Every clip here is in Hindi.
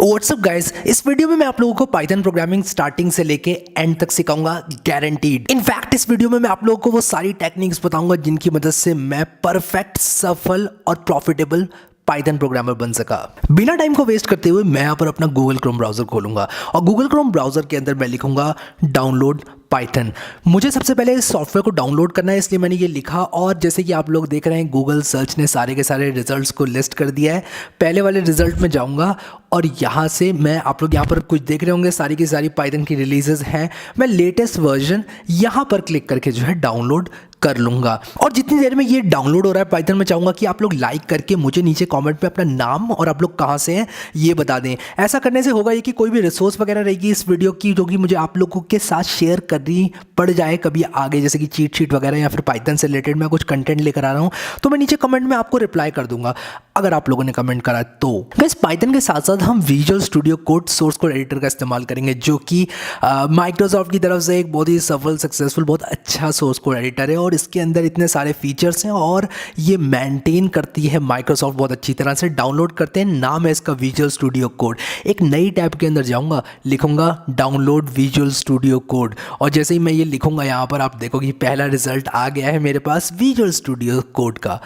व्हाट्सअप गाइस, इस वीडियो में मैं आप लोगों को पाइथन प्रोग्रामिंग स्टार्टिंग से लेके एंड तक सिखाऊंगा, गारंटीड। इनफैक्ट इस वीडियो में मैं आप लोगों को वो सारी टेक्निक्स बताऊंगा जिनकी मदद से मैं परफेक्ट, सफल और प्रॉफिटेबल पाइथन प्रोग्रामर बन सका। बिना टाइम को वेस्ट करते हुए मैं यहाँ पर अपना गूगल क्रोम ब्राउजर खोलूंगा और गूगल क्रोम ब्राउजर के अंदर मैं लिखूंगा डाउनलोड पाइथन। मुझे सबसे पहले इस सॉफ्टवेयर को डाउनलोड करना है, इसलिए मैंने ये लिखा। और जैसे कि आप लोग देख रहे हैं, गूगल सर्च ने सारे के सारे रिजल्ट्स को लिस्ट कर दिया है। पहले वाले रिजल्ट में जाऊंगा और यहाँ से मैं, आप लोग यहाँ पर कुछ देख रहे होंगे, सारी की सारी पाइथन की रिलीजेस हैं। मैं लेटेस्ट वर्जन यहाँ पर क्लिक करके जो है डाउनलोड कर लूँगा। और जितनी देर में ये डाउनलोड हो रहा है पाइथन, में चाहूँगा कि आप लोग लाइक करके मुझे नीचे कमेंट में अपना नाम और आप लोग कहाँ से हैं ये बता दें। ऐसा करने से होगा ये कि कोई भी रिसोर्स वगैरह रहेगी इस वीडियो की जो कि मुझे आप लोगों के साथ शेयर करनी पड़ जाए कभी आगे, जैसे कि चीट शीट वगैरह या फिर पाइथन से रिलेटेड मैं कुछ कंटेंट लेकर आ रहा हूँ, तो मैं नीचे कमेंट में आपको रिप्लाई कर दूंगा अगर आप लोगों ने कमेंट करा तो। गाइस, पाइथन के साथ साथ हम visual studio code source code editor का इस्तेमाल करेंगे, जो कि माइक्रोसॉफ्ट की तरफ से एक बहुत ही सफल, सक्सेसफुल, बहुत अच्छा सोर्स कोड एडिटर है। और इसके अंदर इतने सारे फीचर्स हैं और ये मेंटेन करती है माइक्रोसॉफ्ट बहुत अच्छी तरह से। डाउनलोड करते हैं, नाम है इसका विजुअल स्टूडियो कोड। एक नई टैब के अंदर जाऊंगा, लिखूंगा डाउनलोड विजुअल स्टूडियो कोड, और जैसे ही मैं ये लिखूंगा यहाँ पर आप देखो कि पहला रिजल्ट आ गया है मेरे पास विजुअल स्टूडियो कोड का।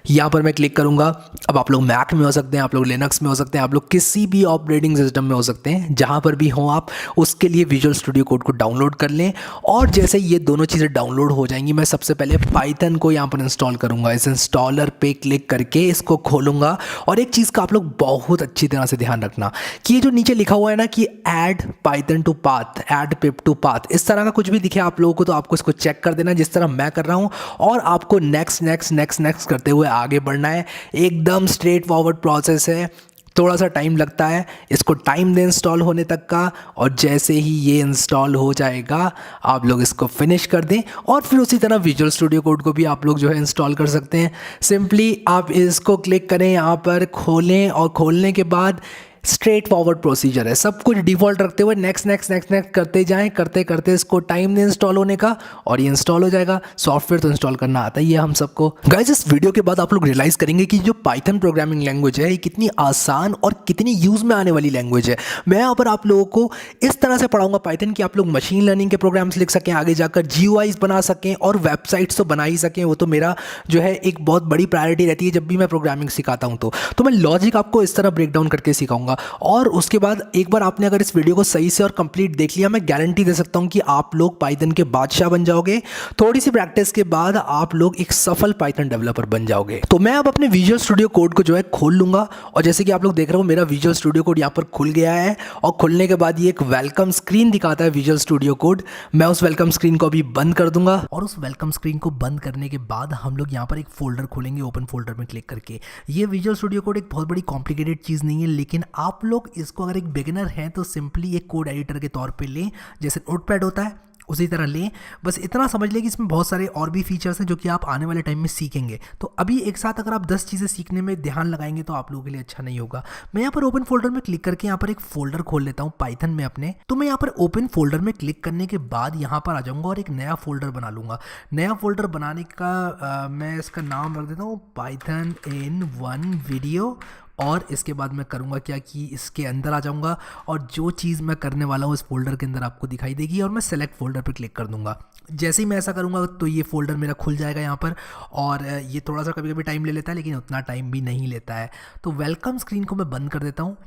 यहाँ पर मैं क्लिक करूंगा। अब आप लोग मैक में हो सकते हैं, आप लोग लिनक्स में हो सकते हैं, आप लोग किसी भी ऑपरेटिंग सिस्टम में हो सकते हैं, जहाँ पर भी हो आप उसके लिए विजुअल स्टूडियो कोड को डाउनलोड कर लें। और जैसे ये दोनों चीज़ें डाउनलोड हो जाएंगी, मैं सबसे पहले पाइथन को यहाँ पर इंस्टॉल करूँगा। इस इंस्टॉलर पे क्लिक करके इसको खोलूँगा। और एक चीज़ का आप लोग बहुत अच्छी तरह से ध्यान रखना कि ये जो नीचे लिखा हुआ है ना कि add python to path, add pip to path, इस तरह का कुछ भी दिखे आप लोगों को तो आपको इसको चेक कर देना जिस तरह मैं कर रहा हूँ, और आपको नेक्स्ट नेक्स्ट नेक्स्ट नेक्स्ट करते हुए आगे बढ़ना है। एकदम स्ट्रेट फॉरवर्ड प्रोसेस है, थोड़ा सा टाइम लगता है, इसको टाइम दें इंस्टॉल होने तक का। और जैसे ही ये इंस्टॉल हो जाएगा आप लोग इसको फिनिश कर दें, और फिर उसी तरह विजुअल स्टूडियो कोड को भी आप लोग जो है इंस्टॉल कर सकते हैं। सिंपली आप इसको क्लिक करें, यहाँ पर खोलें, और खोलने के बाद स्ट्रेट फॉरवर्ड प्रोसीजर है, सब कुछ डिफ़ॉल्ट रखते हुए नेक्स्ट नेक्स्ट नेक्स्ट नेक्स्ट करते जाएं, करते करते इसको टाइम दें इंस्टॉल होने का, और ये इंस्टॉल हो जाएगा। सॉफ्टवेयर तो इंस्टॉल करना आता ही है हम सबको। गाइस, इस वीडियो के बाद आप लोग रियलाइज़ करेंगे कि जो पाइथन प्रोग्रामिंग लैंग्वेज है ये कितनी आसान और कितनी यूज़ में आने वाली लैंग्वेज है। मैं यहाँ पर आप लोगों को इस तरह से पढ़ाऊंगा पाइथन कि आप लोग मशीन लर्निंग के प्रोग्राम्स लिख सकें, आगे जाकर GUIs बना सकें, और वेबसाइट्स तो बना ही सकें। वो तो मेरा जो है एक बहुत बड़ी प्रायोरिटी रहती है जब भी मैं प्रोग्रामिंग सिखाता हूँ। तो मैं लॉजिक आपको इस तरह ब्रेक डाउन करके सिखाऊंगा। और उसके बाद एक बार आपने अगर इस वीडियो को सही से और कंप्लीट देख लिया, मैं गारंटी दे सकता हूं कि आप लोग पाइथन के बादशाह बन जाओगे। थोड़ी सी प्रैक्टिस के बाद आप लोग एक सफल पाइथन डेवलपर बन जाओगे। तो मैं अब अपने विजुअल स्टूडियो कोड को जो है खोल लूंगा, और जैसे कि आप लोग देख रहे हो मेरा विजुअल स्टूडियो कोड यहाँ पर खुल गया है। और खुलने के बाद ये एक वेलकम स्क्रीन दिखाता है विजुअल स्टूडियो कोड। मैं उस वेलकम स्क्रीन को अभी बंद कर दूंगा, और उस वेलकम स्क्रीन को बंद करने के बाद हम लोग यहाँ पर एक फोल्डर खोलेंगे, ओपन फोल्डर में क्लिक करके। ये विजुअल स्टूडियो कोड एक बहुत बड़ी कॉम्प्लिकेटेड चीज़ नहीं है, लेकिन आप लोग इसको अगर एक बिगिनर हैं तो सिंपली एक कोड एडिटर के तौर पे लें, जैसे नोटपैड होता है उसी तरह लें। बस इतना समझ लें कि इसमें बहुत सारे और भी फीचर्स हैं जो कि आप आने वाले टाइम में सीखेंगे। तो अभी एक साथ अगर आप 10 चीज़ें सीखने में ध्यान लगाएंगे तो आप लोगों के लिए अच्छा नहीं होगा। मैं यहाँ पर ओपन फोल्डर में क्लिक करके यहाँ पर एक फोल्डर खोल लेता हूँ पाइथन में अपने। तो मैं यहाँ पर ओपन फोल्डर में क्लिक करने के बाद यहाँ पर आ जाऊँगा और एक नया फोल्डर बना लूँगा। नया फोल्डर बनाने का मैं इसका नाम रख देता हूँ पाइथन इन वन वीडियो। और इसके बाद मैं करूँगा क्या कि इसके अंदर आ जाऊँगा, और जो चीज़ मैं करने वाला हूँ इस फोल्डर के अंदर आपको दिखाई देगी, और मैं सेलेक्ट फोल्डर पर क्लिक कर दूँगा। जैसे ही मैं ऐसा करूँगा तो ये फोल्डर मेरा खुल जाएगा यहाँ पर। और ये थोड़ा सा कभी कभी टाइम ले लेता है, लेकिन उतना टाइम भी नहीं लेता है। तो वेलकम स्क्रीन को मैं बंद कर देता हूँ,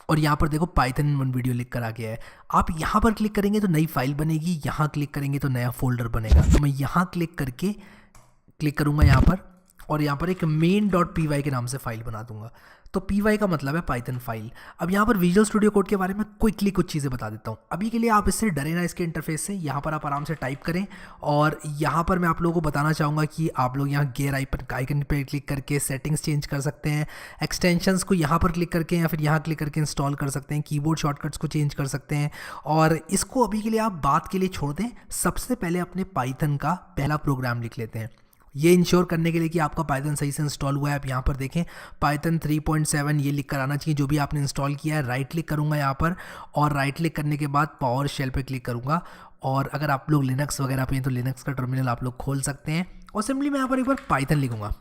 और यहाँ पर देखो पाइथन इन वन वीडियो लिख कर आ गया है। आप यहाँ पर क्लिक करेंगे तो नई फाइल बनेगी, यहाँ क्लिक करेंगे तो नया फोल्डर बनेगा। तो मैं यहाँ क्लिक करके क्लिक करूँगा यहाँ पर, और यहाँ पर एक main.py के नाम से फाइल बना दूंगा। तो py का मतलब है पाइथन फाइल। अब यहाँ पर विजुअल स्टूडियो कोड के बारे में क्विकली कुछ चीज़ें बता देता हूँ। अभी के लिए आप इससे डरे ना, इसके इंटरफेस से। यहाँ पर आप आराम से टाइप करें, और यहाँ पर मैं आप लोगों को बताना चाहूँगा कि आप लोग यहाँ गेयर आइकन पर क्लिक करके सेटिंग्स चेंज कर सकते हैं। एक्सटेंशंस को यहाँ पर क्लिक करके या फिर यहाँ क्लिक करके इंस्टॉल कर सकते हैं। कीबोर्ड शॉर्टकट्स को चेंज कर सकते हैं। और इसको अभी के लिए आप बात के लिए छोड़ दें। सबसे पहले अपने पाइथन का पहला प्रोग्राम लिख लेते हैं। ये इंश्योर करने के लिए कि आपका पाइथन सही से इंस्टॉल हुआ है, आप यहाँ पर देखें पाइथन 3.7 ये लिख कर आना चाहिए जो भी आपने इंस्टॉल किया है। राइट क्लिक करूँगा यहाँ पर, और राइट क्लिक करने के बाद पावर शेल पे क्लिक करूँगा। और अगर आप लोग लिनक्स वगैरह पे हैं तो लिनक्स का टर्मिनल आप लोग खोल सकते हैं, और सिंपली मैं यहाँ पर एक बार पाइथन लिखूँगा।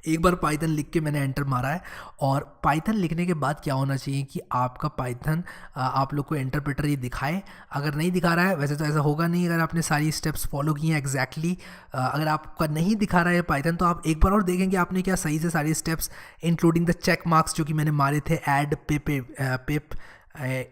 एक बार पाइथन लिख के मैंने एंटर मारा है। और पाइथन लिखने के बाद क्या होना चाहिए कि आपका पाइथन आप लोग को इंटरप्रेटर ये दिखाए। अगर नहीं दिखा रहा है, वैसे तो ऐसा होगा नहीं अगर आपने सारी स्टेप्स फॉलो की हैं एग्जैक्टली, अगर आपका नहीं दिखा रहा है पाइथन तो आप एक बार और देखेंगे आपने क्या सही से सारी steps including the check marks जो कि मैंने मारे थे, ऐड पिप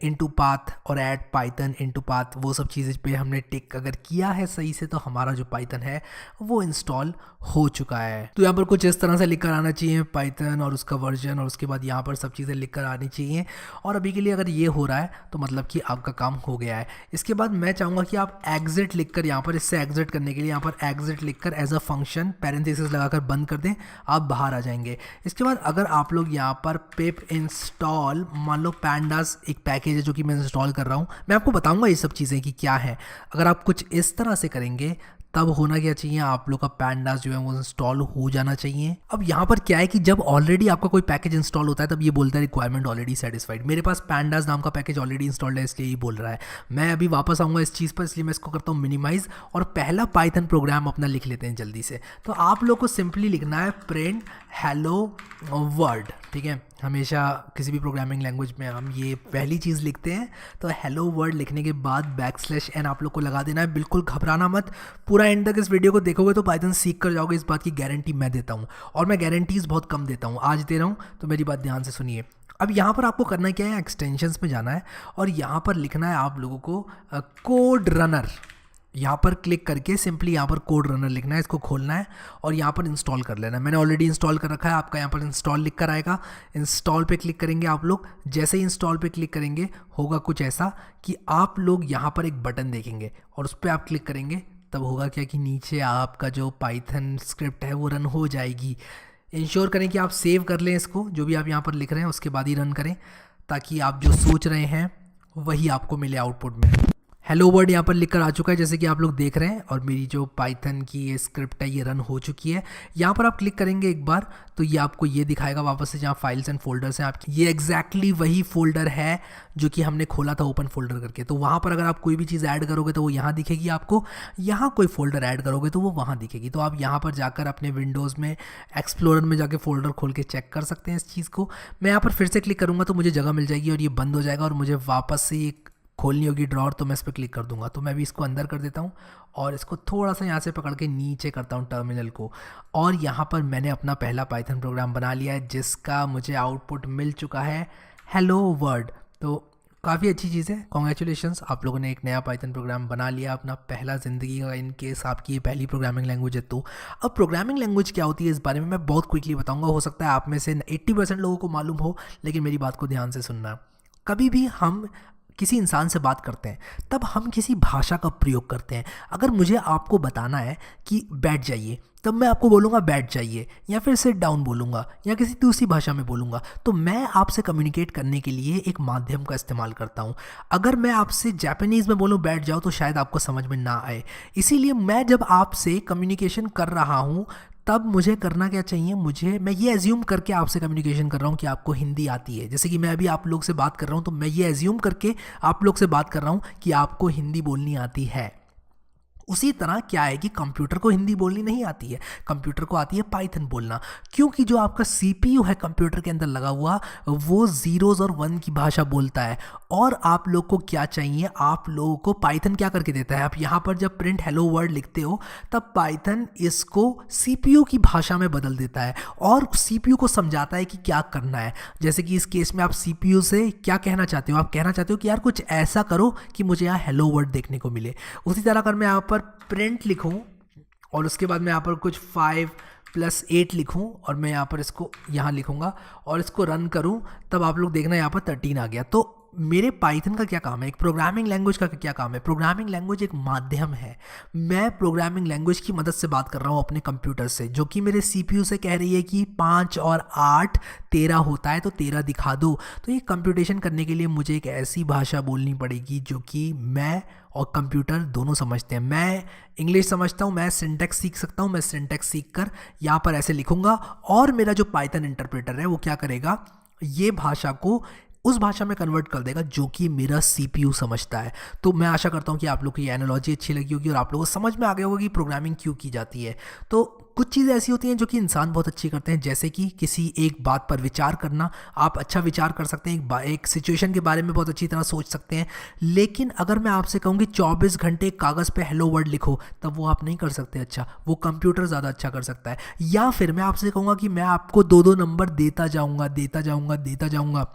इनटू पाथ और ऐड पाइथन इनटू पाथ, वो सब चीज़ें पे हमने टिक अगर किया है सही से तो हमारा जो पाइथन है वो इंस्टॉल हो चुका है। तो यहाँ पर कुछ इस तरह से लिख कर आना चाहिए पाइथन और उसका वर्जन, और उसके बाद यहाँ पर सब चीज़ें लिख कर आनी चाहिए। और अभी के लिए अगर ये हो रहा है तो मतलब कि आपका काम हो गया है। इसके बाद मैं चाहूँगा कि आप एग्जिट लिख कर यहाँ पर, इससे एग्जिट करने के लिए यहाँ पर एग्जिट लिख कर एज अ फंक्शन पैरेंथेसिस लगाकर बंद कर दें, आप बाहर आ जाएंगे। इसके बाद अगर आप लोग यहाँ पर पिप इंस्टॉल, मान लो पैंडास एक पैकेज है जो कि मैं इंस्टॉल कर रहा हूँ, मैं आपको बताऊंगा ये सब चीज़ें कि क्या है। अगर आप कुछ इस तरह से करेंगे तब होना क्या चाहिए, आप लोग का पैंडास जो है वो इंस्टॉल हो जाना चाहिए। अब यहाँ पर क्या है कि जब ऑलरेडी आपका कोई पैकेज इंस्टॉल होता है तब ये बोलता है रिक्वायरमेंट ऑलरेडी सेटिस्फाइड। मेरे पास पैंडास नाम का पैकेज ऑलरेडी इंस्टॉल्ड है इसलिए ये बोल रहा है। मैं अभी वापस आऊँगा इस चीज़ पर, इसलिए मैं इसको करता हूँ मिनिमाइज और पहला पाइथन प्रोग्राम अपना लिख लेते हैं जल्दी से। तो आप लोग को सिंपली लिखना है प्रिंट हेलो वर्ल्ड, ठीक है। हमेशा किसी भी प्रोग्रामिंग लैंग्वेज में हम ये पहली चीज़ लिखते हैं। तो हेलो वर्ल्ड लिखने के बाद \n आप लोग को लगा देना है। बिल्कुल घबराना मत, पूरा एंड तक इस वीडियो को देखोगे तो पाइथन सीख कर जाओगे, इस बात की गारंटी मैं देता हूँ। और मैं गारंटीज बहुत कम देता हूँ, आज दे रहा हूँ तो मेरी बात ध्यान से सुनिए। अब यहाँ पर आपको करना क्या है, एक्सटेंशंस में जाना है और यहाँ पर लिखना है आप लोगों को कोड रनर। यहाँ पर क्लिक करके सिंपली यहाँ पर कोड रनर लिखना है, इसको खोलना है और यहाँ पर इंस्टॉल कर लेना है। मैंने ऑलरेडी इंस्टॉल कर रखा है, आपका यहाँ पर इंस्टॉल लिख कर आएगा। इंस्टॉल पे क्लिक करेंगे आप लोग, जैसे ही इंस्टॉल पे क्लिक करेंगे होगा कुछ ऐसा कि आप लोग यहाँ पर एक बटन देखेंगे और उस पर आप क्लिक करेंगे, तब होगा क्या कि नीचे आपका जो पाइथन स्क्रिप्ट है वो रन हो जाएगी। इंश्योर करें कि आप सेव कर लें इसको, जो भी आप यहाँ पर लिख रहे हैं उसके बाद ही रन करें, ताकि आप जो सोच रहे हैं वही आपको मिले आउटपुट में। हेलो वर्ड यहाँ पर लिखकर आ चुका है जैसे कि आप लोग देख रहे हैं, और मेरी जो पाइथन की ये स्क्रिप्ट है ये रन हो चुकी है। यहाँ पर आप क्लिक करेंगे एक बार तो ये आपको ये दिखाएगा वापस से, जहाँ फाइल्स एंड फोल्डर्स हैं आपकी, ये एग्जैक्टली वही फोल्डर है जो कि हमने खोला था ओपन फोल्डर करके। तो वहाँ पर अगर आप कोई भी चीज़ ऐड करोगे तो वो यहाँ दिखेगी आपको, यहाँ कोई फोल्डर ऐड करोगे तो वो वहाँ दिखेगी। तो आप यहाँ पर जाकर अपने विंडोज़ में एक्सप्लोरर में जाकर फोल्डर खोल के चेक कर सकते हैं इस चीज़ को। मैं यहाँ पर फिर से क्लिक करूँगा तो मुझे जगह मिल जाएगी और ये बंद हो जाएगा और मुझे वापस से ये खोलनी होगी ड्रॉअर, तो मैं इस पर क्लिक कर दूंगा। तो मैं भी इसको अंदर कर देता हूँ और इसको थोड़ा सा यहाँ से पकड़ के नीचे करता हूँ टर्मिनल को, और यहाँ पर मैंने अपना पहला पाइथन प्रोग्राम बना लिया है जिसका मुझे आउटपुट मिल चुका है हेलो वर्ड। तो काफ़ी अच्छी चीज़ है, कॉन्ग्रेचुलेशंस, आप लोगों ने एक नया पाइथन प्रोग्राम बना लिया अपना पहला ज़िंदगी का। इन केस आपकी ये पहली प्रोग्रामिंग लैंग्वेज है तो अब प्रोग्रामिंग लैंग्वेज क्या होती है इस बारे में मैं बहुत क्विकली बताऊँगा। हो सकता है आप में से 80% लोगों को मालूम हो, लेकिन मेरी बात को ध्यान से सुनना। कभी भी हम किसी इंसान से बात करते हैं तब हम किसी भाषा का प्रयोग करते हैं। अगर मुझे आपको बताना है कि बैठ जाइए तब मैं आपको बोलूँगा बैठ जाइए, या फिर सिट डाउन बोलूँगा, या किसी दूसरी भाषा में बोलूँगा। तो मैं आपसे कम्युनिकेट करने के लिए एक माध्यम का इस्तेमाल करता हूँ। अगर मैं आपसे जापानीज़ में बोलूँ बैठ जाओ तो शायद आपको समझ में ना आए, इसीलिए मैं जब आपसे कम्युनिकेशन कर रहा हूँ तब मुझे करना क्या चाहिए, मैं ये एज्यूम करके आपसे कम्युनिकेशन कर रहा हूँ कि आपको हिंदी आती है। जैसे कि मैं अभी आप लोग से बात कर रहा हूँ तो मैं ये एज्यूम करके आप लोग से बात कर रहा हूँ कि आपको हिंदी बोलनी आती है। उसी तरह क्या है कि कंप्यूटर को हिंदी बोलनी नहीं आती है, कंप्यूटर को आती है पाइथन बोलना, क्योंकि जो आपका सीपीयू है कंप्यूटर के अंदर लगा हुआ वो जीरोज़ और वन की भाषा बोलता है। और आप लोग को क्या चाहिए, आप लोगों को पाइथन क्या करके देता है, आप यहाँ पर जब प्रिंट हेलो वर्ड लिखते हो तब पाइथन इसको सीपीयू की भाषा में बदल देता है और सीपीयू को समझाता है कि क्या करना है। जैसे कि इस केस में आप सीपीयू से क्या कहना चाहते हो, आप कहना चाहते हो कि यार कुछ ऐसा करो कि मुझे यहाँ हेलो वर्ड देखने को मिले। उसी तरह अगर मैं यहाँ पर प्रिंट लिखूं और उसके बाद मैं यहाँ पर कुछ 5 + 8 लिखूं और मैं यहाँ पर इसको यहाँ लिखूंगा और इसको रन करूं, तब आप लोग देखना यहाँ पर 13 आ गया। तो मेरे पाइथन का क्या काम है, एक प्रोग्रामिंग लैंग्वेज का क्या काम है। प्रोग्रामिंग लैंग्वेज एक माध्यम है। मैं प्रोग्रामिंग लैंग्वेज की मदद से बात कर रहा हूँ अपने कंप्यूटर से, जो कि मेरे सीपीयू से कह रही है कि 5 और 8 13 होता है तो 13 दिखा दो। तो ये कंप्यूटेशन करने के लिए मुझे एक ऐसी भाषा बोलनी पड़ेगी जो कि मैं और कंप्यूटर दोनों समझते हैं। मैं इंग्लिश समझता हूँ, मैं सिंटैक्स सीख सकता हूँ, मैं सिंटैक्स सीख कर यहाँ पर ऐसे लिखूँगा और मेरा जो पाइथन इंटरप्रेटर है वो क्या करेगा, ये भाषा को उस भाषा में कन्वर्ट कर देगा जो कि मेरा CPU समझता है। तो मैं आशा करता हूँ कि आप लोग को ये एनालॉजी अच्छी लगी होगी और आप लोगों को समझ में आ गया होगा कि प्रोग्रामिंग क्यों की जाती है। तो कुछ चीज़ें ऐसी होती हैं जो कि इंसान बहुत अच्छी करते हैं, जैसे कि किसी एक बात पर विचार करना। आप अच्छा विचार कर सकते हैं, एक सिचुएशन के बारे में बहुत अच्छी तरह सोच सकते हैं। लेकिन अगर मैं आपसे कहूँ कि 24 घंटे कागज़ पे हेलो वर्ल्ड लिखो, तब वो आप नहीं कर सकते अच्छा, वो कंप्यूटर ज़्यादा अच्छा कर सकता है। या फिर मैं आपसे कहूँगा कि मैं आपको 2-2 नंबर देता जाऊँगा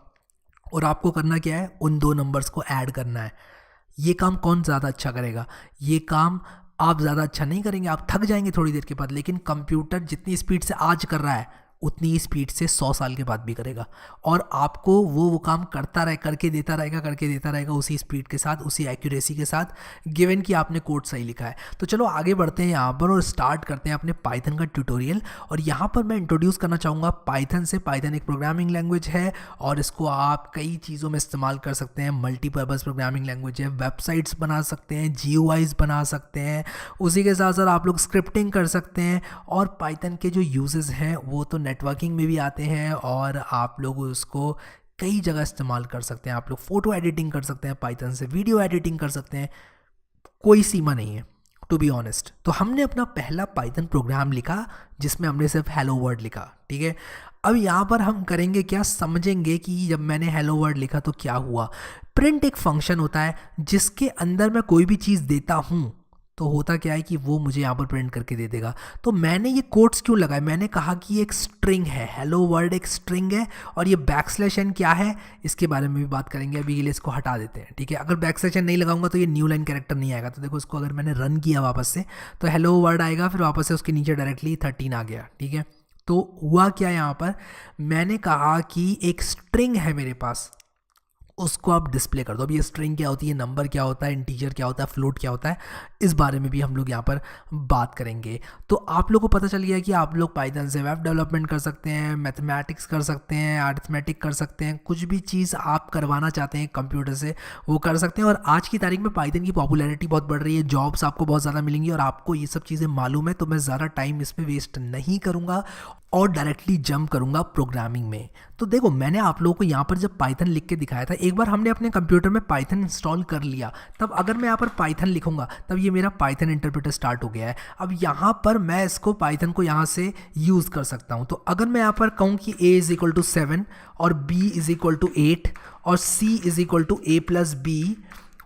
और आपको करना क्या है, उन 2 नंबर्स को ऐड करना है। ये काम कौन ज़्यादा अच्छा करेगा? ये काम आप ज़्यादा अच्छा नहीं करेंगे, आप थक जाएंगे थोड़ी देर के बाद। लेकिन कंप्यूटर जितनी स्पीड से आज कर रहा है उतनी ही स्पीड से 100 साल के बाद भी करेगा, और आपको वो काम करके देता रहेगा उसी स्पीड के साथ, उसी एक्यूरेसी के साथ, गिवन कि आपने कोड सही लिखा है। तो चलो आगे बढ़ते हैं यहाँ पर और स्टार्ट करते हैं अपने पाइथन का ट्यूटोरियल। और यहाँ पर मैं इंट्रोड्यूस करना चाहूँगा पाइथन से। पाइथन एक प्रोग्रामिंग लैंग्वेज है और इसको आप कई चीज़ों में इस्तेमाल कर सकते हैं। मल्टीपर्पज़ प्रोग्रामिंग लैंग्वेज है, वेबसाइट्स बना सकते हैं, GUIs बना सकते हैं, उसी के साथ साथ आप लोग स्क्रिप्टिंग कर सकते हैं। और पाइथन के जो यूजेस हैं वो तो नेटवर्किंग में भी आते हैं और आप लोग उसको कई जगह इस्तेमाल कर सकते हैं। आप लोग फ़ोटो एडिटिंग कर सकते हैं पाइथन से, वीडियो एडिटिंग कर सकते हैं, कोई सीमा नहीं है टू बी ऑनेस्ट। तो हमने अपना पहला पाइथन प्रोग्राम लिखा जिसमें हमने सिर्फ हेलो वर्ड लिखा, ठीक है। अब यहाँ पर हम करेंगे क्या, समझेंगे कि जब मैंने हेलो वर्ड लिखा तो क्या हुआ। प्रिंट एक फंक्शन होता है जिसके अंदर मैं कोई भी चीज़ देता हूँ तो होता क्या है कि वो मुझे यहाँ पर प्रिंट करके दे देगा। तो मैंने ये कोट्स क्यों लगाए, मैंने कहा कि एक स्ट्रिंग है, हेलो वर्ड एक स्ट्रिंग है, और ये बैकस्लैश n क्या है इसके बारे में भी बात करेंगे। अभी के लिए इसको हटा देते हैं, ठीक है। अगर बैकस्लैश n नहीं लगाऊंगा तो ये न्यू लाइन कैरेक्टर नहीं आएगा। तो देखो इसको अगर मैंने रन किया वापस से तो हेलो वर्ड आएगा, फिर वापस से उसके नीचे डायरेक्टली 13 आ गया, ठीक है। तो हुआ क्या, यहाँ पर मैंने कहा कि एक स्ट्रिंग है मेरे पास, उसको आप डिस्प्ले कर दो। अब ये स्ट्रिंग क्या होती है, नंबर क्या होता है, इंटीजर क्या होता है, फ्लोट क्या होता है, इस बारे में भी हम लोग यहाँ पर बात करेंगे। तो आप लोगों को पता चल गया कि आप लोग पाइथन से वेब डेवलपमेंट कर सकते हैं, मैथमेटिक्स कर सकते हैं, अरिथमेटिक कर सकते हैं, कुछ भी चीज़ आप करवाना चाहते हैं कंप्यूटर से वो कर सकते हैं। और आज की तारीख में पाइथन की पॉपुलैरिटी बहुत बढ़ रही है, जॉब्स आपको बहुत ज़्यादा मिलेंगी और आपको ये सब चीज़ें मालूम है। तो मैं ज़्यादा टाइम इसमें वेस्ट नहीं करूँगा और डायरेक्टली जंप करूँगा प्रोग्रामिंग में। तो देखो मैंने आप लोगों को यहाँ पर जब पाइथन लिख के दिखाया था, एक बार हमने अपने कंप्यूटर में पाइथन इंस्टॉल कर लिया, तब अगर मैं यहाँ पर पाइथन लिखूंगा तब ये मेरा पाइथन इंटरप्रेटर स्टार्ट हो गया है। अब यहाँ पर मैं इसको पाइथन को यहाँ से यूज़ कर सकता हूँ। तो अगर मैं यहाँ पर कहूँ कि a = 7 और b = 8 और c = a+b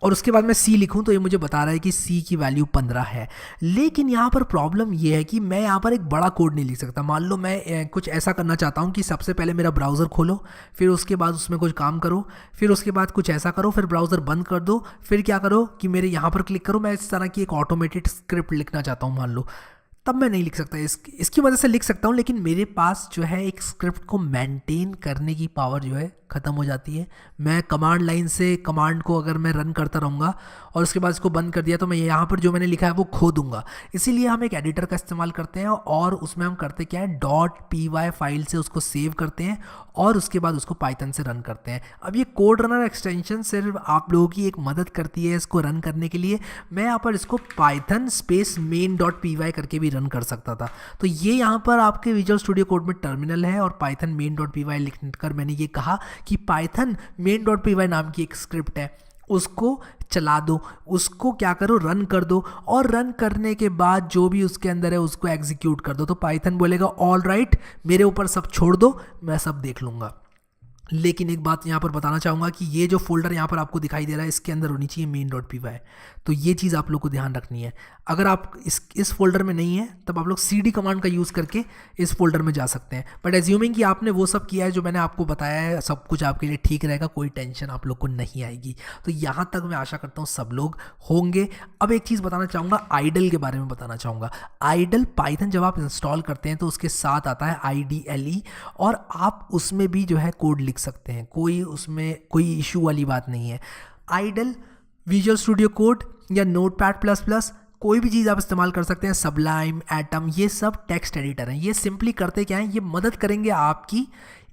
और उसके बाद मैं c लिखूं तो ये मुझे बता रहा है कि c की वैल्यू 15 है। लेकिन यहाँ पर प्रॉब्लम ये है कि मैं यहाँ पर एक बड़ा कोड नहीं लिख सकता। मान लो मैं कुछ ऐसा करना चाहता हूँ कि सबसे पहले मेरा ब्राउज़र खोलो, फिर उसके बाद उसमें कुछ काम करो, फिर उसके बाद कुछ ऐसा करो, फिर ब्राउज़र बंद कर दो, फिर क्या करो कि मेरे यहाँ पर क्लिक करो। मैं इस तरह की एक ऑटोमेटेड स्क्रिप्ट लिखना चाहता हूँ मान लो, तब मैं नहीं लिख सकता। इसकी वजह से लिख सकता हूँ, लेकिन मेरे पास जो है एक स्क्रिप्ट को मेंटेन करने की पावर जो है ख़त्म हो जाती है। मैं कमांड लाइन से कमांड को अगर मैं रन करता रहूँगा और उसके बाद इसको बंद कर दिया तो मैं यहाँ पर जो मैंने लिखा है वो खो दूंगा। इसीलिए हम एक एडिटर का इस्तेमाल करते हैं और उसमें हम करते क्या है, .py फाइल से उसको सेव करते हैं और उसके बाद उसको पाइथन से रन करते हैं। अब ये कोड रनर एक्सटेंशन सिर्फ आप लोगों की एक मदद करती है इसको रन करने के लिए। मैं यहाँ पर इसको पाइथन main.py करके भी रन कर सकता था। तो ये यहाँ पर आपके विजुअल स्टूडियो कोड में टर्मिनल है और पाइथन main.py लिखकर मैंने ये कहा कि पाइथन main.py नाम की एक स्क्रिप्ट है, उसको चला दो, उसको क्या करो, रन कर दो, और रन करने के बाद जो भी उसके अंदर है उसको एग्जीक्यूट कर दो। तो पाइथन बोलेगा ऑल राइट, मेरे ऊपर सब छोड़ दो, मैं सब देख लूँगा। लेकिन एक बात यहाँ पर बताना चाहूँगा कि ये जो फोल्डर यहाँ पर आपको दिखाई दे रहा है इसके अंदर होनी चाहिए main.py। तो ये चीज़ आप लोग को ध्यान रखनी है। अगर आप इस फोल्डर में नहीं है तब आप लोग cd कमांड का यूज़ करके इस फोल्डर में जा सकते हैं। बट एज्यूमिंग कि आपने वो सब किया है जो मैंने आपको बताया है, सब कुछ आपके लिए ठीक रहेगा, कोई टेंशन आप लोग को नहीं आएगी। तो यहाँ तक मैं आशा करता हूँ सब लोग होंगे। अब एक चीज़ बताना चाहूँगा, आइडल के बारे में बताना चाहूँगा। आइडल पाइथन जब आप इंस्टॉल करते हैं तो उसके साथ आता है IDLE और आप उसमें भी जो है कोड लिख सकते हैं, कोई उसमें कोई इशू वाली बात नहीं है। आइडल, विजुअल स्टूडियो कोड या नोटपैड++, कोई भी चीज़ आप इस्तेमाल कर सकते हैं। सबलाइम, एटम, ये सब टेक्स्ट एडिटर हैं। ये सिंपली करते क्या हैं, ये मदद करेंगे आपकी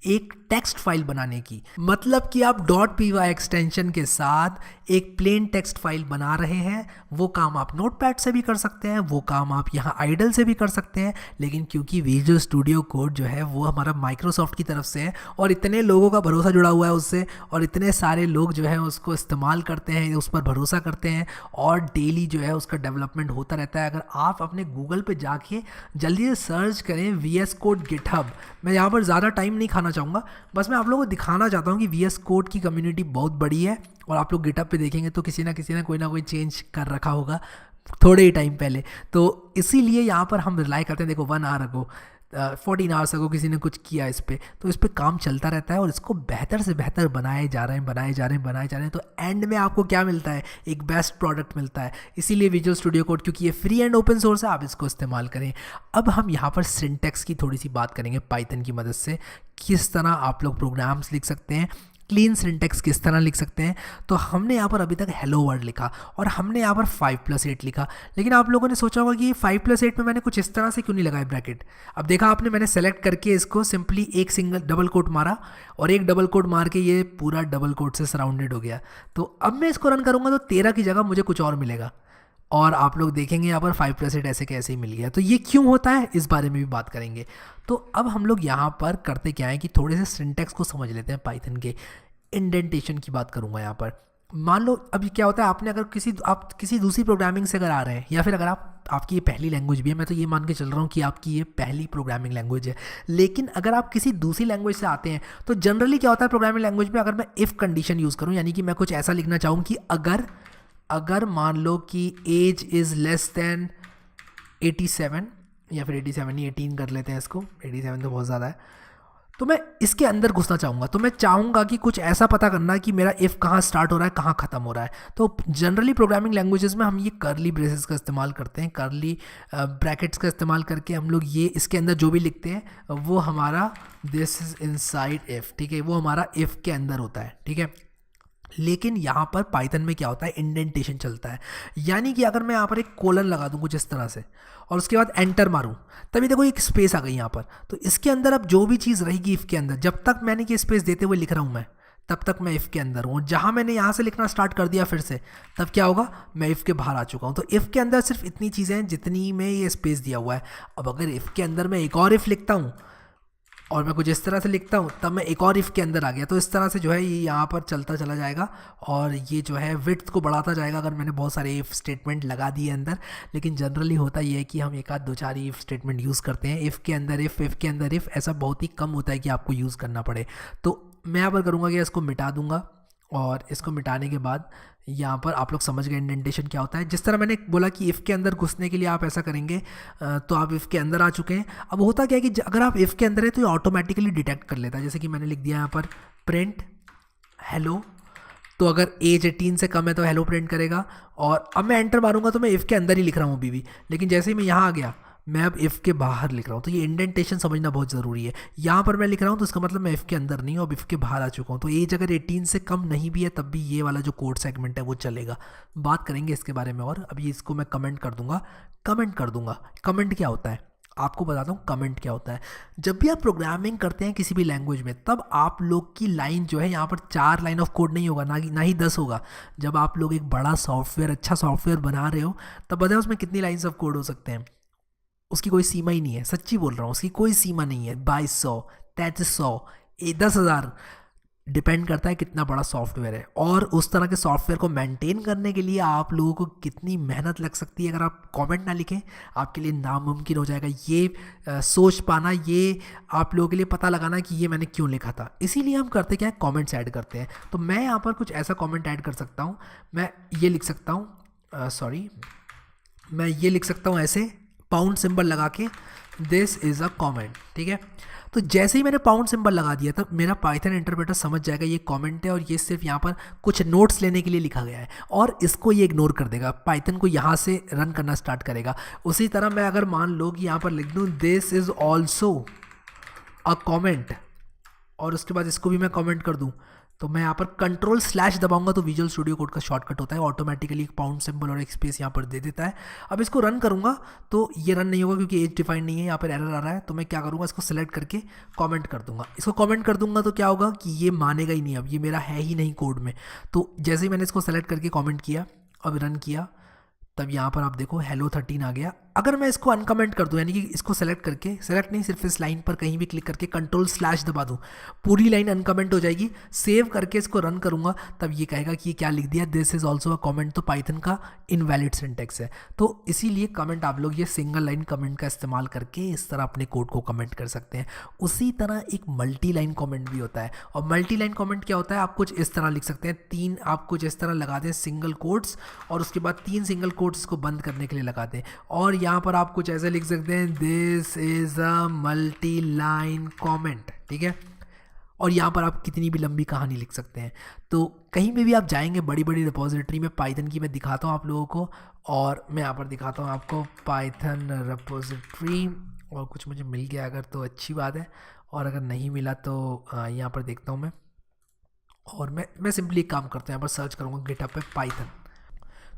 एक टेक्स्ट फाइल बनाने की। मतलब कि आप .py एक्सटेंशन के साथ एक प्लेन टेक्स्ट फाइल बना रहे हैं। वो काम आप नोटपैड से भी कर सकते हैं, वो काम आप यहाँ आइडल से भी कर सकते हैं, लेकिन क्योंकि विजुअल स्टूडियो कोड जो है वो हमारा माइक्रोसॉफ्ट की तरफ से है और इतने लोगों का भरोसा जुड़ा हुआ है उससे, और इतने सारे लोग जो है उसको इस्तेमाल करते हैं, उस पर भरोसा करते हैं और डेली जो है उसका डेवलपमेंट होता रहता है। अगर आप अपने गूगल पे जाके जल्दी से सर्च करें VS कोड गिटहब, मैं यहाँ पर ज़्यादा टाइम नहीं खाना चाहूँगा, बस मैं आप लोगों को दिखाना चाहता हूँ कि VS कोड की कम्युनिटी बहुत बड़ी है और आप लोग गिटहब पे देखेंगे तो किसी ना कोई चेंज कर रखा होगा थोड़े ही टाइम पहले। तो इसीलिए यहाँ पर हम रिलाई करते हैं। देखो 1 आवर अगो 14 आवर्स अगो किसी ने कुछ किया इस पर, तो इस पर काम चलता रहता है और इसको बेहतर से बेहतर बनाए जा रहे हैं। तो एंड में आपको क्या मिलता है, एक बेस्ट प्रोडक्ट मिलता है। इसीलिए विजुअल स्टूडियो कोड, क्योंकि ये फ्री एंड ओपन सोर्स है, आप इसको इस्तेमाल करें। अब हम यहाँ पर सिंटैक्स की थोड़ी सी बात करेंगे पाइथन की मदद से, किस तरह आप लोग प्रोग्राम्स लिख सकते हैं, क्लीन सिंटैक्स किस तरह लिख सकते हैं। तो हमने यहाँ पर अभी तक हेलो वर्ल्ड लिखा और हमने यहाँ पर 5+8 लिखा, लेकिन आप लोगों ने सोचा होगा कि 5+8 में मैंने कुछ इस तरह से क्यों नहीं लगाया ब्रैकेट। अब देखा आपने, मैंने सेलेक्ट करके इसको सिंपली एक सिंगल डबल कोट मारा और एक डबल कोट मार के ये पूरा डबल कोट से सराउंडेड हो गया। तो अब मैं इसको रन करूँगा तो 13 की जगह मुझे कुछ और मिलेगा और आप लोग देखेंगे यहाँ पर 5+8 ऐसे कैसे ही मिल गया। तो ये क्यों होता है इस बारे में भी बात करेंगे। तो अब हम लोग यहाँ पर करते क्या है कि थोड़े से सिंटैक्स को समझ लेते हैं पाइथन के। इंडेंटेशन की बात करूँगा यहाँ पर। मान लो अभी क्या होता है, आपने अगर आप किसी दूसरी प्रोग्रामिंग से अगर आ रहे हैं, या फिर अगर आपकी ये पहली लैंग्वेज भी है, मैं तो ये मान के चल रहा हूँ कि आपकी ये पहली प्रोग्रामिंग लैंग्वेज है, लेकिन अगर आप किसी दूसरी लैंग्वेज से आते हैं तो जनरली क्या होता है प्रोग्रामिंग लैंग्वेज में, अगर मैं इफ़ कंडीशन यूज़ करूँ, यानी कि मैं कुछ ऐसा लिखना चाहूँ कि अगर मान लो कि एज इज़ लेस दैन 87, या फिर 87 नहीं 18 कर लेते हैं इसको, 87 तो बहुत ज़्यादा है, तो मैं इसके अंदर घुसना चाहूँगा। तो मैं चाहूँगा कि कुछ ऐसा पता करना कि मेरा इफ़ कहाँ स्टार्ट हो रहा है, कहाँ ख़त्म हो रहा है। तो जनरली प्रोग्रामिंग लैंग्वेजेस में हम ये करली ब्रेसेस का इस्तेमाल करते हैं, करली ब्रैकेट्स का इस्तेमाल करके हम लोग ये इसके अंदर जो भी लिखते हैं वो हमारा दिस इज़ इनसाइड इफ़, ठीक है, वो हमारा इफ़ के अंदर होता है, ठीक है। लेकिन यहाँ पर पाइथन में क्या होता है, इंडेंटेशन चलता है। यानी कि अगर मैं यहाँ पर एक कोलन लगा दूँ कुछ इस तरह से और उसके बाद एंटर मारूँ, तभी देखो एक स्पेस आ गई यहाँ पर। तो इसके अंदर अब जो भी चीज़ रहेगी इफ़ के अंदर, जब तक मैंने ये स्पेस देते हुए लिख रहा हूँ मैं, तब तक मैं इफ़ के अंदर हूँ। जहाँ मैंने यहाँ से लिखना स्टार्ट कर दिया फिर से, तब क्या होगा, मैं इफ़ के बाहर आ चुका हूँ। तो इफ़ के अंदर सिर्फ इतनी चीज़ें हैं जितनी में ये स्पेस दिया हुआ है। अब अगर इफ़ के अंदर मैं एक और इफ़ लिखता हूँ और मैं कुछ इस तरह से लिखता हूँ, तब मैं एक और इफ़ के अंदर आ गया। तो इस तरह से जो है ये यहाँ पर चलता चला जाएगा और ये जो है विड्थ को बढ़ाता जाएगा अगर मैंने बहुत सारे इफ़ स्टेटमेंट लगा दिए अंदर। लेकिन जनरली होता ये है कि हम एक आध दो चार इफ़ स्टेटमेंट यूज़ करते हैं। इफ़ के अंदर इफ़ के अंदर इफ़, ऐसा बहुत ही कम होता है कि आपको यूज़ करना पड़े। तो मैं यहाँ पर करूँगा कि इसको मिटा दूँगा और इसको मिटाने के बाद यहाँ पर आप लोग समझ गए इंडेंटेशन क्या होता है। जिस तरह मैंने बोला कि इफ़ के अंदर घुसने के लिए आप ऐसा करेंगे तो आप इफ़ के अंदर आ चुके हैं। अब होता क्या है कि अगर आप इफ़ के अंदर है तो ये ऑटोमेटिकली डिटेक्ट कर लेता है। जैसे कि मैंने लिख दिया यहाँ पर प्रिंट हेलो, तो अगर एज 18 से कम है तो हेलो प्रिंट करेगा। और अब मैं एंटर मारूंगा तो मैं इफ़ के अंदर ही लिख रहा हूँ अभी भी, लेकिन जैसे ही मैं यहाँ आ गया मैं अब इफ़ के बाहर लिख रहा हूँ। तो ये इंडेंटेशन समझना बहुत ज़रूरी है। यहाँ पर मैं लिख रहा हूँ तो इसका मतलब मैं इफ़ के अंदर नहीं हूँ, अब इफ़ के बाहर आ चुका हूँ। तो एज अगर 18 से कम नहीं भी है तब भी ये वाला जो कोड सेगमेंट है वो चलेगा। बात करेंगे इसके बारे में और अभी इसको मैं कमेंट कर दूंगा। कमेंट क्या होता है आपको बताता हूँ। कमेंट क्या होता है, जब भी आप प्रोग्रामिंग करते हैं किसी भी लैंग्वेज में, तब आप लोग की लाइन जो है यहाँ पर 4 लाइन ऑफ कोड नहीं होगा, ना ही 10 होगा। जब आप लोग एक बड़ा सॉफ्टवेयर, अच्छा सॉफ्टवेयर बना रहे हो, तब बताए उसमें कितनी लाइन्स ऑफ कोड हो सकते हैं। उसकी कोई सीमा ही नहीं है, सच्ची बोल रहा हूँ, उसकी कोई सीमा नहीं है। 2200, 3300, 10,000, डिपेंड करता है कितना बड़ा सॉफ्टवेयर है। और उस तरह के सॉफ्टवेयर को मेंटेन करने के लिए आप लोगों को कितनी मेहनत लग सकती है। अगर आप कमेंट ना लिखें आपके लिए नामुमकिन हो जाएगा ये सोच पाना, ये आप लोगों के लिए पता लगाना कि ये मैंने क्यों लिखा था। इसीलिए हम करते क्या है, कमेंट्स ऐड करते हैं। तो मैं यहाँ पर कुछ ऐसा कमेंट ऐड कर सकता हूँ, मैं ये लिख सकता हूँ, मैं ये लिख सकता हूँ ऐसे पाउंड सिंबल लगा के, दिस इज़ अ कमेंट, ठीक है। तो जैसे ही मैंने पाउंड सिंबल लगा दिया तब मेरा पाइथन इंटरप्रेटर समझ जाएगा ये कमेंट है और ये सिर्फ यहाँ पर कुछ नोट्स लेने के लिए लिखा गया है, और इसको ये इग्नोर कर देगा, पाइथन को यहाँ से रन करना स्टार्ट करेगा। उसी तरह मैं अगर मान लो कि यहाँ पर लिख दूँ this is also a comment, और उसके बाद इसको भी मैं कमेंट कर दूँ तो मैं यहाँ पर कंट्रोल/ दबाऊंगा तो विजुअल स्टूडियो कोड का शॉर्टकट होता है, ऑटोमेटिकली एक पाउंड सिंबल और एक स्पेस यहाँ पर दे देता है। अब इसको रन करूँगा तो ये रन नहीं होगा क्योंकि एज डिफाइंड नहीं है, यहाँ पर एरर आ रहा है। तो मैं क्या करूँगा, इसको सेलेक्ट करके कमेंट कर दूंगा। इसको कमेंट कर दूंगा तो क्या होगा कि ये मानेगा ही नहीं, अब ये मेरा है ही नहीं कोड में। तो जैसे ही मैंने इसको सेलेक्ट करके कमेंट किया, अब रन किया, तब यहाँ पर आप देखो hello 13 आ गया। अगर मैं इसको अनकमेंट कर दूं, यानी कि इसको सेलेक्ट करके, सेलेक्ट नहीं सिर्फ इस लाइन पर कहीं भी क्लिक करके कंट्रोल/ दबा दूं, पूरी लाइन अनकमेंट हो जाएगी। सेव करके इसको रन करूंगा तब ये कहेगा कि ये क्या लिख दिया, this is also a comment. तो पाइथन का इनवैलिड सिंटेक्स है। तो इसीलिए कमेंट आप लोग ये सिंगल लाइन कमेंट का इस्तेमाल करके इस तरह अपने कोड को कमेंट कर सकते हैं। उसी तरह एक मल्टी लाइन कमेंट भी होता है। और मल्टी लाइन कमेंट क्या होता है, आप कुछ इस तरह लिख सकते हैं, 3 आप कुछ इस तरह लगा दें सिंगल कोट्स, और उसके बाद 3 सिंगल कोट्स को बंद करने के लिए लगा दें। और यहाँ पर आप कुछ ऐसे लिख सकते हैं, this is a multi line comment, ठीक है। और यहाँ पर आप कितनी भी लंबी कहानी लिख सकते हैं। तो कहीं पे भी आप जाएंगे, बड़ी बड़ी रिपोजिटरी में पाइथन की मैं दिखाता हूँ आप लोगों को, और मैं यहाँ पर दिखाता हूँ आपको पाइथन रिपोजिटरी, और कुछ मुझे मिल गया अगर तो अच्छी बात है, और अगर नहीं मिला तो यहाँ पर देखता हूँ मैं। और मैं सिंपली एक काम करता हूँ, यहाँ पर सर्च करूँगा गिटहब पे पाइथन,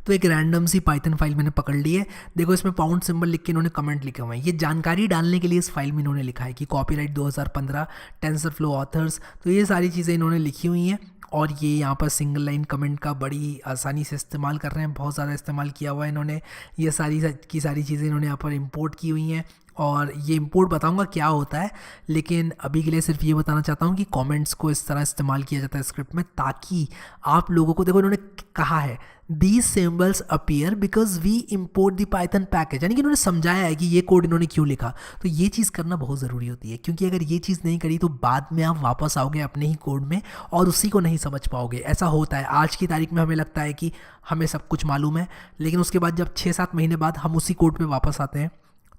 तो एक रैंडम सी पाइथन फाइल मैंने पकड़ ली है। देखो इसमें पाउंड सिंबल लिख के इन्होंने कमेंट लिखे हुए हैं। ये जानकारी डालने के लिए इस फाइल में इन्होंने लिखा है कि कॉपीराइट 2015, टेंसरफ्लो ऑथर्स, तो ये सारी चीज़ें इन्होंने लिखी हुई हैं। और ये यहाँ पर सिंगल लाइन कमेंट का बड़ी आसानी से इस्तेमाल कर रहे हैं, बहुत ज़्यादा इस्तेमाल किया हुआ है इन्होंने। ये सारी की सारी चीज़ें इन्होंने यहाँ पर इम्पोर्ट की हुई हैं, और ये इंपोर्ट बताऊंगा क्या होता है, लेकिन अभी के लिए सिर्फ ये बताना चाहता हूँ कि कमेंट्स को इस तरह इस्तेमाल किया जाता है स्क्रिप्ट में, ताकि आप लोगों को, देखो इन्होंने कहा है these symbols appear because we import the Python package, यानी कि इन्होंने समझाया है कि ये कोड इन्होंने क्यों लिखा। तो ये चीज़ करना बहुत ज़रूरी होती है, क्योंकि अगर ये चीज़ नहीं करी तो बाद में आप वापस आओगे अपने ही कोड में और उसी को नहीं समझ पाओगे। ऐसा होता है, आज की तारीख में हमें लगता है कि हमें सब कुछ मालूम है, लेकिन उसके बाद जब 6-7 महीने बाद हम उसी कोड पे वापस आते हैं,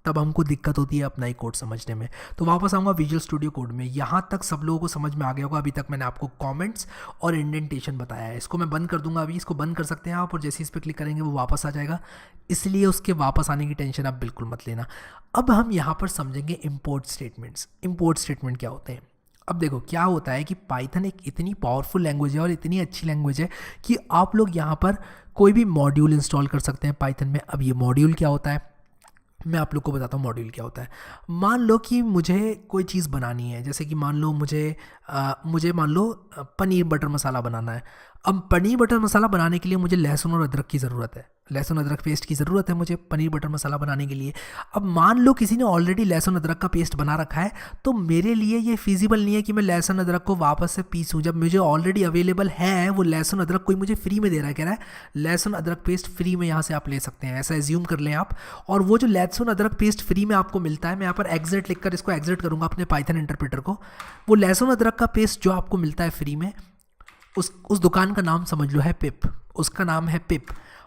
तब हमको दिक्कत होती है अपना ही कोड समझने में। तो वापस आऊँगा विजुअल स्टूडियो कोड में। यहाँ तक सब लोगों को समझ में आ गया होगा। अभी तक मैंने आपको कमेंट्स और इंडेंटेशन बताया है। इसको मैं बंद कर दूंगा, अभी इसको बंद कर सकते हैं आप, और जैसे इस पर क्लिक करेंगे वो वापस आ जाएगा, इसलिए उसके वापस आने की टेंशन आप बिल्कुल मत लेना। अब हम यहाँ पर समझेंगे इम्पोर्ट स्टेटमेंट्स। इम्पोर्ट स्टेटमेंट क्या होते हैं? अब देखो क्या होता है कि पाइथन एक इतनी पावरफुल लैंग्वेज है और इतनी अच्छी लैंग्वेज है कि आप लोग यहाँ पर कोई भी मॉड्यूल इंस्टॉल कर सकते हैं पाइथन में। अब ये मॉड्यूल क्या होता है, मैं आप लोग को बताता हूँ मॉड्यूल क्या होता है। मान लो कि मुझे कोई चीज़ बनानी है, जैसे कि मान लो मुझे मान लो पनीर बटर मसाला बनाना है। अब पनीर बटर मसाला बनाने के लिए मुझे लहसुन और अदरक की ज़रूरत है, लहसुन अदरक पेस्ट की ज़रूरत है मुझे पनीर बटर मसाला बनाने के लिए। अब मान लो किसी ने ऑलरेडी लहसुन अदरक का पेस्ट बना रखा है, तो मेरे लिए ये फिजिबल नहीं है कि मैं लहसुन अदरक को वापस से पीसूँ। जब मुझे ऑलरेडी अवेलेबल है वो लहसुन अदरक, कोई मुझे फ्री में दे रहा है, कह रहा है लहसुन अदरक पेस्ट फ्री में यहाँ से आप ले सकते हैं, ऐसा एज्यूम कर लें आप। और वो जो लहसुन अदरक पेस्ट फ्री में आपको मिलता है, मैं यहाँ पर एग्जिट लिखकर इसको एग्जिट करूँगा अपने पाइथन इंटरप्रेटर को। वो लहसुन अदरक का पेस्ट जो आपको मिलता है फ्री में, उस दुकान का नाम समझ लो है पिप, उसका नाम है पिप।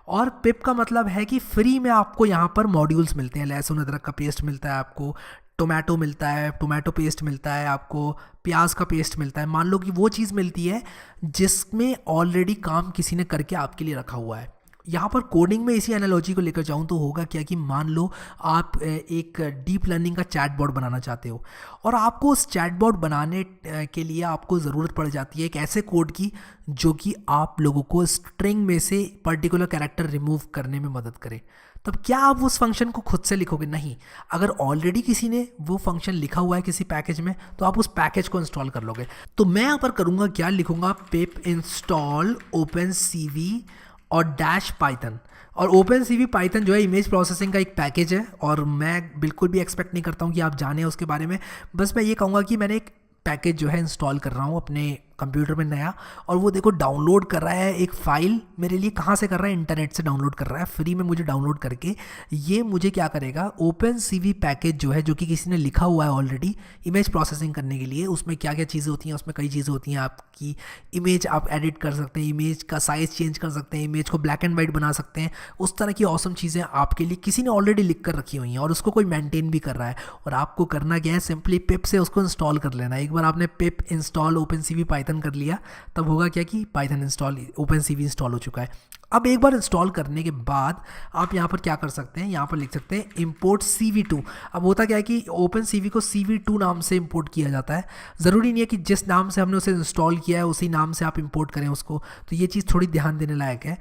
और पिप का मतलब है कि फ्री में आपको यहाँ पर मॉड्यूल्स मिलते हैं। लहसुन अदरक का पेस्ट मिलता है आपको, टोमेटो मिलता है, टोमेटो पेस्ट मिलता है आपको, प्याज का पेस्ट मिलता है। मान लो कि वो चीज़ मिलती है जिसमें ऑलरेडी काम किसी ने करके आपके लिए रखा हुआ है। यहाँ पर कोडिंग में इसी एनालॉजी को लेकर जाऊँ तो होगा क्या कि मान लो आप एक डीप लर्निंग का चैटबॉट बनाना चाहते हो, और आपको उस चैटबॉट बनाने के लिए आपको ज़रूरत पड़ जाती है एक ऐसे कोड की जो कि आप लोगों को स्ट्रिंग में से पर्टिकुलर कैरेक्टर रिमूव करने में मदद करे। तब क्या आप उस फंक्शन को खुद से लिखोगे? नहीं। अगर ऑलरेडी किसी ने वो फंक्शन लिखा हुआ है किसी पैकेज में, तो आप उस पैकेज को इंस्टॉल कर लोगे। तो मैं यहाँ पर करूँगा क्या, लिखूँगा पिप इंस्टॉल ओपनसीवी और डैश पाइथन। और ओपनसीवी पाइथन जो है इमेज प्रोसेसिंग का एक पैकेज है, और मैं बिल्कुल भी एक्सपेक्ट नहीं करता हूँ कि आप जाने उसके बारे में। बस मैं ये कहूँगा कि मैंने एक पैकेज जो है इंस्टॉल कर रहा हूँ अपने कंप्यूटर में नया, और वो देखो डाउनलोड कर रहा है एक फ़ाइल मेरे लिए। कहाँ से कर रहा है? इंटरनेट से डाउनलोड कर रहा है फ्री में मुझे डाउनलोड करके। ये मुझे क्या करेगा, ओपनसीवी पैकेज जो है, जो कि किसी ने लिखा हुआ है ऑलरेडी इमेज प्रोसेसिंग करने के लिए। उसमें क्या क्या चीज़ें होती हैं, उसमें कई चीज़ें होती हैं। आपकी इमेज आप एडिट कर सकते हैं, इमेज का साइज़ चेंज कर सकते हैं, इमेज को ब्लैक एंड वाइट बना सकते हैं। उस तरह की ऑसम चीज़ें आपके लिए किसी ने ऑलरेडी लिख कर रखी हुई हैं, और उसको कोई मेंटेन भी कर रहा है। और आपको करना क्या है, सिंपली पिप से उसको इंस्टॉल कर लेना। एक बार आपने पिप इंस्टॉल ओपनसीवी पाइथन पाइथन कर लिया, तब होगा क्या कि पाइथन इंस्टॉल, ओपनसीवी इंस्टॉल हो चुका है। अब एक बार इंस्टॉल करने के बाद आप यहाँ पर क्या कर सकते हैं, यहाँ पर लिख सकते हैं इंपोर्ट CV2। अब होता क्या है कि ओपनसीवी को CV2 नाम से इंपोर्ट किया जाता है। ज़रूरी नहीं है कि जिस नाम से हमने उसे इंस्टॉल किया है उसी नाम से आप इंपोर्ट करें उसको, तो ये चीज़ थोड़ी ध्यान देने लायक है।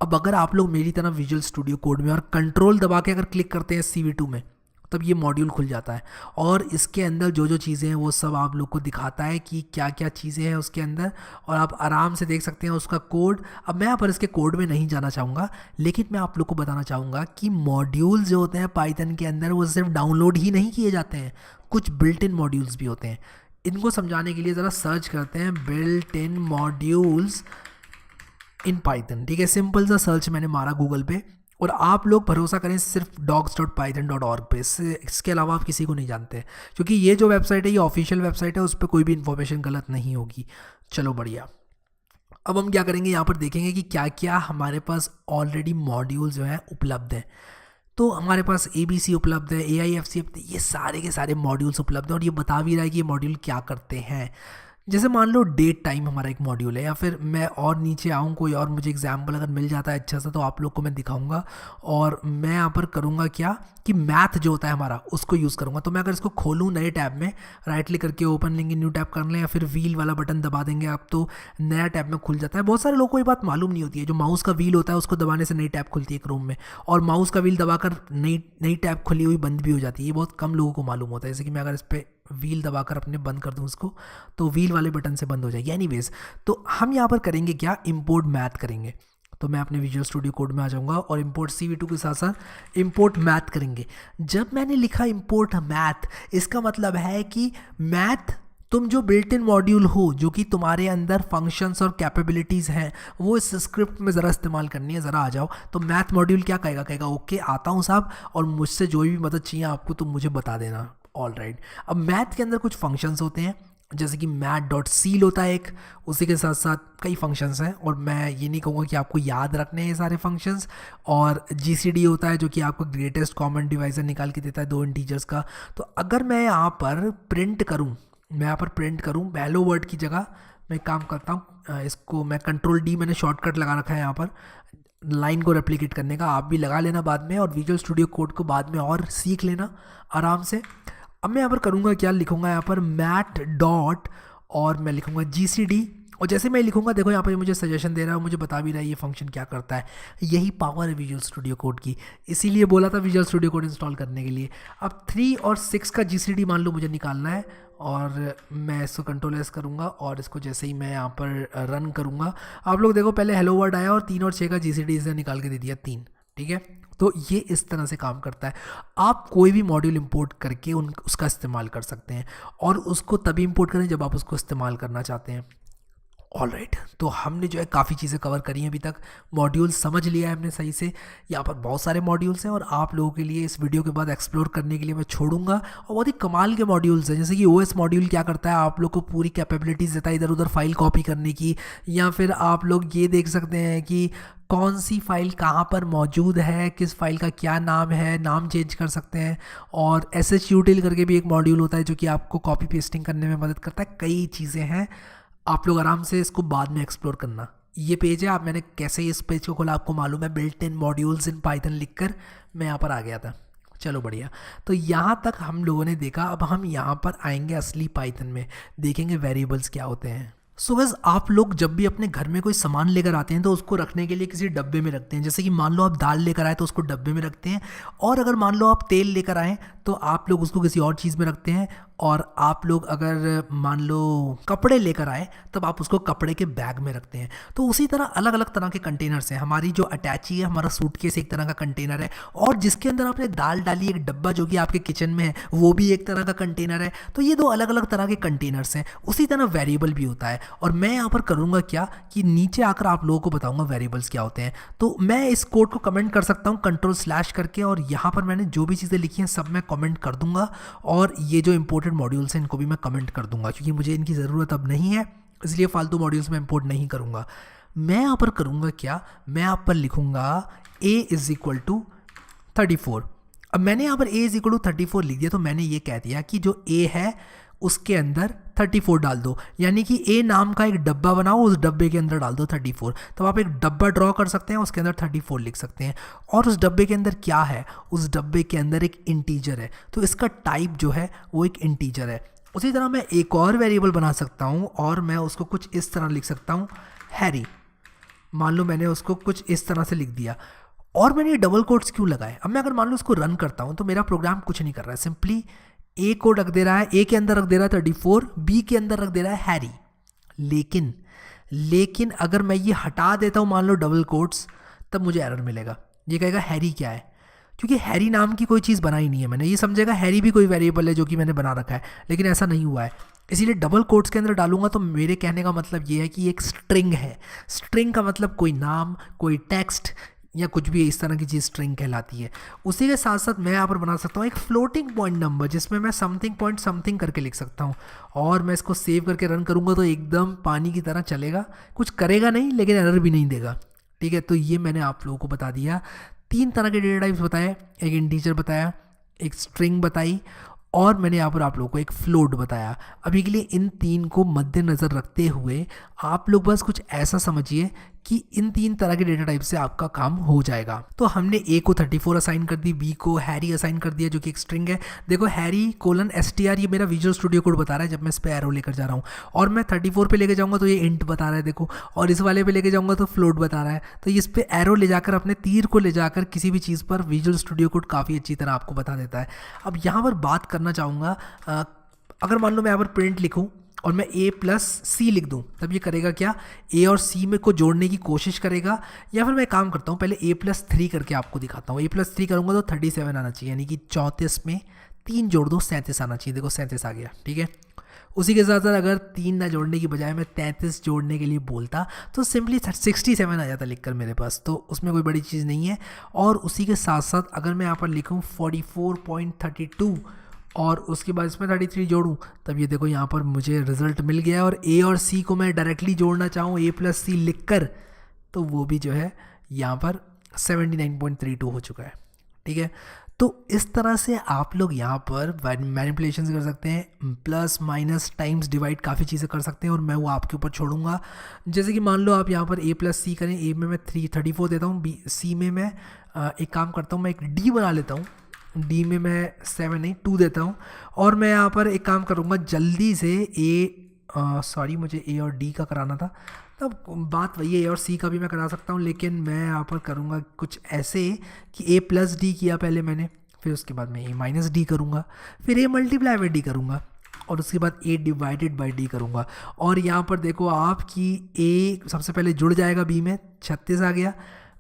अब अगर आप लोग मेरी तरह विजुअल स्टूडियो कोड में और कंट्रोल दबा के अगर क्लिक करते हैं CV2 में, तब ये मॉड्यूल खुल जाता है और इसके अंदर जो जो चीज़ें हैं वो सब आप लोग को दिखाता है कि क्या क्या चीज़ें हैं उसके अंदर, और आप आराम से देख सकते हैं उसका कोड। अब मैं यहाँ पर इसके कोड में नहीं जाना चाहूँगा, लेकिन मैं आप लोग को बताना चाहूँगा कि मॉड्यूल्स जो होते हैं पाइथन के अंदर वो सिर्फ डाउनलोड ही नहीं किए जाते हैं, कुछ बिल्ट इन मॉड्यूल्स भी होते हैं। इनको समझाने के लिए ज़रा सर्च करते हैं built in modules in Python, ठीक है। सिंपल सा सर्च मैंने मारा गूगल पे, और आप लोग भरोसा करें सिर्फ docs.python.org पे, इसके अलावा आप किसी को नहीं जानते, क्योंकि ये जो वेबसाइट है ये ऑफिशियल वेबसाइट है, उस पर कोई भी इन्फॉर्मेशन गलत नहीं होगी। चलो बढ़िया। अब हम क्या करेंगे, यहाँ पर देखेंगे कि क्या क्या हमारे पास ऑलरेडी मॉड्यूल जो हैं उपलब्ध हैं। तो हमारे पास ABC उपलब्ध है, AIFC, ये सारे के सारे मॉड्यूल्स उपलब्ध हैं, और ये बता भी रहा है कि ये मॉड्यूल क्या करते हैं। जैसे मान लो डेट टाइम हमारा एक मॉड्यूल है, या फिर मैं और नीचे आऊँ कोई और मुझे एग्जाम्पल अगर मिल जाता है अच्छा सा तो आप लोग को मैं दिखाऊंगा। और मैं यहाँ पर करूँगा क्या कि मैथ जो होता है हमारा उसको यूज़ करूँगा। तो मैं अगर इसको खोलूँ नए टैब में, राइट क्लिक करके ओपन लेंगे, न्यू टैब कर लें, या फिर व्हील वाला बटन दबा देंगे आप, तो नया टैब में खुल जाता है। बहुत सारे लोगों को ये बात मालूम नहीं होती है, जो माउस का व्हील होता है उसको दबाने से नई टैब खुलती है क्रोम में, और माउस का व्हील दबाकर नई टैब खुली हुई बंद भी हो जाती है। ये बहुत कम लोगों को मालूम होता है। जैसे कि मैं अगर इस पर व्हील दबाकर अपने बंद कर दूं उसको, तो व्हील वाले बटन से बंद हो जाएगी। एनीवेज, तो हम यहाँ पर करेंगे क्या, इंपोर्ट मैथ करेंगे। तो मैं अपने विजुअल स्टूडियो कोड में आ जाऊँगा और इंपोर्ट CV2 के साथ साथ इंपोर्ट मैथ करेंगे। जब मैंने लिखा इंपोर्ट मैथ, इसका मतलब है कि मैथ तुम जो बिल्ट इन मॉड्यूल हो, जो कि तुम्हारे अंदर फंक्शंस और कैपेबिलिटीज़ हैं, वो इस स्क्रिप्ट में ज़रा इस्तेमाल करनी है। ज़रा आ जाओ। तो मैथ मॉड्यूल क्या कहेगा ओके आता हूँ साहब, और मुझसे जो भी मदद चाहिए आपको तो मुझे बता देना। All right. अब मैथ के अंदर कुछ फंक्शंस होते हैं, जैसे कि math.ceil होता है एक, उसी के साथ साथ कई फंक्शंस हैं, और मैं ये नहीं कहूँगा कि आपको याद रखने हैं ये सारे फंक्शंस। और GCD होता है जो कि आपको ग्रेटेस्ट कॉमन डिवाइज़र निकाल के देता है 2 इंटीजर्स का। तो अगर मैं यहाँ पर प्रिंट करूँ हेलो वर्ड की जगह, मैं काम करता हूँ, इसको मैं Ctrl+D मैंने शॉर्टकट लगा रखा है यहाँ पर लाइन को रेप्लिकेट करने का, आप भी लगा लेना बाद में, और विजुअल स्टूडियो कोड को बाद में और सीख लेना आराम से। अब मैं यहाँ पर करूँगा क्या, लिखूँगा यहाँ पर मैथ डॉट और मैं लिखूँगा GCD, और जैसे मैं लिखूँगा देखो यहाँ पर मुझे सजेशन दे रहा है, मुझे बता भी रहा है ये फंक्शन क्या करता है। यही पावर है विजुअल स्टूडियो कोड की, इसीलिए बोला था विजुअल स्टूडियो कोड इंस्टॉल करने के लिए। अब 3 और 6 का GCD मान लो मुझे निकालना है, और मैं इसको Ctrl+S करूँगा, और इसको जैसे ही मैं यहाँ पर रन करूँगा, आप लोग देखो पहले हेलो वर्ड आया और 3 और 6 का GCD इसने निकाल के दे दिया 3, ठीक है। तो ये इस तरह से काम करता है। आप कोई भी मॉड्यूल इंपोर्ट करके उसका इस्तेमाल कर सकते हैं, और उसको तभी इंपोर्ट करें जब आप उसको इस्तेमाल करना चाहते हैं। ऑल राइट, तो हमने जो है काफ़ी चीज़ें कवर करी हैं अभी तक, मॉड्यूल समझ लिया है हमने सही से। यहाँ पर बहुत सारे मॉड्यूल्स हैं, और आप लोगों के लिए इस वीडियो के बाद एक्सप्लोर करने के लिए मैं छोड़ूंगा। और बहुत ही कमाल के मॉड्यूल्स हैं, जैसे कि OS मॉड्यूल क्या करता है, आप लोग को पूरी कैपेबिलिटीज़ देता है इधर उधर फाइल कॉपी करने की, या फिर आप लोग ये देख सकते हैं कि कौन सी फाइल कहाँ पर मौजूद है, किस फाइल का क्या नाम है, नाम चेंज कर सकते हैं। और SHUtil करके भी एक मॉड्यूल होता है जो कि आपको कॉपी पेस्टिंग करने में मदद करता है। कई चीज़ें हैं, आप लोग आराम से इसको बाद में एक्सप्लोर करना। ये पेज है, आप मैंने कैसे इस पेज को खोला आपको मालूम है, built in modules in Python लिखकर मैं यहाँ पर आ गया था। चलो बढ़िया, तो यहाँ तक हम लोगों ने देखा। अब हम यहाँ पर आएंगे असली पाइथन में, देखेंगे वेरिएबल्स क्या होते हैं। सो गाइस, आप लोग जब भी अपने घर में कोई सामान लेकर आते हैं तो उसको रखने के लिए किसी डब्बे में रखते हैं। जैसे कि मान लो आप दाल लेकर आए तो उसको डब्बे में रखते हैं, और अगर मान लो आप तेल लेकर आए तो आप लोग उसको किसी और चीज़ में रखते हैं, और आप लोग अगर मान लो कपड़े लेकर आए तब आप उसको कपड़े के बैग में रखते हैं। तो उसी तरह अलग अलग तरह के कंटेनर्स हैं। हमारी जो अटैची है, हमारा सूटकेस एक तरह का कंटेनर है, और जिसके अंदर आपने दाल डाली एक डब्बा जो कि आपके किचन में है वो भी एक तरह का कंटेनर है। तो ये 2 अलग अलग तरह के कंटेनर्स हैं। उसी तरह वेरिएबल भी होता है, और मैं यहाँ पर करूँगा क्या कि नीचे आकर आप लोगों को बताऊँगा वेरिएबल्स क्या होते हैं। तो मैं इस कोड को कमेंट कर सकता हूँ Ctrl/ करके, और यहाँ पर मैंने जो भी चीज़ें लिखी हैं सब मैं कमेंट कर दूंगा, और ये जो इंपोर्टेड मॉड्यूल्स हैं इनको भी मैं कमेंट कर दूंगा, क्योंकि मुझे इनकी ज़रूरत अब नहीं है, इसलिए फालतू मॉड्यूल्स में इंपोर्ट नहीं करूँगा। मैं यहाँ पर करूँगा क्या, मैं यहाँ पर लिखूँगा a = 34। अब मैंने यहाँ पर a = 34 लिख दिया, तो मैंने ये कह दिया कि जो a है उसके अंदर 34 डाल दो, यानी कि ए नाम का एक डब्बा बनाओ, उस डब्बे के अंदर डाल दो 34। तो आप एक डब्बा ड्रॉ कर सकते हैं, उसके अंदर 34 लिख सकते हैं। और उस डब्बे के अंदर क्या है, उस डब्बे के अंदर एक इंटीजर है, तो इसका टाइप जो है वो एक इंटीजर है। उसी तरह मैं एक और वेरिएबल बना सकता हूँ और मैं उसको कुछ इस तरह लिख सकता हूँ, हैरी। मान लो मैंने उसको कुछ इस तरह से लिख दिया, और मैंने ये डबल कोट्स क्यों लगाए। अब मैं अगर मान लो उसको रन करता हूँ तो मेरा प्रोग्राम कुछ नहीं कर रहा है, सिंपली ए को रख दे रहा है, ए के अंदर रख दे रहा है 34, बी के अंदर रख दे रहा है हैरी। लेकिन अगर मैं ये हटा देता हूँ मान लो डबल कोट्स, तब मुझे एरर मिलेगा। ये कहेगा हैरी क्या है, क्योंकि हैरी नाम की कोई चीज़ बनाई नहीं है मैंने। ये समझेगा हैरी भी कोई वेरिएबल है जो कि मैंने बना रखा है, लेकिन ऐसा नहीं हुआ है। इसीलिए डबल कोट्स के अंदर डालूंगा तो मेरे कहने का मतलब ये है कि एक स्ट्रिंग है। स्ट्रिंग का मतलब कोई नाम, कोई टेक्स्ट या कुछ भी इस तरह की चीज़ स्ट्रिंग कहलाती है। उसी के साथ साथ मैं यहाँ पर बना सकता हूँ एक फ्लोटिंग पॉइंट नंबर, जिसमें मैं समथिंग पॉइंट समथिंग करके लिख सकता हूँ, और मैं इसको सेव करके रन करूँगा तो एकदम पानी की तरह चलेगा, कुछ करेगा नहीं लेकिन एरर भी नहीं देगा। ठीक है, तो ये मैंने आप लोगों को बता दिया। 3 तरह के डेटा टाइप्स बताए, एक इंटीजर बताया, एक स्ट्रिंग बताई, और मैंने यहाँ पर आप लोगों को एक फ्लोट बताया। अभी के लिए इन 3 को मद्देनज़र रखते हुए आप लोग बस कुछ ऐसा समझिए कि इन 3 तरह के डेटा टाइप से आपका काम हो जाएगा। तो हमने ए को 34 असाइन कर दी, बी को हैरी असाइन कर दिया जो कि एक स्ट्रिंग है। देखो हैरी:str ये मेरा विजुअल स्टूडियो कोड बता रहा है जब मैं इस पर एरो लेकर जा रहा हूँ, और मैं 34 पे लेके जाऊँगा तो ये इंट बता रहा है देखो, और इस वाले पे लेके जाऊँगा तो फ्लोट बता रहा है। तो इस पर एरो ले जाकर, अपने तीर को ले जाकर किसी भी चीज़ पर विजुअल स्टूडियो कोड काफ़ी अच्छी तरह आपको बता देता है। अब यहाँ पर बात करना चाहूँगा, अगर मान लो मैं यहाँ पर प्रिंट लिखूँ और मैं a+c लिख दूं, तब ये करेगा क्या, a और c में को जोड़ने की कोशिश करेगा। या फिर मैं काम करता हूँ, पहले a+3 करके आपको दिखाता हूँ। a+3 करूँगा तो 37 आना चाहिए, यानी कि 34 में 3 जोड़ दो 37 आना चाहिए। देखो 37 आ गया। ठीक है, उसी के साथ साथ अगर 3 ना जोड़ने की बजाय मैं 33 जोड़ने के लिए बोलता तो सिंपली 67 आ जाता लिखकर मेरे पास, तो उसमें कोई बड़ी चीज़ नहीं है। और उसी के साथ साथ अगर मैं यहाँ पर लिखूँ 44.32 और उसके बाद इसमें 33 जोड़ूँ, तब ये देखो यहाँ पर मुझे रिजल्ट मिल गया। और ए और सी को मैं डायरेक्टली जोड़ना चाहूँ a+c लिखकर, तो वो भी जो है यहाँ पर 79.32 हो चुका है। ठीक है, तो इस तरह से आप लोग यहाँ पर मैनिपुलेशन कर सकते हैं, प्लस माइनस टाइम्स डिवाइड, काफ़ी चीज़ें कर सकते हैं, और मैं वो आपके ऊपर छोड़ूंगा। जैसे कि मान लो आप यहाँ पर a+c करें, a में मैं 34 देता हूँ, c में मैं एक काम करता हूँ, मैं एक d बना लेता हूँ, डी में मैं 7 नहीं 2 देता हूँ। और मैं यहाँ पर एक काम करूँगा जल्दी से मुझे ए और डी का कराना था, तब बात वही है, ए और सी का भी मैं करा सकता हूँ, लेकिन मैं यहाँ पर करूँगा कुछ ऐसे कि a+d किया पहले मैंने, फिर उसके बाद मैं a-d करूँगा, फिर a×d करूँगा, और उसके बाद a/d करूँगा। और यहाँ पर देखो आपकी a सबसे पहले जुड़ जाएगा b में, 36 आ गया,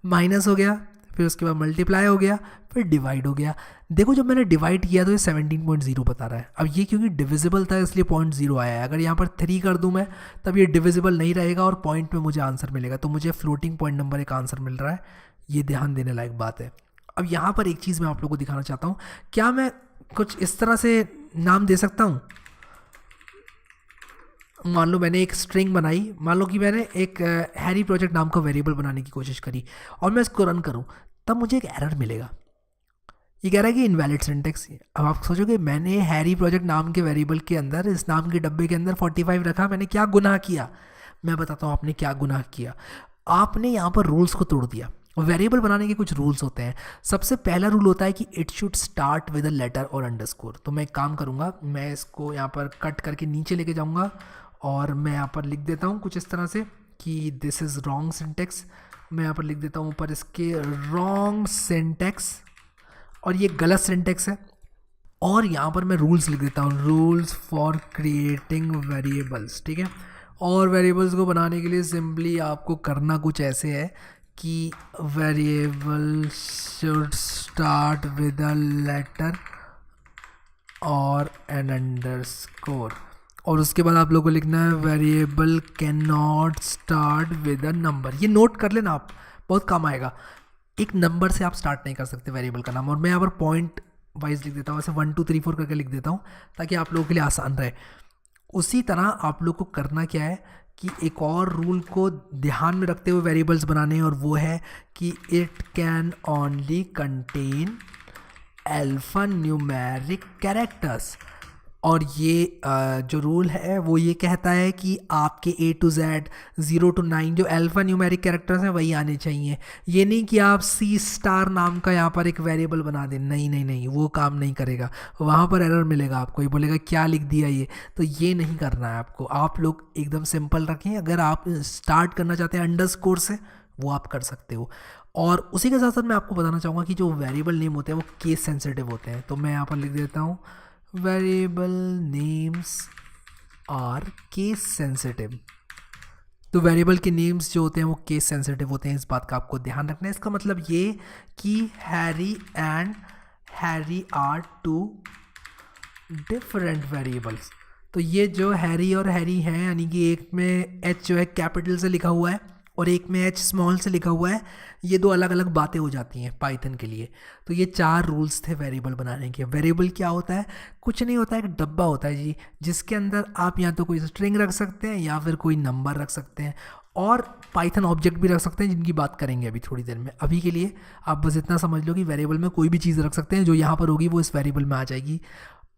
माइनस हो गया, फिर उसके बाद मल्टीप्लाई हो गया, फिर डिवाइड हो गया। देखो जब मैंने डिवाइड किया तो ये 17.0 बता रहा है। अब ये क्योंकि डिविजिबल था इसलिए 0.0 आया है। अगर यहाँ पर 3 कर दूँ मैं, तब ये डिविजिबल नहीं रहेगा और पॉइंट में मुझे आंसर मिलेगा। तो मुझे फ्लोटिंग पॉइंट नंबर एक आंसर मिल रहा है, ये ध्यान देने लायक बात है। अब यहाँ पर एक चीज़ मैं आप लोगों को दिखाना चाहता हूँ, क्या मैं कुछ इस तरह से नाम दे सकता हूँ। मान लो मैंने एक स्ट्रिंग बनाई, मान लो कि मैंने एक हैरी प्रोजेक्ट नाम का वेरिएबल बनाने की कोशिश करी और मैं इसको रन करूं, तब मुझे एक एरर मिलेगा। ये कह रहा है कि इनवैलिड सिंटेक्स। अब आप सोचोगे मैंने हैरी प्रोजेक्ट नाम के वेरिएबल के अंदर, इस नाम के डब्बे के अंदर 45 रखा, मैंने क्या गुनाह किया। मैं बताता हूँ आपने क्या गुनाह किया। आपने यहाँ पर रूल्स को तोड़ दिया। वेरिएबल बनाने के कुछ रूल्स होते हैं। सबसे पहला रूल होता है कि it should start with a letter और अंडरस्कोर। तो मैं एक काम करूँगा, मैं इसको यहाँ पर कट करके नीचे लेके जाऊँगा और मैं यहाँ पर लिख देता हूँ कुछ इस तरह से कि दिस इज़ रॉन्ग सिंटेक्स। मैं यहाँ पर लिख देता हूँ ऊपर इसके रॉन्ग सिंटेक्स, और ये गलत सिंटेक्स है। और यहाँ पर मैं रूल्स लिख देता हूँ, रूल्स फॉर क्रिएटिंग वेरिएबल्स। ठीक है, और वेरिएबल्स को बनाने के लिए सिंपली आपको करना कुछ ऐसे है कि variable should start with a letter और एन अंडरस्कोर, और उसके बाद आप लोगों को लिखना है variable can not start with a number. ये नोट कर लेना आप, बहुत काम आएगा। एक नंबर से आप स्टार्ट नहीं कर सकते वेरिएबल का नाम। और मैं यहाँ पर पॉइंट वाइज लिख देता हूँ, ऐसे 1 2 3 4 करके लिख देता हूँ ताकि आप लोगों के लिए आसान रहे। उसी तरह आप लोग को करना क्या है कि एक और रूल को ध्यान में रखते हुए वेरिएबल्स बनाने हैं, और वो है कि it can only contain alpha numeric characters. और ये जो रूल है वो ये कहता है कि आपके A to Z 0 to 9 जो अल्फ़ा न्यूमेरिक कैरेक्टर्स हैं वही आने चाहिए। ये नहीं कि आप C* नाम का यहाँ पर एक वेरिएबल बना दें, नहीं नहीं नहीं, वो काम नहीं करेगा, वहाँ पर एरर मिलेगा आपको, ये बोलेगा क्या लिख दिया ये। तो ये नहीं करना है आपको, आप लोग एकदम सिंपल रखें। अगर आप स्टार्ट करना चाहते हैं अंडरस्कोर से, वो आप कर सकते हो। और उसी के साथ साथ मैं आपको बताना चाहूँगा कि जो वेरिएबल नेम होते हैं वो केस सेंसिटिव होते हैं। तो मैं यहाँ पर लिख देता हूँ variable names are case sensitive. तो वेरिएबल के नेम्स जो होते हैं वो केस सेंसिटिव होते हैं, इस बात का आपको ध्यान रखना है। इसका मतलब ये कि Harry and Harry are two different variables. तो ये जो हैरी और हैरी हैं, यानी कि एक में एच जो है कैपिटल से लिखा हुआ है और एक में एच स्मॉल से लिखा हुआ है, ये दो अलग अलग बातें हो जाती हैं पाइथन के लिए। तो ये 4 रूल्स थे वेरिएबल बनाने के। वेरिएबल क्या होता है? कुछ नहीं होता है, एक डब्बा होता है जी, जिसके अंदर आप या तो कोई स्ट्रिंग रख सकते हैं या फिर कोई नंबर रख सकते हैं, और पाइथन ऑब्जेक्ट भी रख सकते हैं, जिनकी बात करेंगे अभी थोड़ी देर में। अभी के लिए आप बस इतना समझ लो कि वेरिएबल में कोई भी चीज़ रख सकते हैं, जो यहाँ पर होगी वो इस वेरिएबल में आ जाएगी।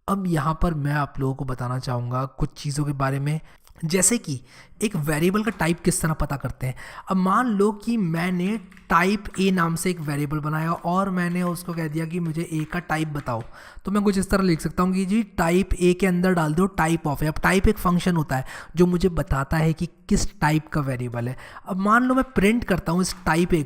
अब यहाँ पर मैं आप लोगों को बताना चाहूँगा कुछ चीज़ों के बारे में, जैसे कि एक वेरिएबल का टाइप किस तरह पता करते हैं। अब मान लो कि मैंने टाइप ए नाम से एक वेरिएबल बनाया और मैंने उसको कह दिया कि मुझे ए का टाइप बताओ। तो मैं कुछ इस तरह लिख सकता हूँ कि जी टाइप ए के अंदर डाल दो टाइप ऑफ है। अब टाइप एक फंक्शन होता है जो मुझे बताता है कि किस टाइप का वेरिएबल है। अब मान लो मैं प्रिंट करता हूँ इस टाइप ए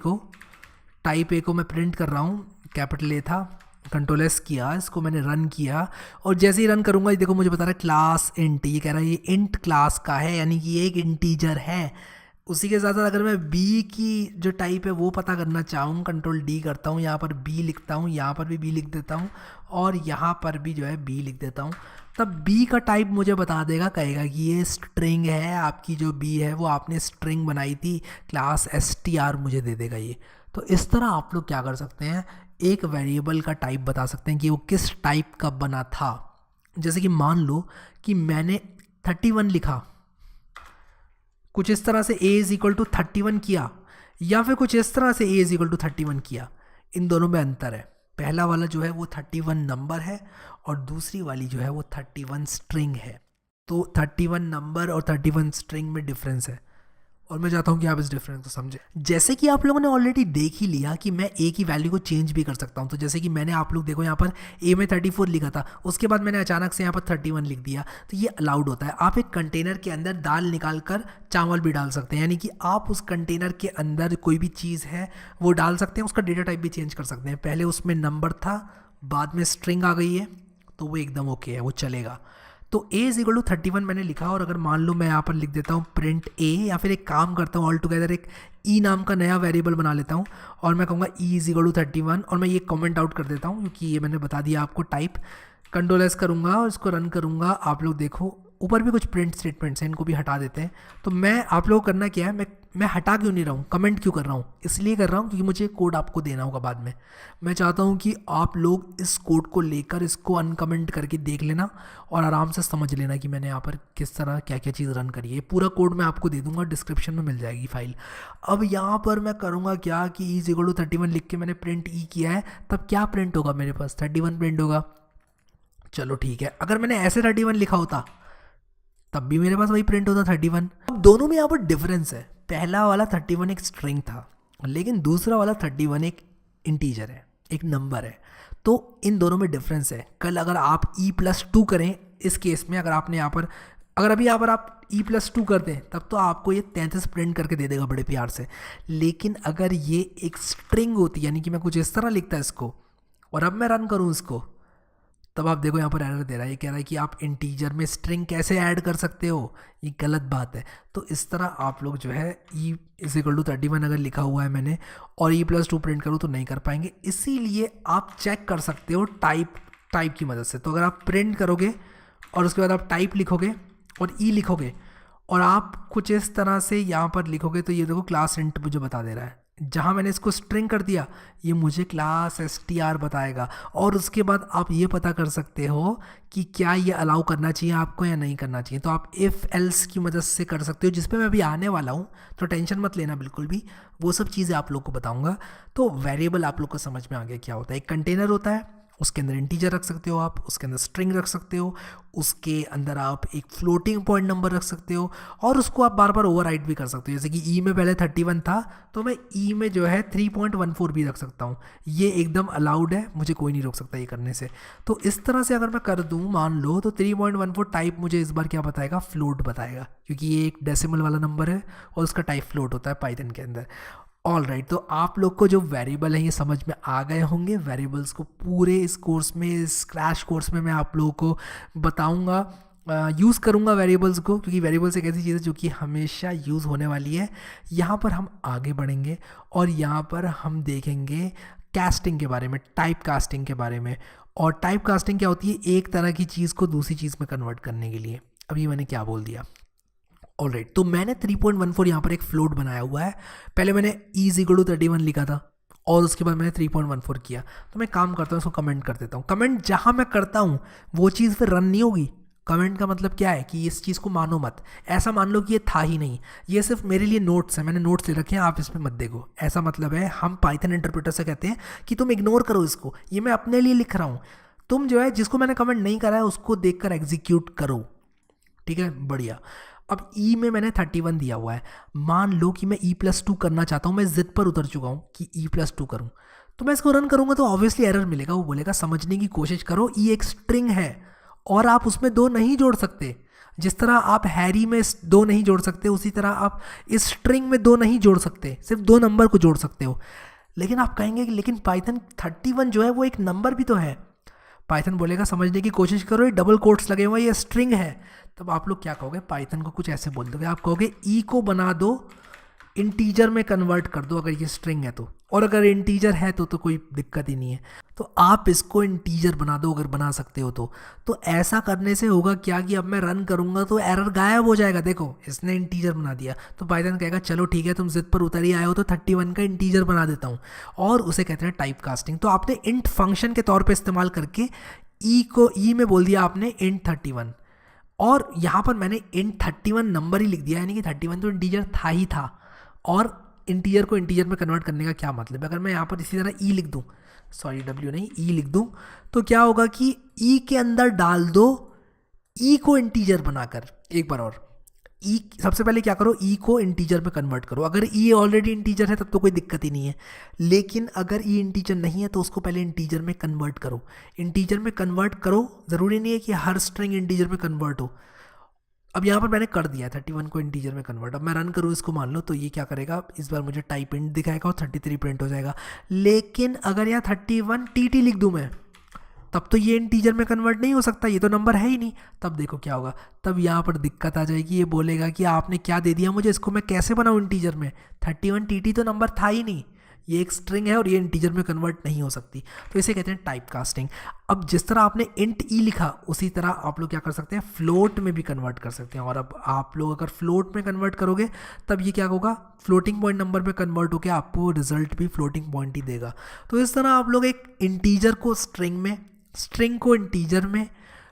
को मैं प्रिंट कर रहा हूँ, कैपिटल ए था, कंट्रोल एस किया, इसको मैंने रन किया, और जैसे ही रन करूँगा देखो मुझे बता रहा है क्लास इंट। ये कह रहा है ये इंट क्लास का है, यानी कि ये एक इंटीजर है। उसी के साथ साथ अगर मैं बी की जो टाइप है वो पता करना चाहूँ, कंट्रोल डी करता हूँ, यहाँ पर बी लिखता हूँ, यहाँ पर भी बी लिख देता हूँ, और यहाँ पर भी जो है बी लिख देता हूँ। तब बी का टाइप मुझे बता देगा, कहेगा कि ये स्ट्रिंग है, आपकी जो बी है वो आपने स्ट्रिंग बनाई थी, क्लास str मुझे दे देगा ये। तो इस तरह आप लोग क्या कर सकते हैं, एक वेरिएबल का टाइप बता सकते हैं कि वो किस टाइप का बना था। जैसे कि मान लो कि मैंने 31 लिखा, कुछ इस तरह से a इज इक्वल टू 31 किया, या फिर कुछ इस तरह से a इज इक्वल टू 31 किया। इन दोनों में अंतर है, पहला वाला जो है वो 31 नंबर है और दूसरी वाली जो है वो 31 स्ट्रिंग है। तो 31 नंबर और 31 स्ट्रिंग में डिफरेंस है, और मैं चाहता हूँ कि आप इस डिफरेंस को समझें। जैसे कि आप लोगों ने ऑलरेडी देख ही लिया कि मैं ए की वैल्यू को चेंज भी कर सकता हूँ। तो जैसे कि मैंने, आप लोग देखो यहाँ पर ए में 34 लिखा था, उसके बाद मैंने अचानक से यहाँ पर 31 लिख दिया, तो ये अलाउड होता है। आप एक कंटेनर के अंदर दाल निकाल कर चावल भी डाल सकते हैं, यानी कि आप उस कंटेनर के अंदर कोई भी चीज़ है वो डाल सकते हैं, उसका डेटा टाइप भी चेंज कर सकते हैं। पहले उसमें नंबर था, बाद में स्ट्रिंग आ गई है, तो वो एकदम ओके है, वो चलेगा। तो a इज इक्वल टू 31 मैंने लिखा, और अगर मान लो मैं यहाँ पर लिख देता हूँ प्रिंट a, या फिर एक काम करता हूँ ऑल टुगेदर एक e नाम का नया वेरिएबल बना लेता हूँ, और मैं कहूँगा e इज इक्वल टू 31, और मैं ये कमेंट आउट कर देता हूँ क्योंकि ये मैंने बता दिया आपको टाइप। कंट्रोल एस करूँगा और इसको रन करूँगा। आप लोग देखो ऊपर भी कुछ प्रिंट स्टेटमेंट्स हैं, इनको भी हटा देते हैं। तो मैं, आप लोग करना क्या है, मैं हटा क्यों नहीं रहा हूँ, कमेंट क्यों कर रहा हूँ, इसलिए कर रहा हूँ क्योंकि मुझे कोड आपको देना होगा बाद में। मैं चाहता हूँ कि आप लोग इस कोड को लेकर इसको अनकमेंट करके देख लेना और आराम से समझ लेना कि मैंने यहाँ पर किस तरह क्या क्या चीज़ रन करी है। पूरा कोड मैं आपको दे दूँगा, डिस्क्रिप्शन में मिल जाएगी फाइल। अब यहाँ पर मैं करूँगा क्या कि ई इज इक्वल टू 31 लिख के मैंने प्रिंट ई किया है, तब क्या प्रिंट होगा मेरे पास, 31 प्रिंट होगा। चलो ठीक है, अगर मैंने ऐसे 31 लिखा होता तब भी मेरे पास वही प्रिंट होता 31। अब दोनों में यहाँ पर डिफरेंस है, पहला वाला 31 एक स्ट्रिंग था, लेकिन दूसरा वाला 31 एक इंटीजर है, एक नंबर है। तो इन दोनों में डिफरेंस है। कल अगर आप e+2 करें, इस केस में अगर आपने यहाँ पर, अगर अभी यहाँ पर आप e+2 कर दें, तब तो आपको ये 33 प्रिंट करके दे देगा बड़े प्यार से। लेकिन अगर ये एक स्ट्रिंग होती, यानी कि मैं कुछ इस तरह लिखता है इसको, और अब मैं रन करूँ इसको, तब आप देखो यहाँ पर एरर दे रहा है। ये कह रहा है कि आप इंटीजर में स्ट्रिंग कैसे ऐड कर सकते हो, ये गलत बात है। तो इस तरह आप लोग जो है e इज इक्वल टू 31 अगर लिखा हुआ है मैंने और e+2 प्रिंट करूँ तो नहीं कर पाएंगे। इसीलिए आप चेक कर सकते हो टाइप की मदद से। तो अगर आप प्रिंट करोगे और उसके बाद आप टाइप लिखोगे और ई लिखोगे और आप कुछ इस तरह से यहाँ पर लिखोगे, तो ये देखो क्लास इंट मुझे बता दे रहा है। जहाँ मैंने इसको स्ट्रिंग कर दिया, ये मुझे क्लास str बताएगा। और उसके बाद आप ये पता कर सकते हो कि क्या ये अलाउ करना चाहिए आपको या नहीं करना चाहिए। तो आप इफ़ एल्स की मदद से कर सकते हो, जिस पे मैं अभी आने वाला हूँ, तो टेंशन मत लेना बिल्कुल भी, वो सब चीज़ें आप लोग को बताऊँगा। तो वेरिएबल आप लोग को समझ में आ गया क्या होता है। एक कंटेनर होता है उसके अंदर इंटीजर रख सकते हो आप, उसके अंदर स्ट्रिंग रख सकते हो, उसके अंदर आप एक फ्लोटिंग पॉइंट नंबर रख सकते हो, और उसको आप बार बार ओवरराइड भी कर सकते हो। जैसे कि ई में पहले 31 था तो मैं ई में जो है 3.14 भी रख सकता हूँ। ये एकदम अलाउड है, मुझे कोई नहीं रोक सकता ये करने से। तो इस तरह से अगर मैं कर दूँ मान लो, तो 3.14 टाइप मुझे इस बार क्या बताएगा, फ्लोट बताएगा, क्योंकि ये एक डेसिमल वाला नंबर है और उसका टाइप फ्लोट होता है पाइथन के अंदर। ऑल राइट, तो आप लोग को जो वेरिएबल है ये समझ में आ गए होंगे। वेरिएबल्स को पूरे इस कोर्स में, इस क्रैश कोर्स में मैं आप लोगों को बताऊंगा, यूज़ करूंगा वेरिएबल्स को, क्योंकि वेरिएबल्स एक ऐसी चीज़ है जो कि हमेशा यूज़ होने वाली है। यहाँ पर हम आगे बढ़ेंगे और यहाँ पर हम देखेंगे कास्टिंग के बारे में, टाइप कास्टिंग के बारे में। और टाइप कास्टिंग क्या होती है, एक तरह की चीज़ को दूसरी चीज़ में कन्वर्ट करने के लिए। अभी मैंने क्या बोल दिया, ऑलराइट। तो मैंने 3.14 यहाँ पर एक फ्लोट बनाया हुआ है। पहले मैंने e=31 लिखा था और उसके बाद मैंने 3.14 किया। तो मैं काम करता हूँ, इसको कमेंट कर देता हूँ। कमेंट जहाँ मैं करता हूँ वो चीज़ फिर रन नहीं होगी। कमेंट का मतलब क्या है कि इस चीज़ को मानो मत, ऐसा मान लो कि ये था ही नहीं, ये सिर्फ मेरे लिए नोट्स है, मैंने नोट्स ले रखे हैं, आप इसमें मत देखो। ऐसा मतलब है, हम पाइथन इंटरप्रेटर से कहते हैं कि तुम इग्नोर करो इसको, ये मैं अपने लिए लिख रहा हूँ। तुम जो है जिसको मैंने कमेंट नहीं करा है उसको देखकर एग्जीक्यूट करो, ठीक है, बढ़िया। अब ई में मैंने 31 दिया हुआ है। मान लो कि मैं e+2 करना चाहता हूँ, मैं जिद पर उतर चुका हूँ कि e+2 करूँ, तो मैं इसको रन करूँगा तो ऑब्वियसली एरर मिलेगा। वो बोलेगा समझने की कोशिश करो, ई एक स्ट्रिंग है और आप उसमें 2 नहीं जोड़ सकते। जिस तरह आप हैरी में 2 नहीं जोड़ सकते, उसी तरह आप इस स्ट्रिंग में 2 नहीं जोड़ सकते, सिर्फ 2 नंबर को जोड़ सकते हो। लेकिन आप कहेंगे कि लेकिन पाइथन 31 जो है वो एक नंबर भी तो है। पाइथन बोलेगा समझने की कोशिश करो, ये डबल कोट्स लगे हुए, ये स्ट्रिंग है। तब आप लोग क्या कहोगे, पाइथन को कुछ ऐसे बोल दोगे, आप कहोगे ई को बना दो इंटीजर में कन्वर्ट कर दो अगर ये स्ट्रिंग है तो, और अगर इंटीजर है तो कोई दिक्कत ही नहीं है। तो आप इसको इंटीजर बना दो अगर बना सकते हो तो ऐसा करने से होगा क्या कि अब मैं रन करूंगा तो एरर गायब हो जाएगा। देखो इसने इंटीजर बना दिया, तो पाइथन कहेगा चलो ठीक है, तुम जिद पर उतर ही आए हो तो 31 का इंटीजर बना देता हूँ, और उसे कहते हैं टाइप कास्टिंग। तो आपने इंट फंक्शन के तौर पर इस्तेमाल करके ई में बोल दिया आपने इंट 31, और यहाँ पर मैंने इंट 31 नंबर ही लिख दिया, यानी कि 31 तो इंटीजर था ही था। और इंटीजर को इंटीजर में कन्वर्ट करने का क्या मतलब है, अगर मैं यहाँ पर इसी तरह ई लिख दूँ, सॉरी डब्ल्यू नहीं ई लिख दूँ, तो क्या होगा कि ई के अंदर डाल दो ई को इंटीजर बनाकर। एक बार और, ई सबसे पहले क्या करो, ई को इंटीजर में कन्वर्ट करो। अगर ई ऑलरेडी इंटीजर है तब तो कोई दिक्कत ही नहीं है, लेकिन अगर ई इंटीजर नहीं है तो उसको पहले इंटीजर में कन्वर्ट करो। इंटीजर में कन्वर्ट करो, ज़रूरी नहीं है कि हर स्ट्रिंग इंटीजर में कन्वर्ट हो। अब यहाँ पर मैंने कर दिया 31 को इंटीजर में कन्वर्ट। अब मैं रन करूँ इसको मान लो, तो ये क्या करेगा, इस बार मुझे टाइप इंट दिखाएगा और 33 प्रिंट हो जाएगा। लेकिन अगर यहाँ 31 टी लिख दूँ मैं, तब तो ये इंटीजर में कन्वर्ट नहीं हो सकता, ये तो नंबर है ही नहीं। तब देखो क्या होगा, तब यहाँ पर दिक्कत आ जाएगी, ये बोलेगा कि आपने क्या दे दिया मुझे, इसको मैं कैसे बनाऊँ इंटीजर में, 31 टी तो नंबर था ही नहीं, ये एक स्ट्रिंग है और ये इंटीजर में कन्वर्ट नहीं हो सकती। तो इसे कहते हैं टाइप कास्टिंग। अब जिस तरह आपने इंट ई लिखा उसी तरह आप लोग क्या कर सकते हैं, फ्लोट में भी कन्वर्ट कर सकते हैं। और अब आप लोग अगर फ्लोट में कन्वर्ट करोगे तब ये क्या होगा, फ्लोटिंग पॉइंट नंबर में कन्वर्ट होकर आपको रिजल्ट भी फ्लोटिंग पॉइंट ही देगा। तो इस तरह आप लोग एक इंटीजर को स्ट्रिंग में, स्ट्रिंग को इंटीजर में,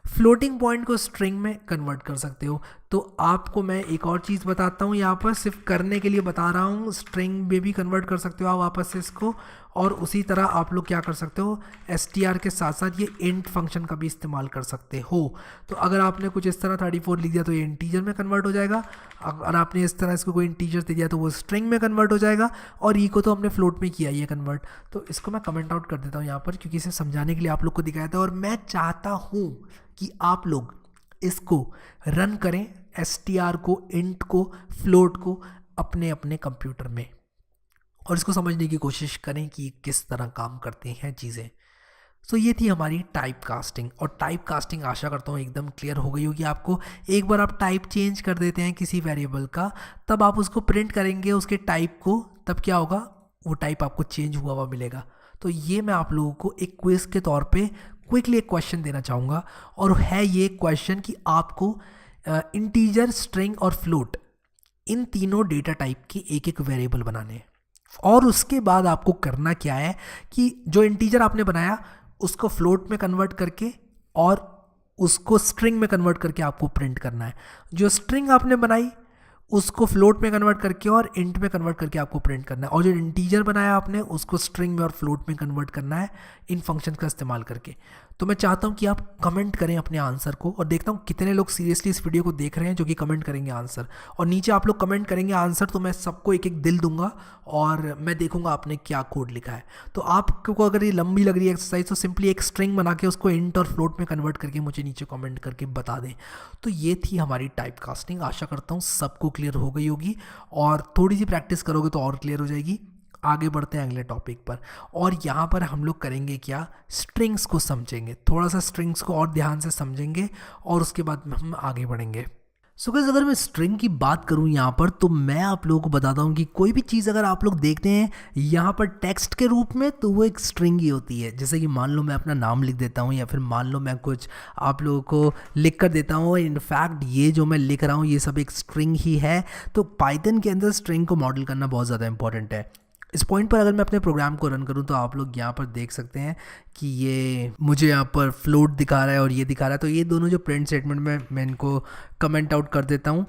फ्लोटिंग पॉइंट को स्ट्रिंग में कन्वर्ट कर सकते हो। तो आपको मैं एक और चीज़ बताता हूँ, यहाँ पर सिर्फ करने के लिए बता रहा हूँ, स्ट्रिंग में भी कन्वर्ट कर सकते हो आप वापस से इसको। और उसी तरह आप लोग क्या कर सकते हो, str के साथ साथ ये इंट फंक्शन का भी इस्तेमाल कर सकते हो। तो अगर आपने कुछ इस तरह 34 लिख दिया तो ये इंटीजर में कन्वर्ट हो जाएगा, अगर आपने इस तरह इसको कोई इंटीजर दे दिया तो वो स्ट्रिंग में कन्वर्ट हो जाएगा, और ई को तो हमने फ्लोट में किया ये कन्वर्ट। तो इसको मैं कमेंट आउट कर देता हूँ यहाँ पर, क्योंकि इसे समझाने के लिए आप लोग को दिखाया था, और मैं चाहता हूँ कि आप लोग इसको रन करें, str को, इंट को, फ्लोट को अपने अपने कंप्यूटर में, और इसको समझने की कोशिश करें कि किस तरह काम करती हैं चीज़ें। सो ये थी हमारी टाइप कास्टिंग। और टाइप कास्टिंग आशा करता हूँ एकदम क्लियर हो गई होगी आपको। एक बार आप टाइप चेंज कर देते हैं किसी वेरिएबल का, तब आप उसको प्रिंट करेंगे उसके टाइप को, तब क्या होगा, वो टाइप आपको चेंज हुआ हुआ मिलेगा। तो ये मैं आप लोगों को एक क्विज के तौर पे क्विकली एक क्वेश्चन देना चाहूँगा, और है ये क्वेश्चन कि आपको इंटीजर, स्ट्रिंग और फ्लोट, इन तीनों डेटा टाइप की एक एक वेरिएबल बनाने हैं। और उसके बाद आपको करना क्या है कि जो इंटीजर आपने बनाया उसको फ्लोट में कन्वर्ट करके और उसको स्ट्रिंग में कन्वर्ट करके आपको प्रिंट करना है। जो स्ट्रिंग आपने बनाई उसको फ्लोट में कन्वर्ट करके और इंट में कन्वर्ट करके आपको प्रिंट करना है, और जो इंटीजर बनाया आपने उसको स्ट्रिंग में और फ्लोट में कन्वर्ट करना है इन फंक्शन का इस्तेमाल करके। तो मैं चाहता हूँ कि आप कमेंट करें अपने आंसर को, और देखता हूँ कितने लोग सीरियसली इस वीडियो को देख रहे हैं जो कि कमेंट करेंगे आंसर। और नीचे आप लोग कमेंट करेंगे आंसर तो मैं सबको एक एक दिल दूंगा और मैं देखूंगा आपने क्या कोड लिखा है। तो आपको अगर ये लंबी लग रही है एक्सरसाइज तो सिंपली एक स्ट्रिंग बना के उसको इंट और फ्लोट में कन्वर्ट करके मुझे नीचे कमेंट करके बता दें। तो ये थी हमारी टाइप कास्टिंग। आशा करता हूँ सबको क्लियर हो गई होगी, और थोड़ी सी प्रैक्टिस करोगे तो और क्लियर हो जाएगी। आगे बढ़ते हैं अगले टॉपिक पर, और यहाँ पर हम लोग करेंगे क्या, स्ट्रिंग्स को समझेंगे, थोड़ा सा स्ट्रिंग्स को और ध्यान से समझेंगे और उसके बाद हम आगे बढ़ेंगे। सो गाइस, अगर मैं स्ट्रिंग की बात करूं यहाँ पर, तो मैं आप लोगों को बताता हूँ कि कोई भी चीज़ अगर आप लोग देखते हैं यहाँ पर टेक्स्ट के रूप में तो वो एक स्ट्रिंग ही होती है। जैसे कि मान लो मैं अपना नाम लिख देता हूँ, या फिर मान लो मैं कुछ आप लोगों को लिख कर देता हूँ, इनफैक्ट ये जो मैं लिख रहा हूँ ये सब एक स्ट्रिंग ही है। तो पाइथन के अंदर स्ट्रिंग को मॉडल करना बहुत ज़्यादा इंपॉर्टेंट है। इस पॉइंट पर अगर मैं अपने प्रोग्राम को रन करूं तो आप लोग यहाँ पर देख सकते हैं कि ये मुझे यहाँ पर फ्लोट दिखा रहा है और ये दिखा रहा है। तो ये दोनों जो प्रिंट स्टेटमेंट में मैं इनको कमेंट आउट कर देता हूँ।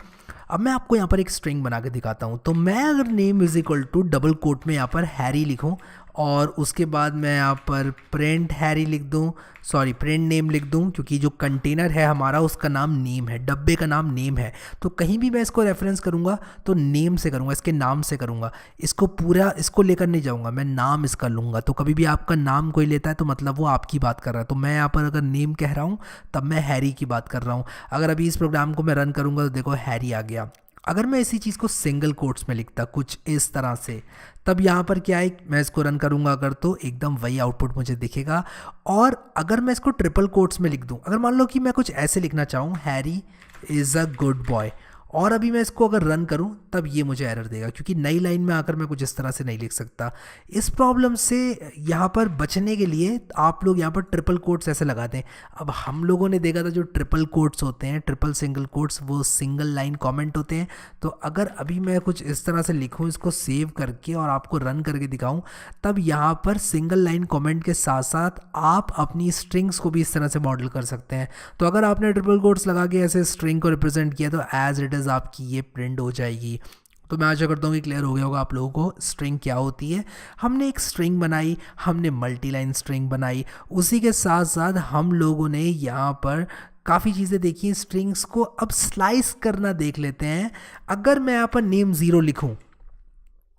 अब मैं आपको यहाँ पर एक स्ट्रिंग बना के दिखाता हूँ। तो मैं अगर name is equal to double quote में यहाँ पर हैरी लिखूँ और उसके बाद मैं यहाँ पर प्रिंट हैरी लिख दूँ, सॉरी प्रिंट नेम लिख दूँ, क्योंकि जो कंटेनर है हमारा उसका नाम नेम है, डब्बे का नाम नेम है। तो कहीं भी मैं इसको रेफरेंस करूँगा तो नेम से करूँगा, इसके नाम से करूँगा, इसको पूरा इसको लेकर नहीं जाऊँगा, मैं नाम इसका लूँगा। तो कभी भी आपका नाम कोई लेता है तो मतलब वो आपकी बात कर रहा है। तो मैं यहाँ पर अगर नेम कह रहा हूँ तब मैं हैरी की बात कर रहा हूँ। अगर अभी इस प्रोग्राम को मैं रन करूँगा तो देखो हैरी आ गया। अगर मैं इसी चीज़ को सिंगल कोट्स में लिखता कुछ इस तरह से, तब यहाँ पर क्या है, मैं इसको रन करूँगा अगर तो एकदम वही आउटपुट मुझे दिखेगा। और अगर मैं इसको ट्रिपल कोट्स में लिख दूँ, अगर मान लो कि मैं कुछ ऐसे लिखना चाहूँ, Harry is a good boy, और अभी मैं इसको अगर रन करूं तब ये मुझे एरर देगा, क्योंकि नई लाइन में आकर मैं कुछ इस तरह से नहीं लिख सकता। इस प्रॉब्लम से यहाँ पर बचने के लिए आप लोग यहाँ पर ट्रिपल कोट्स ऐसे लगाते हैं। अब हम लोगों ने देखा था जो ट्रिपल कोट्स होते हैं, ट्रिपल सिंगल कोट्स, वो सिंगल लाइन कमेंट होते हैं। तो अगर अभी मैं कुछ इस तरह से लिखूँ, इसको सेव करके और आपको रन करके दिखाऊँ, तब यहाँ पर सिंगल लाइन कमेंट के साथ साथ आप अपनी स्ट्रिंग्स को भी इस तरह से मॉडल कर सकते हैं। तो अगर आपने ट्रिपल कोट्स लगा के ऐसे स्ट्रिंग को रिप्रेजेंट किया तो एज इट आपकी ये प्रिंट हो जाएगी। तो मैं आशा करता हूँ कि क्लियर हो गया होगा आप लोगों को स्ट्रिंग क्या होती है। हमने एक स्ट्रिंग बनाई, हमने मल्टी लाइन स्ट्रिंग बनाई, उसी के साथ साथ हम लोगों ने यहाँ पर काफ़ी चीज़ें देखी। स्ट्रिंग्स को अब स्लाइस करना देख लेते हैं। अगर मैं यहाँ पर नेम ज़ीरो लिखूँ,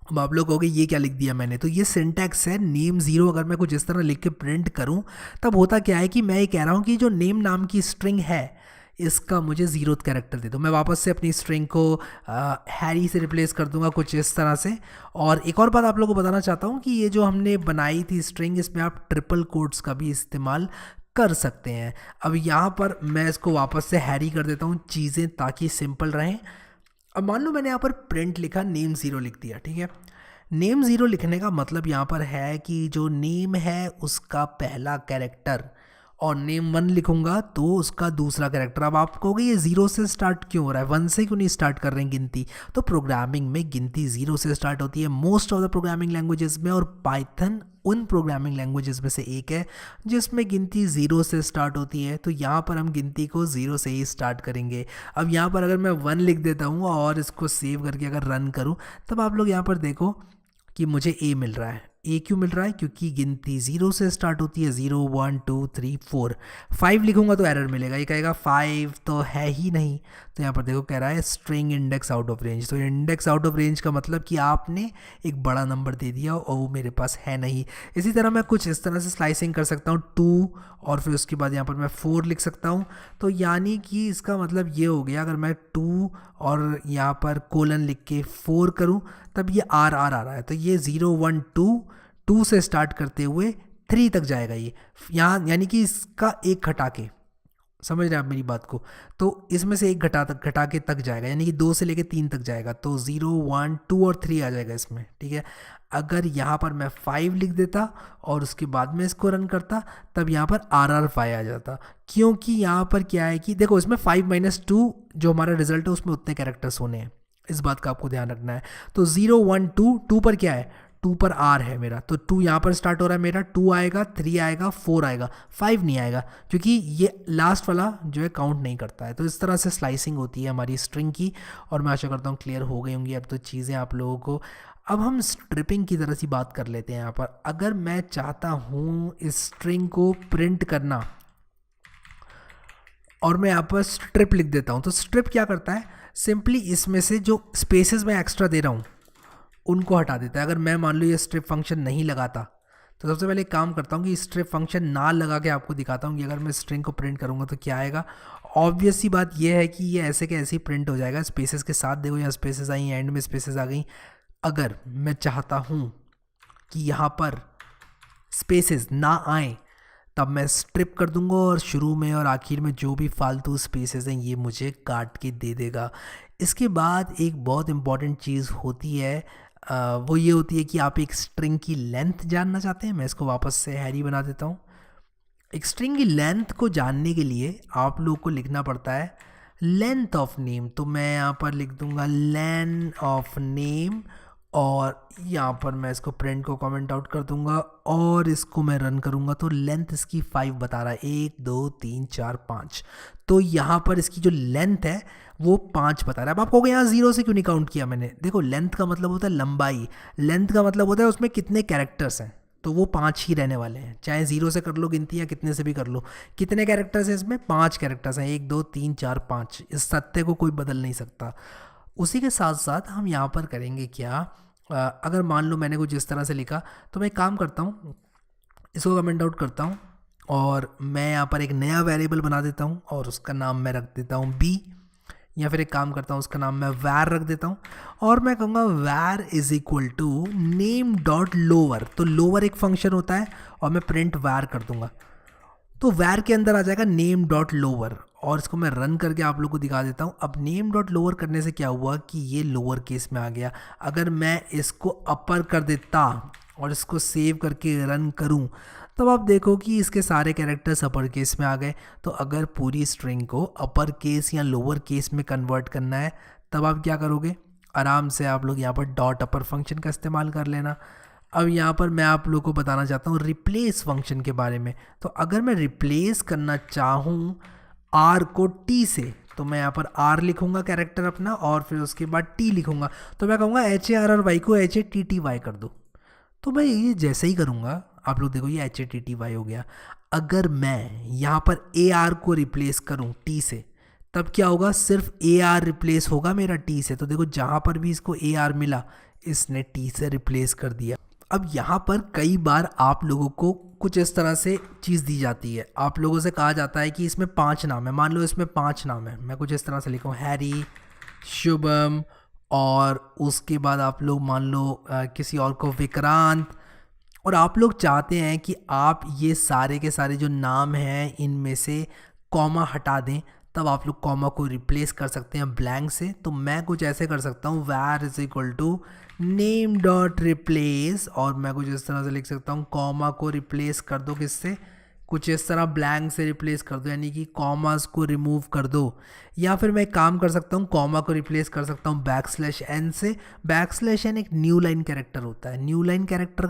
अब आप लोग कहोगे ये क्या लिख दिया मैंने, तो ये सिंटैक्स है नेम ज़ीरो। अगर मैं कुछ इस तरह लिख के प्रिंट करूँ तब होता क्या है कि मैं ये कह रहा हूँ कि जो नेम नाम की स्ट्रिंग है इसका मुझे ज़ीरो कैरेक्टर दे दो। मैं वापस से अपनी स्ट्रिंग को हैरी से रिप्लेस कर दूंगा कुछ इस तरह से। और एक और बात आप लोगों को बताना चाहता हूँ कि ये जो हमने बनाई थी स्ट्रिंग, इसमें आप ट्रिपल कोट्स का भी इस्तेमाल कर सकते हैं। अब यहाँ पर मैं इसको वापस से हैरी कर देता हूँ, चीज़ें ताकि सिंपल रहें। अब मान लो मैंने यहाँ पर प्रिंट लिखा, नेम ज़ीरो लिख दिया, ठीक है। नेम ज़ीरो लिखने का मतलब यहाँ पर है कि जो नेम है उसका पहला कैरेक्टर, और नेम वन लिखूंगा तो उसका दूसरा कैरेक्टर। अब आप कहोगे ये ज़ीरो से स्टार्ट क्यों हो रहा है, वन से क्यों नहीं स्टार्ट कर रहे हैं गिनती। तो प्रोग्रामिंग में गिनती ज़ीरो से स्टार्ट होती है most of the programming languages में, और पाइथन उन प्रोग्रामिंग लैंग्वेजेस में से एक है जिसमें गिनती ज़ीरो से स्टार्ट होती है। तो यहाँ पर हम गिनती को ज़ीरो से ही स्टार्ट करेंगे। अब यहाँ पर अगर मैं वन लिख देता हूँ और इसको सेव करके अगर रन करूँ, तब आप लोग यहाँ पर देखो कि मुझे ए मिल रहा है। ए क्यों मिल रहा है, क्योंकि गिनती ज़ीरो से स्टार्ट होती है, 0 1 2 3 4। 5 लिखूंगा तो एरर मिलेगा, ये कहेगा 5 तो है ही नहीं। तो यहाँ पर देखो कह रहा है string index out of range. तो इंडेक्स आउट ऑफ रेंज का मतलब कि आपने एक बड़ा नंबर दे दिया और वो मेरे पास है नहीं। इसी तरह मैं कुछ इस तरह से स्लाइसिंग कर सकता हूँ 2, और फिर उसके बाद यहाँ पर मैं 4 लिख सकता हूँ। तो यानी कि इसका मतलब ये हो गया, अगर मैं 2 और यहाँ पर कोलन लिख के 4 करूँ तब ये आर आ रहा है। तो ये 0 1 2 से स्टार्ट करते हुए 3 तक जाएगा ये यहाँ, यानी कि इसका एक घटा के, समझ रहे हैं आप मेरी बात को। तो इसमें से एक घटा के तक जाएगा, यानी कि 2 से लेके 3 तक जाएगा। तो 0 1 2 और 3 आ जाएगा इसमें, ठीक है। अगर यहाँ पर मैं 5 लिख देता और उसके बाद में इसको रन करता, तब यहाँ पर RR5 आ जाता, क्योंकि यहाँ पर क्या है कि देखो इसमें 5 - 2 जो हमारा रिजल्ट है उसमें उतने कैरेक्टर्स होने हैं, इस बात का आपको ध्यान रखना है। तो 0 1 2 2 पर क्या है 2 पर आर है मेरा, तो 2 यहाँ पर स्टार्ट हो रहा है मेरा, 2 आएगा, 3 आएगा, 4 आएगा, 5 नहीं आएगा, क्योंकि ये लास्ट वाला जो है काउंट नहीं करता है। तो इस तरह से स्लाइसिंग होती है हमारी स्ट्रिंग की। और मैं आशा करता हूँ क्लियर हो गई होंगी अब तो चीज़ें आप लोगों को। अब हम स्ट्रिपिंग की तरह सी बात कर लेते हैं यहाँ पर। अगर मैं चाहता हूँ इस स्ट्रिंग को प्रिंट करना और मैं यहाँ पर स्ट्रिप लिख देता हूँ, तो स्ट्रिप क्या करता है, सिंपली इसमें से जो स्पेसेस मैं एक्स्ट्रा दे रहा हूँ उनको हटा देता है। अगर मैं मान लो ये स्ट्रिप फंक्शन नहीं लगाता, तो सबसे पहले एक काम करता हूँ कि स्ट्रिप फंक्शन ना लगा के आपको दिखाता हूँ कि अगर मैं स्ट्रिंग को प्रिंट करूँगा तो क्या आएगा। ऑब्वियस सी बात ये है कि ये ऐसे के ऐसे ही प्रिंट हो जाएगा स्पेसेस के साथ। देखो यहाँ स्पेसेस आई, एंड में स्पेसेस आ गई। अगर मैं चाहता हूँ कि यहाँ पर स्पेसेस ना आए, तब मैं स्ट्रिप कर दूंगा और शुरू में और आखिर में जो भी फालतू स्पेसेस हैं ये मुझे काट के दे देगा। इसके बाद एक बहुत इंपॉर्टेंट चीज़ होती है, वो ये होती है कि आप एक स्ट्रिंग की लेंथ जानना चाहते हैं। मैं इसको वापस से हैरी बना देता हूँ। एक स्ट्रिंग की लेंथ को जानने के लिए आप लोग को लिखना पड़ता है लेंथ ऑफ नेम। तो मैं यहाँ पर लिख दूंगा लेन ऑफ नेम, और यहाँ पर मैं इसको प्रिंट को कमेंट आउट कर दूंगा और इसको मैं रन करूंगा। तो लेंथ इसकी 5 बता रहा है, 1 2 3 4 5। तो यहाँ पर इसकी जो लेंथ है वो 5 बता रहा है। अब आप कहोगे यहाँ 0 से क्यों नहीं काउंट किया मैंने। देखो लेंथ का मतलब होता है लंबाई, लेंथ का मतलब होता है उसमें कितने कैरेक्टर्स हैं, तो वो 5 ही रहने वाले हैं। चाहे 0 से कर लो गिनती या कितने से भी कर लो। कितने कैरेक्टर्स हैं इसमें, 5 कैरेक्टर्स हैं, 1 2 3 4 5। इस सत्य को कोई बदल नहीं सकता। उसी के साथ साथ हम यहाँ पर करेंगे क्या, अगर मान लो मैंने कुछ इस तरह से लिखा, तो मैं एक काम करता हूँ, इसको कमेंट आउट करता हूँ और मैं यहाँ पर एक नया वेरिएबल बना देता हूँ और उसका नाम मैं रख देता हूँ b, या फिर एक काम करता हूँ उसका नाम मैं var रख देता हूँ और मैं कहूँगा var is equal to name dot lower. तो लोअर एक फंक्शन होता है और मैं प्रिंट var कर दूंगा, तो var के अंदर आ जाएगा नेम डॉट लोअर। और इसको मैं रन करके आप लोग को दिखा देता हूँ। अब नेम डॉट लोअर करने से क्या हुआ कि ये लोअर केस में आ गया। अगर मैं इसको अपर कर देता और इसको सेव करके रन करूँ, तब आप देखो कि इसके सारे कैरेक्टर्स अपर केस में आ गए। तो अगर पूरी स्ट्रिंग को अपर केस या लोअर केस में कन्वर्ट करना है, तब आप क्या करोगे, आराम से आप लोग यहाँ पर डॉट अपर फंक्शन का इस्तेमाल कर लेना। अब यहाँ पर मैं आप लोग को बताना चाहता हूँ रिप्लेस फंक्शन के बारे में। तो अगर मैं रिप्लेस करना चाहूँ आर को टी से, तो मैं यहाँ पर आर लिखूंगा कैरेक्टर अपना और फिर उसके बाद टी लिखूंगा। तो मैं कहूँगा HARRY को HATTY कर दो। तो मैं ये जैसे ही करूँगा, आप लोग देखो ये HATTY हो गया। अगर मैं यहाँ पर AR को रिप्लेस करूँ टी से, तब क्या होगा, सिर्फ AR रिप्लेस होगा मेरा टी से। तो देखो जहाँ पर भी इसको AR मिला, इसने टी से रिप्लेस कर दिया। अब यहाँ पर कई बार आप लोगों को कुछ इस तरह से चीज़ दी जाती है, आप लोगों से कहा जाता है कि इसमें 5 नाम है। मान लो इसमें 5 नाम है, मैं कुछ इस तरह से लिखूँ हैरी, शुभम, और उसके बाद आप लोग मान लो किसी और को विक्रांत, और आप लोग चाहते हैं कि आप ये सारे के सारे जो नाम हैं इनमें से कॉमा हटा दें, तब आप लोग कॉमा को रिप्लेस कर सकते हैं ब्लैंक से। तो मैं कुछ ऐसे कर सकता हूँ var is equal to name dot replace, और मैं कुछ इस तरह से लिख सकता हूँ कॉमा को रिप्लेस कर दो किससे, कुछ इस तरह ब्लैंक से रिप्लेस कर दो, यानी कि कॉमास को रिमूव कर दो। या फिर मैं एक काम कर सकता हूँ, कॉमा को रिप्लेस कर सकता हूँ \n से। \n एक न्यू लाइन कैरेक्टर होता है। न्यू लाइन कैरेक्टर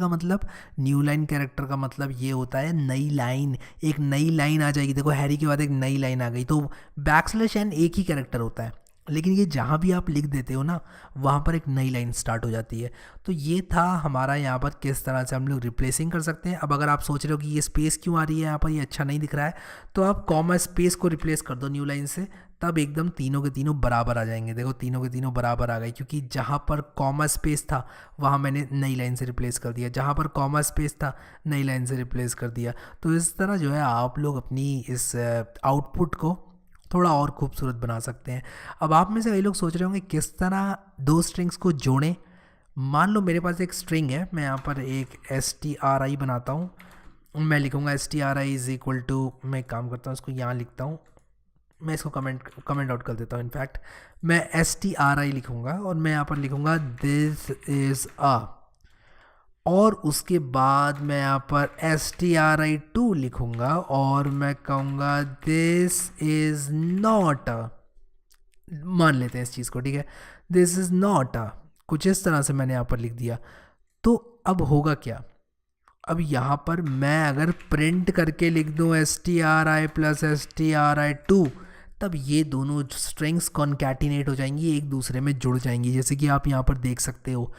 का मतलब ये होता है नई लाइन, एक नई लाइन आ जाएगी। देखो हैरी के बाद एक नई लाइन आ गई, तो \n एक ही कैरेक्टर होता है, लेकिन ये जहाँ भी आप लिख देते हो ना, वहाँ पर एक नई लाइन स्टार्ट हो जाती है। तो ये था हमारा यहाँ पर किस तरह से हम लोग रिप्लेसिंग कर सकते हैं। अब अगर आप सोच रहे हो कि ये स्पेस क्यों आ रही है यहाँ पर, ये अच्छा नहीं दिख रहा है, तो आप कॉमा स्पेस को रिप्लेस कर दो न्यू लाइन से, तब एकदम तीनों के तीनों बराबर आ जाएंगे। देखो तीनों के तीनों बराबर आ गए, क्योंकि जहाँ पर कॉमा स्पेस था वहाँ मैंने नई लाइन से रिप्लेस कर दिया, जहाँ पर कॉमा स्पेस था नई लाइन से रिप्लेस कर दिया। तो इस तरह जो है आप लोग अपनी इस आउटपुट को थोड़ा और खूबसूरत बना सकते हैं। अब आप में से कई लोग सोच रहे होंगे किस तरह दो स्ट्रिंग्स को जोड़ें। मान लो मेरे पास एक स्ट्रिंग है, मैं यहाँ पर एक stri बनाता हूँ, मैं लिखूँगा stri इज इक्वल टू, मैं एक काम करता हूँ इसको यहाँ लिखता हूँ, मैं इसको कमेंट आउट कर देता हूँ। इनफैक्ट मैं stri लिखूँगा और मैं यहाँ पर लिखूँगा दिस इज़ अ, और उसके बाद मैं यहाँ पर stri2 लिखूँगा और मैं कहूँगा दिस इज़ नॉट अ, मान लेते हैं इस चीज़ को, ठीक है, दिस इज़ नॉट अ, कुछ इस तरह से मैंने यहाँ पर लिख दिया। तो अब होगा क्या, अब यहाँ पर मैं अगर प्रिंट करके लिख दूँ stri प्लस stri2, तब ये दोनों स्ट्रिंग्स कॉन्कैटिनेट हो जाएंगी, एक दूसरे में जुड़ जाएंगी, जैसे कि आप यहाँ पर देख सकते हो।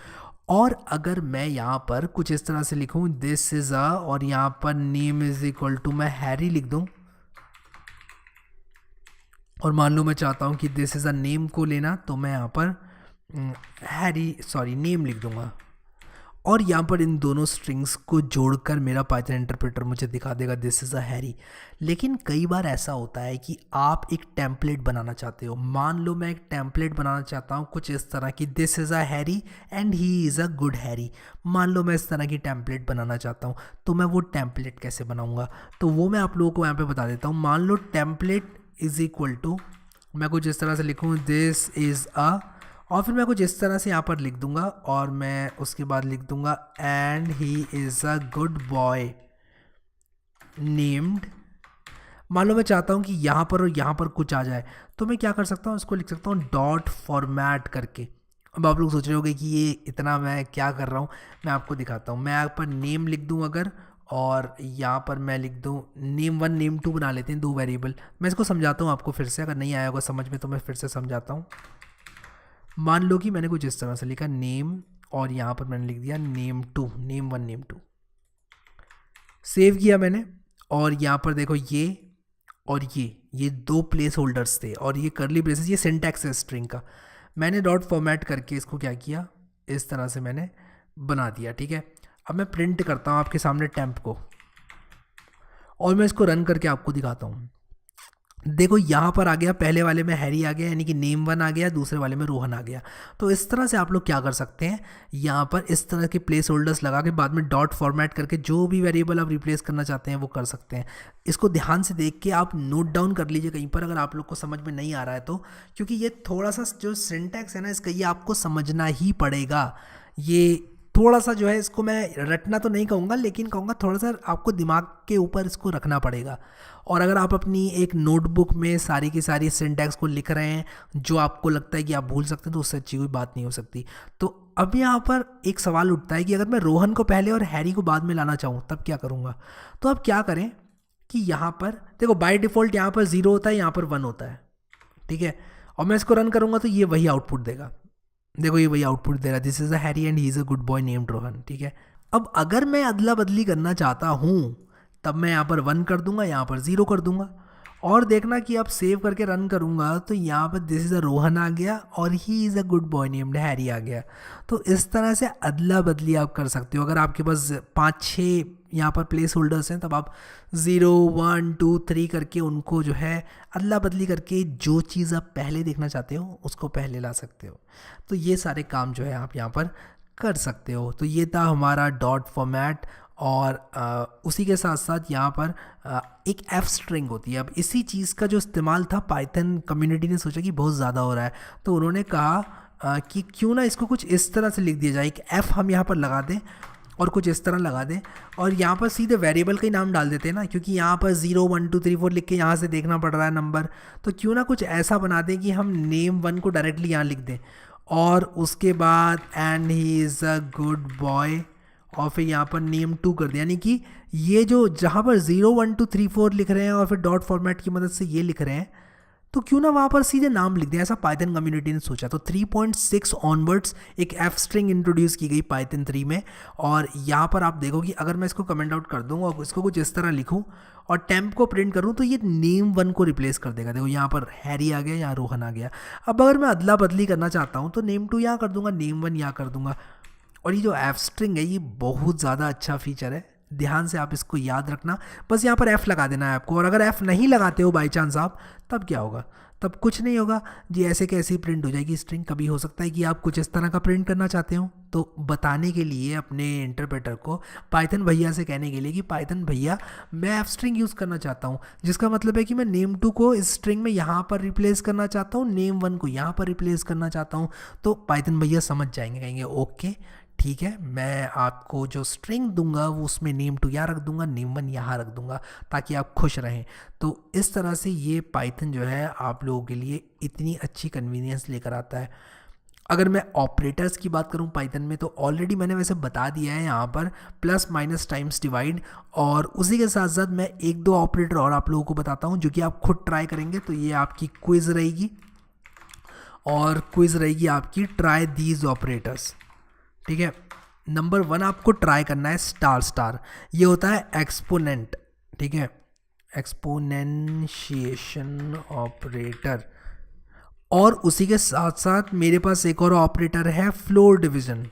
और अगर मैं यहाँ पर कुछ इस तरह से लिखूँ दिस इज़ अ, और यहाँ पर नेम इज इक्वल टू मैं हैरी लिख दूँ, और मान लो मैं चाहता हूँ कि दिस इज़ अ नेम को लेना, तो मैं यहाँ पर नेम लिख दूँगा, और यहाँ पर इन दोनों स्ट्रिंग्स को जोड़कर मेरा पाइथन इंटरप्रेटर मुझे दिखा देगा दिस इज़ अ हैरी। लेकिन कई बार ऐसा होता है कि आप एक टेम्पलेट बनाना चाहते हो। मान लो मैं एक टेम्पलेट बनाना चाहता हूँ कुछ इस तरह की, this is a Harry and he is a good Harry. मान लो मैं इस तरह की टेम्पलेट बनाना चाहता हूँ, तो मैं वो टेम्पलेट कैसे बनाऊँगा, तो वो मैं आप लोगों को यहाँ पर बता देता हूँ। मान लो टेम्पलेट इज़ इक्वल टू मैं कुछ इस तरह से लिखूँ दिस इज़ अ, और फिर मैं कुछ इस तरह से यहाँ पर लिख दूंगा, और मैं उसके बाद लिख दूंगा and he is a good boy named. मान लो मैं चाहता हूँ कि यहाँ पर और यहाँ पर कुछ आ जाए, तो मैं क्या कर सकता हूँ, इसको लिख सकता हूँ डॉट फॉर्मेट करके। अब आप लोग सोच रहे होंगे कि ये इतना मैं क्या कर रहा हूँ, मैं आपको दिखाता हूँ। मैं यहाँ पर नेम लिख दूँ अगर, और यहाँ पर मैं लिख दूँ name1 name2 बना लेते हैं, दो वेरिएबल। मैं इसको समझाता हूँ आपको फिर से, अगर नहीं आया होगा समझ में तो मैं फिर से समझाता हूँ। मान लो कि मैंने कुछ इस तरह से लिखा नेम, और यहाँ पर मैंने लिख दिया name2 name1 name2, सेव किया मैंने, और यहाँ पर देखो ये और ये दो प्लेस होल्डर्स थे, और ये करली ब्रेसेस, ये सिंटैक्स है स्ट्रिंग का। मैंने डॉट फॉर्मेट करके इसको क्या किया, इस तरह से मैंने बना दिया, ठीक है। अब मैं प्रिंट करता हूँ आपके सामने टेम्प को, और मैं इसको रन करके आपको दिखाता हूँ। देखो यहाँ पर आ गया, पहले वाले में हैरी आ गया, यानी कि name1 आ गया, दूसरे वाले में रोहन आ गया। तो इस तरह से आप लोग क्या कर सकते हैं, यहाँ पर इस तरह के प्लेस होल्डर्स लगा के बाद में डॉट फॉर्मेट करके जो भी वेरिएबल आप रिप्लेस करना चाहते हैं वो कर सकते हैं। इसको ध्यान से देख के आप नोट डाउन कर लीजिए कहीं पर, अगर आप लोग को समझ में नहीं आ रहा है तो, क्योंकि ये थोड़ा सा जो सिंटैक्स है ना इसका, ये आपको समझना ही पड़ेगा। ये थोड़ा सा जो है, इसको मैं रटना तो नहीं कहूँगा, लेकिन कहूँगा थोड़ा सा आपको दिमाग के ऊपर इसको रखना पड़ेगा। और अगर आप अपनी एक नोटबुक में सारी की सारी सिंटैक्स को लिख रहे हैं जो आपको लगता है कि आप भूल सकते हैं, तो उससे अच्छी कोई बात नहीं हो सकती। तो अब यहाँ पर एक सवाल उठता है कि अगर मैं रोहन को पहले और हैरी को बाद में लाना चाहूँ तब क्या करूँगा। तो आप क्या करें कि यहाँ पर देखो बाय डिफ़ॉल्ट यहाँ पर 0 होता है, यहाँ पर 1 होता है, ठीक है। और मैं इसको रन करूँगा तो ये वही आउटपुट देगा। देखो ये वही आउटपुट दे रहा है, this is a Harry and he is a good boy named Rohan, ठीक है। अब अगर मैं अदला बदली करना चाहता हूँ तब मैं यहाँ पर 1 कर दूंगा, यहाँ पर 0 कर दूंगा, और देखना कि अब सेव करके रन करूँगा तो यहाँ पर दिस इज़ अ रोहन आ गया और he is a good boy named Harry आ गया। तो इस तरह से अदला बदली आप कर सकते हो। अगर आपके पास 5-6 यहाँ पर प्लेस होल्डर्स हैं तब आप 0 1 2 3 करके उनको जो है अदला बदली करके जो चीज़ आप पहले देखना चाहते हो उसको पहले ला सकते हो। तो ये सारे काम जो है आप यहाँ पर कर सकते हो। तो ये था हमारा डॉट फॉर्मेट, और उसी के साथ साथ यहाँ पर एक एफ स्ट्रिंग होती है। अब इसी चीज़ का जो इस्तेमाल था पाइथन कम्युनिटी ने सोचा कि बहुत ज़्यादा हो रहा है, तो उन्होंने कहा कि क्यों ना इसको कुछ इस तरह से लिख दिया जाए, एक एफ़ हम यहाँ पर लगा दें और कुछ इस तरह लगा दें, और यहाँ पर सीधे वेरिएबल का ही नाम डाल देते हैं ना, क्योंकि यहाँ पर 0 1 2 3 4 लिख के यहाँ से देखना पड़ रहा है नंबर। तो क्यों ना कुछ ऐसा बना दें कि हम name1 को डायरेक्टली यहाँ लिख दें, और उसके बाद and he is a good boy, और फिर यहाँ पर name2 कर दें। यानी कि ये जो जहाँ पर 0 1 2 3 4 लिख रहे हैं और फिर डॉट फॉर्मेट की मदद से ये लिख रहे हैं, तो क्यों ना वहाँ पर सीधे नाम लिख दें, ऐसा पाइथन कम्युनिटी ने सोचा। तो 3.6 ऑनवर्ड्स एक एफ स्ट्रिंग इंट्रोड्यूस की गई पाइथन 3 में, और यहाँ पर आप देखो कि अगर मैं इसको कमेंट आउट कर दूँ और इसको कुछ इस तरह लिखूँ और टेम्प को प्रिंट करूँ तो ये name1 को रिप्लेस कर देगा। देखो यहाँ पर हैरी आ गया, यहाँ रोहन आ गया। अब अगर मैं अदला बदली करना चाहता हूँ तो name2 यहाँ कर दूंगा, name1 यहाँ कर दूंगा। और ये जो एफ स्ट्रिंग है ये बहुत ज़्यादा अच्छा फीचर है, ध्यान से आप इसको याद रखना। बस यहाँ पर एफ़ लगा देना है आपको, और अगर एफ़ नहीं लगाते हो बाई चांस आप, तब क्या होगा, तब कुछ नहीं होगा जी, ऐसे कैसे प्रिंट हो जाएगी स्ट्रिंग। कभी हो सकता है कि आप कुछ इस तरह का प्रिंट करना चाहते हो, तो बताने के लिए अपने इंटरप्रेटर को पाइथन भैया से कहने के लिए कि पाइथन भैया मैं एफ स्ट्रिंग यूज़ करना चाहता हूँ, जिसका मतलब है कि मैं name2 को इस स्ट्रिंग में यहाँ पर रिप्लेस करना चाहता हूँ, name1 को यहाँ पर रिप्लेस करना चाहता हूँ। तो पाइथन भैया समझ जाएंगे, कहेंगे ओके ठीक है, मैं आपको जो स्ट्रिंग दूंगा वो उसमें name2 यहाँ रख दूंगा, name1 यहाँ रख दूंगा, ताकि आप खुश रहें। तो इस तरह से ये पाइथन जो है आप लोगों के लिए इतनी अच्छी कन्वीनियंस लेकर आता है। अगर मैं ऑपरेटर्स की बात करूं पाइथन में, तो ऑलरेडी मैंने वैसे बता दिया है यहाँ पर, प्लस माइनस टाइम्स डिवाइड। और उसी के साथ साथ मैं एक दो ऑपरेटर और आप लोगों को बताता हूँ जो कि आप खुद ट्राई करेंगे। तो ये आपकी क्विज रहेगी, और क्विज रहेगी आपकी ट्राई दीज ऑपरेटर्स, ठीक है। नंबर 1 आपको ट्राई करना है स्टार स्टार, ये होता है एक्सपोनेंट, ठीक है, एक्सपोनेंशिएशन ऑपरेटर। और उसी के साथ साथ मेरे पास एक और ऑपरेटर है फ्लोर डिवीजन,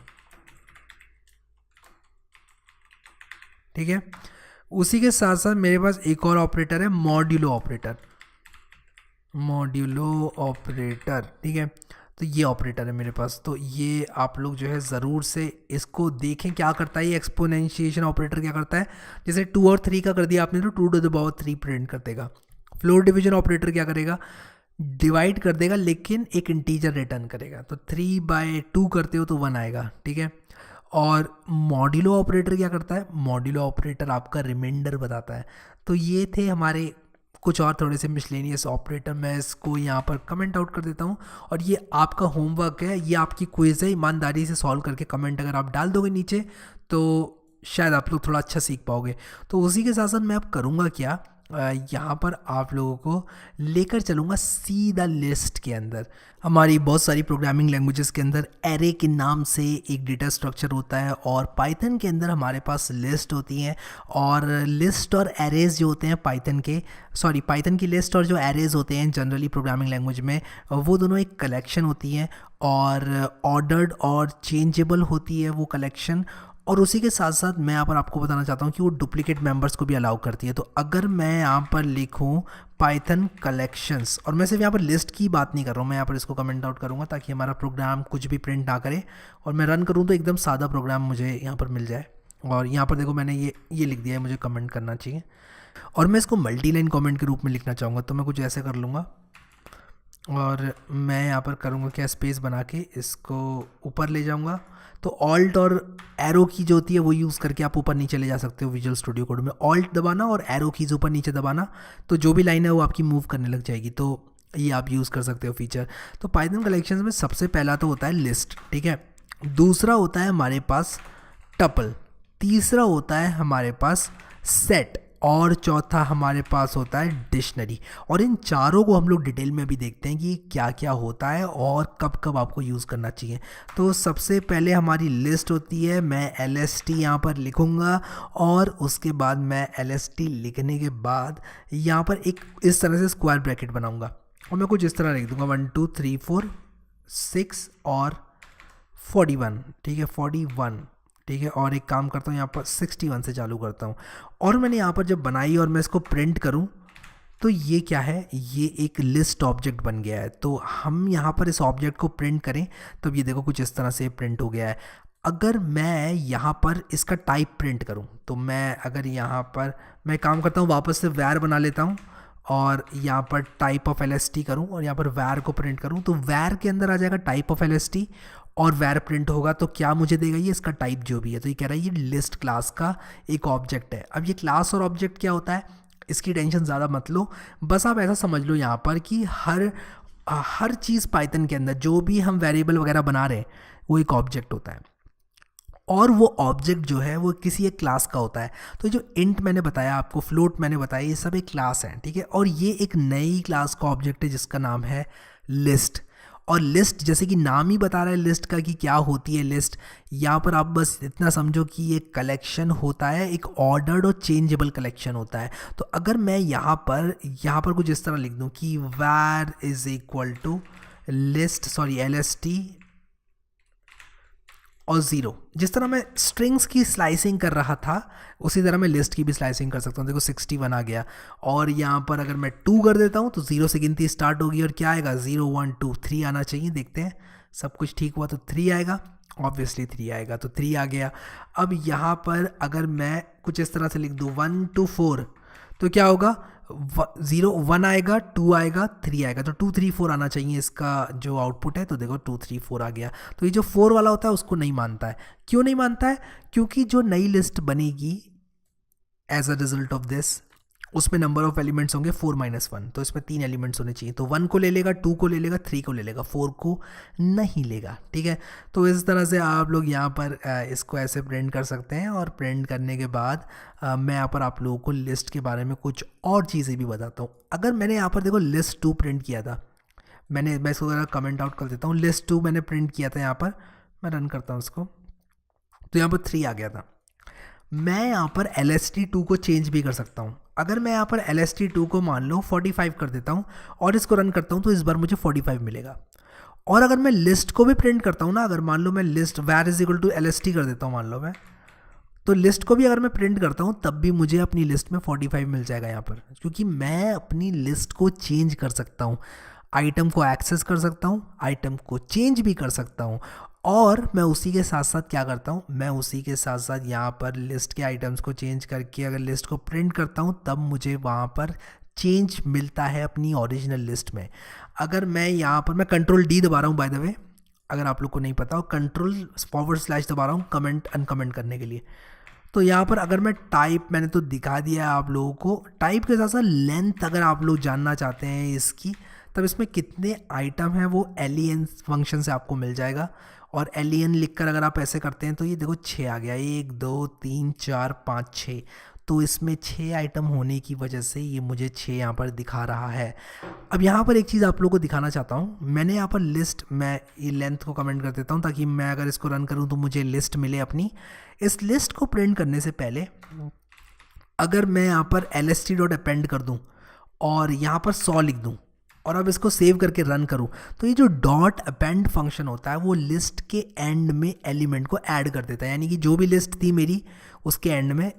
ठीक है। उसी के साथ साथ मेरे पास एक और ऑपरेटर है मॉड्यूलो ऑपरेटर, मॉड्यूलो ऑपरेटर, ठीक है। तो ये ऑपरेटर है मेरे पास। तो ये आप लोग जो है ज़रूर से इसको देखें क्या करता है ये एक्सपोनेंशिएशन ऑपरेटर, क्या करता है। जैसे 2 और 3 का कर दिया आपने तो 2⁻³ प्रिंट कर देगा। फ्लोर डिवीजन ऑपरेटर क्या करेगा, डिवाइड कर देगा लेकिन एक इंटीजर रिटर्न करेगा। तो 3/2 करते हो तो 1 आएगा, ठीक है। और मॉड्यूलो ऑपरेटर क्या करता है, मॉड्यूलो ऑपरेटर आपका रिमाइंडर बताता है। तो ये थे हमारे कुछ और थोड़े से मिसलेनियस ऑपरेटर, मैं इसको यहाँ पर कमेंट आउट कर देता हूँ। और ये आपका होमवर्क है, ये आपकी क्विज है, ईमानदारी से सॉल्व करके कमेंट अगर आप डाल दोगे नीचे तो शायद आप लोग थोड़ा अच्छा सीख पाओगे। तो उसी के साथ साथ मैं अब करूँगा क्या, यहाँ पर आप लोगों को लेकर चलूँगा सीधा लिस्ट के अंदर। हमारी बहुत सारी प्रोग्रामिंग लैंग्वेजेस के अंदर एरे के नाम से एक डेटा स्ट्रक्चर होता है, और पाइथन के अंदर हमारे पास लिस्ट होती हैं। और लिस्ट और एरेज जो होते हैं पाइथन की लिस्ट और जो एरेज होते हैं जनरली प्रोग्रामिंग लैंग्वेज में, वो दोनों एक कलेक्शन होती हैं, और ऑर्डर्ड और चेंजेबल होती है वो कलेक्शन। और उसी के साथ साथ मैं यहाँ पर आपको बताना चाहता हूँ कि वो डुप्लीकेट मेंबर्स को भी अलाउ करती है। तो अगर मैं यहाँ पर लिखूँ पाइथन कलेक्शंस, और मैं सिर्फ यहाँ पर लिस्ट की बात नहीं कर रहा हूँ, मैं यहाँ पर इसको कमेंट आउट करूँगा ताकि हमारा प्रोग्राम कुछ भी प्रिंट ना करे, और मैं रन करूँ तो एकदम सादा प्रोग्राम मुझे यहाँ पर मिल जाए। और यहाँ पर देखो मैंने ये लिख दिया है, मुझे कमेंट करना चाहिए, और मैं इसको मल्टी लाइन कमेंट के रूप में लिखना चाहूँगा। तो मैं कुछ ऐसे कर लूँगा, और मैं यहाँ पर करूँगा क्या, स्पेस बना के इसको ऊपर ले जाऊँगा। तो ऑल्ट और एरो की जो होती है वो यूज़ करके आप ऊपर नीचे ले जा सकते हो विजुअल स्टूडियो कोड में। ऑल्ट दबाना और एरो कीज ऊपर नीचे दबाना, तो जो भी लाइन है वो आपकी मूव करने लग जाएगी। तो ये आप यूज़ कर सकते हो फीचर। तो पाइथन कलेक्शंस में सबसे पहला तो होता है लिस्ट, ठीक है। दूसरा होता है हमारे पास टपल, तीसरा होता है हमारे पास सेट, और चौथा हमारे पास होता है डिक्शनरी। और इन चारों को हम लोग डिटेल में भी देखते हैं कि क्या क्या होता है और कब कब आपको यूज़ करना चाहिए। तो सबसे पहले हमारी लिस्ट होती है, मैं LST यहाँ पर लिखूँगा, और उसके बाद मैं LST लिखने के बाद यहाँ पर एक इस तरह से स्क्वायर ब्रैकेट बनाऊँगा, और मैं कुछ इस तरह लिख दूँगा 1 2 3 4 6 और 41, ठीक है, 41, ठीक है। और एक काम करता हूँ यहाँ पर 61 से चालू करता हूँ। और मैंने यहाँ पर जब बनाई और मैं इसको प्रिंट करूँ तो ये क्या है, ये एक लिस्ट ऑब्जेक्ट बन गया है। तो हम यहाँ पर इस ऑब्जेक्ट को प्रिंट करें तब ये देखो कुछ इस तरह से प्रिंट हो गया है। अगर मैं यहाँ पर इसका टाइप प्रिंट करूँ तो मैं अगर यहाँ पर मैं काम करता हूँ वापस से वैर बना लेता हूँ, और यहाँ पर टाइप ऑफ LST करूँ और यहाँ पर वैर को प्रिंट करूँ, तो वैर के अंदर आ जाएगा टाइप ऑफ LST और वैर प्रिंट होगा। तो क्या मुझे देगा ये, इसका टाइप जो भी है। तो ये कह रहा है ये लिस्ट क्लास का एक ऑब्जेक्ट है। अब ये क्लास और ऑब्जेक्ट क्या होता है इसकी टेंशन ज़्यादा मत लो, बस आप ऐसा समझ लो यहाँ पर कि हर चीज़ पाइथन के अंदर जो भी हम वेरिएबल वगैरह बना रहे हैं वो एक ऑब्जेक्ट होता है, और वो ऑब्जेक्ट जो है वो किसी एक क्लास का होता है। तो जो इंट मैंने बताया आपको, फ्लोट मैंने बताया, ये सब एक क्लास है, ठीक है। और ये एक नई क्लास का ऑब्जेक्ट है जिसका नाम है लिस्ट। और लिस्ट जैसे कि नाम ही बता रहा है लिस्ट का कि क्या होती है लिस्ट, यहाँ पर आप बस इतना समझो कि ये कलेक्शन होता है, एक ऑर्डर्ड और चेंजेबल कलेक्शन होता है। तो अगर मैं यहाँ पर कुछ इस तरह लिख दूँ कि var is equal to LST और 0, जिस तरह मैं स्ट्रिंग्स की स्लाइसिंग कर रहा था उसी तरह मैं लिस्ट की भी स्लाइसिंग कर सकता हूँ। देखो 61 आ गया, और यहाँ पर अगर मैं 2 कर देता हूँ तो 0 से गिनती स्टार्ट होगी, और क्या आएगा 0 1 2 3 आना चाहिए। देखते हैं सब कुछ ठीक हुआ तो 3 आएगा, ऑब्वियसली 3 आएगा, तो 3 आ गया। अब यहाँ पर अगर मैं कुछ इस तरह से लिख दूँ 1 2 4 तो क्या होगा, 0 1 आएगा, 2 आएगा, 3 आएगा। तो 2 3 4 आना चाहिए इसका जो आउटपुट है। तो देखो 2 3 4 आ गया। तो ये जो 4 वाला होता है उसको नहीं मानता है। क्यों नहीं मानता है, क्योंकि जो नई लिस्ट बनेगी as a result of this उसमें नंबर ऑफ एलिमेंट्स होंगे 4 - 1, तो इसमें 3 एलिमेंट्स होने चाहिए। तो 1 को ले लेगा, 2 को ले लेगा, 3 को ले लेगा, 4 को नहीं लेगा। ठीक है, तो इस तरह से आप लोग यहाँ पर इसको ऐसे प्रिंट कर सकते हैं। और प्रिंट करने के बाद मैं यहाँ पर आप लोगों को लिस्ट के बारे में कुछ और चीज़ें भी बताता हूँ। अगर मैंने यहाँ पर देखो लिस्ट 2 प्रिंट किया था, मैं इसको ज़रा कमेंट आउट कर देता हूँ। लिस्ट 2 मैंने प्रिंट किया था यहाँ पर, मैं रन करता हूँ उसको, तो यहाँ पर 3 आ गया था। मैं यहाँ पर LST2 को चेंज भी कर सकता हूँ। अगर मैं यहाँ पर LST2 को मान लो 45 कर देता हूँ और इसको रन करता हूँ, तो इस बार मुझे 45 मिलेगा। और अगर मैं लिस्ट को भी प्रिंट करता हूँ ना, अगर मान लो मैं list var is equal to LST कर देता हूँ मान लो मैं, तो लिस्ट को भी अगर मैं प्रिंट करता हूँ तब भी मुझे अपनी लिस्ट में 45 मिल जाएगा यहाँ पर, क्योंकि मैं अपनी लिस्ट को चेंज कर सकता हूँ, आइटम को एक्सेस कर सकता हूँ, आइटम को चेंज भी कर सकता हूँ। और मैं उसी के साथ साथ क्या करता हूँ, मैं उसी के साथ साथ यहाँ पर लिस्ट के आइटम्स को चेंज करके अगर लिस्ट को प्रिंट करता हूँ तब मुझे वहाँ पर चेंज मिलता है अपनी ओरिजिनल लिस्ट में। अगर मैं यहाँ पर मैं कंट्रोल D दबा रहा हूँ, बाय द वे अगर आप लोग को नहीं पता हो, कंट्रोल// दबा रहा हूँ कमेंट अनकमेंट करने के लिए। तो यहाँ पर अगर मैं टाइप, मैंने तो दिखा दिया है आप लोगों को, टाइप के साथ साथ लेंथ अगर आप लोग जानना चाहते हैं इसकी, तब इसमें कितने आइटम हैं वो len फंक्शन से आपको मिल जाएगा। और len लिखकर अगर आप ऐसे करते हैं तो ये देखो 6 आ गया, 1 2 3 4 5 6। तो इसमें 6 आइटम होने की वजह से ये मुझे 6 यहाँ पर दिखा रहा है। अब यहाँ पर एक चीज़ आप लोगों को दिखाना चाहता हूँ, मैंने यहाँ पर लिस्ट, मैं ये लेंथ को कमेंट कर देता हूँ ताकि मैं अगर इसको रन करूँ तो मुझे लिस्ट मिले अपनी। इस लिस्ट को प्रिंट करने से पहले अगर मैं यहाँ पर lst.append कर दूँ और यहाँ पर 100 लिख दूँ और अब इसको सेव करके रन करूँ, तो ये जो .append फंक्शन होता है वो लिस्ट के एंड में एलिमेंट को ऐड कर देता है। यानी कि जो भी लिस्ट थी मेरी उसके एंड में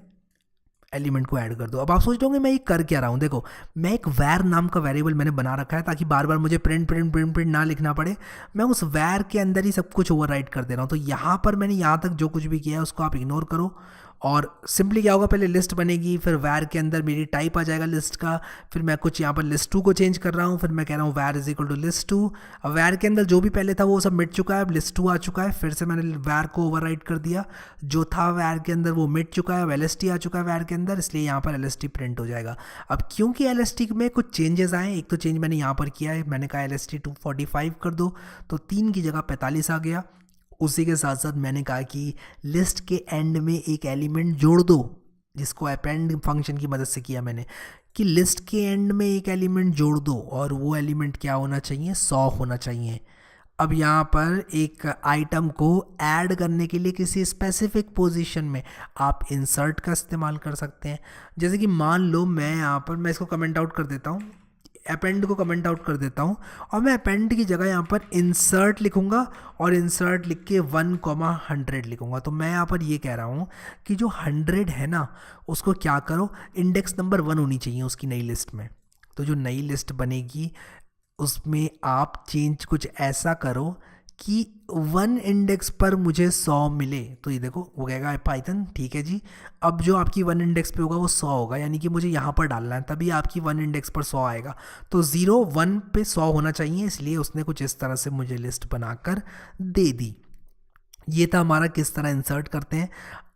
एलिमेंट को ऐड कर दो। अब आप सोच रहे होंगे मैं ये कर क्या रहा हूँ, देखो मैं एक var नाम का वेरिएबल मैंने बना रखा है ताकि बार बार मुझे प्रिंट ना लिखना पड़े, मैं उस var के अंदर ही सब कुछ ओवरराइट कर दे रहा हूँ। तो यहाँ पर मैंने यहाँ तक जो कुछ भी किया है उसको आप इग्नोर करो और सिंपली क्या होगा, पहले लिस्ट बनेगी, फिर var के अंदर मेरी टाइप आ जाएगा लिस्ट का, फिर मैं कुछ यहाँ पर list2 को चेंज कर रहा हूँ, फिर मैं कह रहा हूँ var is equal to list2। अब var के अंदर जो भी पहले था वो सब मिट चुका है, अब list2 आ चुका है, फिर से मैंने var को ओवरराइट कर दिया, जो था var के अंदर वो मिट चुका है, अब LST आ चुका है var के अंदर, इसलिए यहाँ पर LST प्रिंट हो जाएगा। अब क्योंकि LST में कुछ चेंजेस आए, एक तो चेंज मैंने यहाँ पर किया है, मैंने कहा LST 245 कर दो, तो 3 की जगह 45 आ गया। उसी के साथ साथ मैंने कहा कि लिस्ट के एंड में एक एलिमेंट जोड़ दो, जिसको अपेंड फंक्शन की मदद से किया मैंने, कि लिस्ट के एंड में एक एलिमेंट जोड़ दो और वो एलिमेंट क्या होना चाहिए, 100 होना चाहिए। अब यहाँ पर एक आइटम को ऐड करने के लिए किसी स्पेसिफिक पोजीशन में आप इंसर्ट का इस्तेमाल कर सकते हैं। जैसे कि मान लो मैं यहाँ पर, मैं इसको कमेंट आउट कर देता हूँ, अपेंड को कमेंट आउट कर देता हूँ और मैं अपेंड की जगह यहाँ पर इंसर्ट लिखूँगा और इंसर्ट लिख के 1,100 लिखूँगा। तो मैं यहाँ पर ये कह रहा हूँ कि जो 100 है ना उसको क्या करो, इंडेक्स नंबर 1 होनी चाहिए उसकी नई लिस्ट में। तो जो नई लिस्ट बनेगी उसमें आप चेंज कुछ ऐसा करो कि 1 इंडेक्स पर मुझे 100 मिले। तो ये देखो वो कहेगा पाइथन ठीक है जी, अब जो आपकी 1 इंडेक्स पे होगा वो 100 होगा, यानी कि मुझे यहाँ पर डालना है तभी आपकी 1 इंडेक्स पर 100 आएगा। तो 0 1 पे 100 होना चाहिए, इसलिए उसने कुछ इस तरह से मुझे लिस्ट बनाकर दे दी। ये था हमारा किस तरह इंसर्ट करते हैं।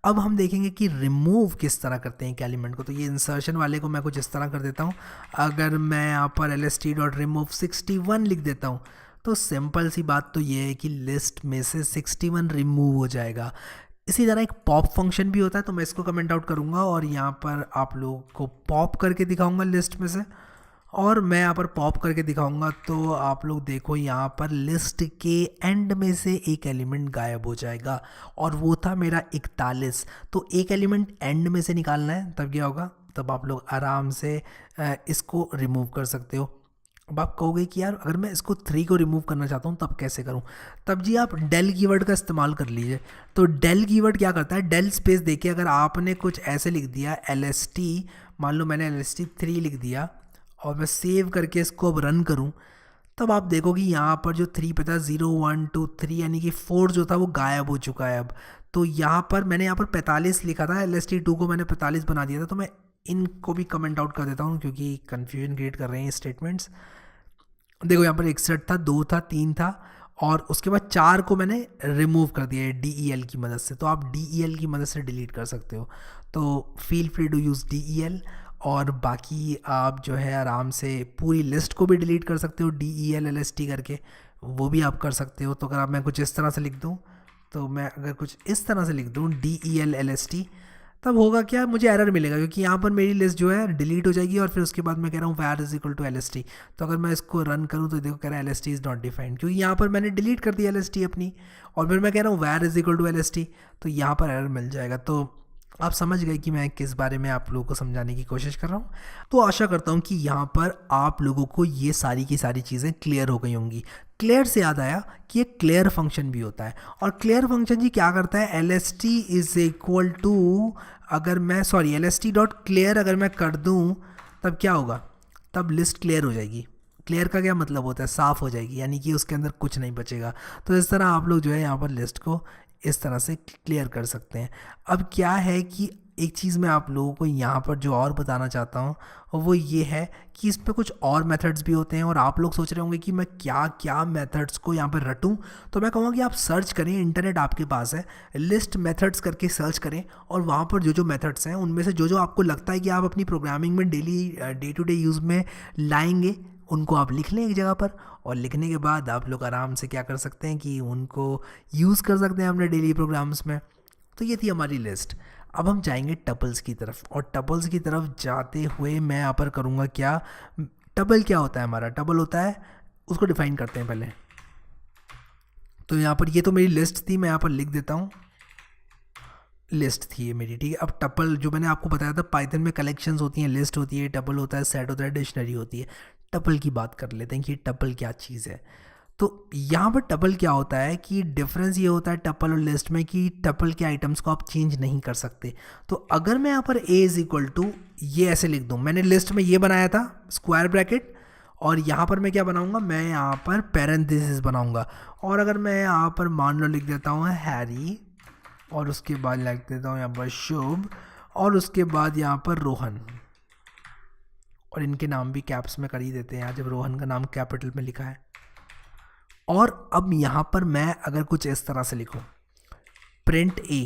अब हम देखेंगे कि रिमूव किस तरह करते हैं एक एलिमेंट को। तो ये इंसर्शन वाले को मैं कुछ इस तरह कर देता हूँ। अगर मैं यहाँ पर lst.remove61 लिख देता हूँ तो सिंपल सी बात तो ये है कि लिस्ट में से 61 रिमूव हो जाएगा। इसी तरह एक पॉप फंक्शन भी होता है, तो मैं इसको कमेंट आउट करूँगा और यहाँ पर आप लोगों को पॉप करके दिखाऊँगा लिस्ट में से, और मैं यहाँ पर पॉप करके दिखाऊंगा तो आप लोग देखो यहाँ पर लिस्ट के एंड में से एक एलिमेंट गायब हो जाएगा और वो था मेरा 41। तो एक एलिमेंट एंड में से निकालना है, तब क्या होगा, तब आप लोग आराम से इसको रिमूव कर सकते हो। अब आप कहोगे कि यार अगर मैं इसको 3 को रिमूव करना चाहता हूँ तब कैसे करूँ, तब जी आप डेल कीवर्ड का इस्तेमाल कर लीजिए। तो डेल कीवर्ड क्या करता है, डेल स्पेस देखिए, अगर आपने कुछ ऐसे लिख दिया LST, मान लो मैंने LST 3 लिख दिया और मैं सेव करके इसको अब रन करूं, तब आप देखोगे यहाँ पर जो 3 पे था 0 1 2 3 यानी कि 4 जो था वो गायब हो चुका है अब। तो यहाँ पर मैंने यहाँ पर 45 लिखा था, LST2 को मैंने 45 बना दिया था। तो मैं इनको भी कमेंट आउट कर देता हूँ क्योंकि कन्फ्यूजन क्रिएट कर रहे हैं स्टेटमेंट्स। देखो यहाँ पर 61 था, 2 था, 3 था और उसके बाद 4 को मैंने रिमूव कर दिया है DEL की मदद से। तो आप DEL की मदद से डिलीट कर सकते हो, तो feel free to use DEL। और बाकी आप जो है आराम से पूरी लिस्ट को भी डिलीट कर सकते हो, DELLST करके, वो भी आप कर सकते हो। तो अगर आप मैं कुछ इस तरह से लिख दूँ, तो मैं अगर कुछ इस तरह से लिख दूँ DELLST, तब होगा क्या, मुझे एरर मिलेगा क्योंकि यहाँ पर मेरी लिस्ट जो है डिलीट हो जाएगी। और फिर उसके बाद मैं कह रहा हूँ var is equal to LST। तो अगर मैं इसको रन करूँ तो देखो कह रहा है LST इज़ नॉट डिफाइंड, क्योंकि यहाँ पर मैंने डिलीट कर दी LST अपनी। और फिर मैं कह रहा हूँ var is equal to LST, तो यहाँ पर एरर मिल जाएगा। तो आप समझ गए कि मैं किस बारे में आप लोगों को समझाने की कोशिश कर रहा हूँ। तो आशा करता हूँ कि यहाँ पर आप लोगों को ये सारी की सारी चीज़ें क्लियर हो गई होंगी। क्लियर से याद आया कि एक क्लियर फंक्शन भी होता है, और क्लियर फंक्शन जी क्या करता है, LST इज इक्वल टू, अगर मैं LST डॉट क्लियर अगर मैं कर दूँ तब क्या होगा, तब लिस्ट क्लियर हो जाएगी। क्लियर का क्या मतलब होता है, साफ़ हो जाएगी, यानी कि उसके अंदर कुछ नहीं बचेगा। तो इस तरह आप लोग जो है यहाँ पर लिस्ट को इस तरह से क्लियर कर सकते हैं। अब क्या है कि एक चीज़ मैं आप लोगों को यहाँ पर जो और बताना चाहता हूँ वो ये है कि इस पर कुछ और मेथड्स भी होते हैं। और आप लोग सोच रहे होंगे कि मैं क्या क्या मेथड्स को यहाँ पर रटूँ, तो मैं कहूँगा कि आप सर्च करें, इंटरनेट आपके पास है, लिस्ट मेथड्स करके सर्च करें, और वहाँ पर जो जो मेथड्स हैं उनमें से जो जो आपको लगता है कि आप अपनी प्रोग्रामिंग में daily day to day use में लाएंगे, उनको आप लिख लें एक जगह पर। और लिखने के बाद आप लोग आराम से क्या कर सकते हैं कि उनको यूज़ कर सकते हैं अपने डेली प्रोग्राम्स में। तो ये थी हमारी लिस्ट। अब हम जाएंगे टपल्स की तरफ, और टपल्स की तरफ जाते हुए मैं यहाँ पर करूँगा क्या, टपल क्या होता है हमारा, टपल होता है, उसको डिफाइन करते हैं पहले। तो यहाँ पर ये तो मेरी लिस्ट थी, मैं यहाँ पर लिख देता हूँ, लिस्ट थी ये मेरी, ठीक है। अब टपल जो मैंने आपको बताया था, पाइथन में कलेक्शंस होती हैं, लिस्ट होती है, टपल होता है, सेट होता है, डिक्शनरी होती है। टपल की बात कर लेते हैं कि टपल क्या चीज़ है। तो यहाँ पर टपल क्या होता है कि डिफरेंस ये होता है टपल और लिस्ट में कि टपल के आइटम्स को आप चेंज नहीं कर सकते। तो अगर मैं यहाँ पर a इज़ इक्वल टू ये ऐसे लिख दूँ, मैंने लिस्ट में ये बनाया था स्क्वायर ब्रैकेट, और यहाँ पर मैं क्या बनाऊँगा, मैं यहाँ पर पैरेंथेसिस बनाऊँगा। और अगर मैं यहाँ पर मान लो लिख देता हूँ हैरी, और उसके बाद लिख देता हूँ यहाँ पर शुभ, और उसके बाद यहाँ पर रोहन, और इनके नाम भी कैप्स में कर ही देते हैं जब रोहन का नाम कैपिटल में लिखा है। और अब यहाँ पर मैं अगर कुछ इस तरह से लिखूँ प्रिंट a,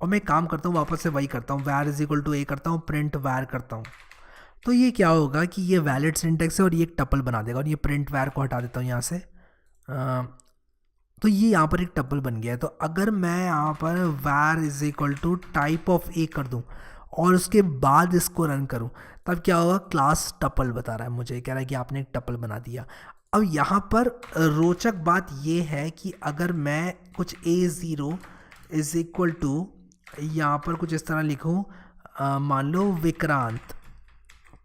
और मैं काम करता हूँ वापस से वही करता हूँ, var is equal to a करता हूँ, प्रिंट var करता हूँ, तो ये क्या होगा कि ये वैलिड सिंटेक्स है और ये एक टपल बना देगा। और ये प्रिंट var को हटा देता हूँ यहाँ से, तो ये यहाँ पर एक टपल बन गया है। तो अगर मैं यहाँ पर var is equal to type of a कर दूँ और उसके बाद इसको रन करूँ, तब क्या होगा, क्लास टपल बता रहा है मुझे, कह रहा है कि आपने एक टपल बना दिया। अब यहाँ पर रोचक बात ये है कि अगर मैं कुछ a0 इज इक्वल टू यहाँ पर कुछ इस तरह लिखूँ, मान लो विक्रांत,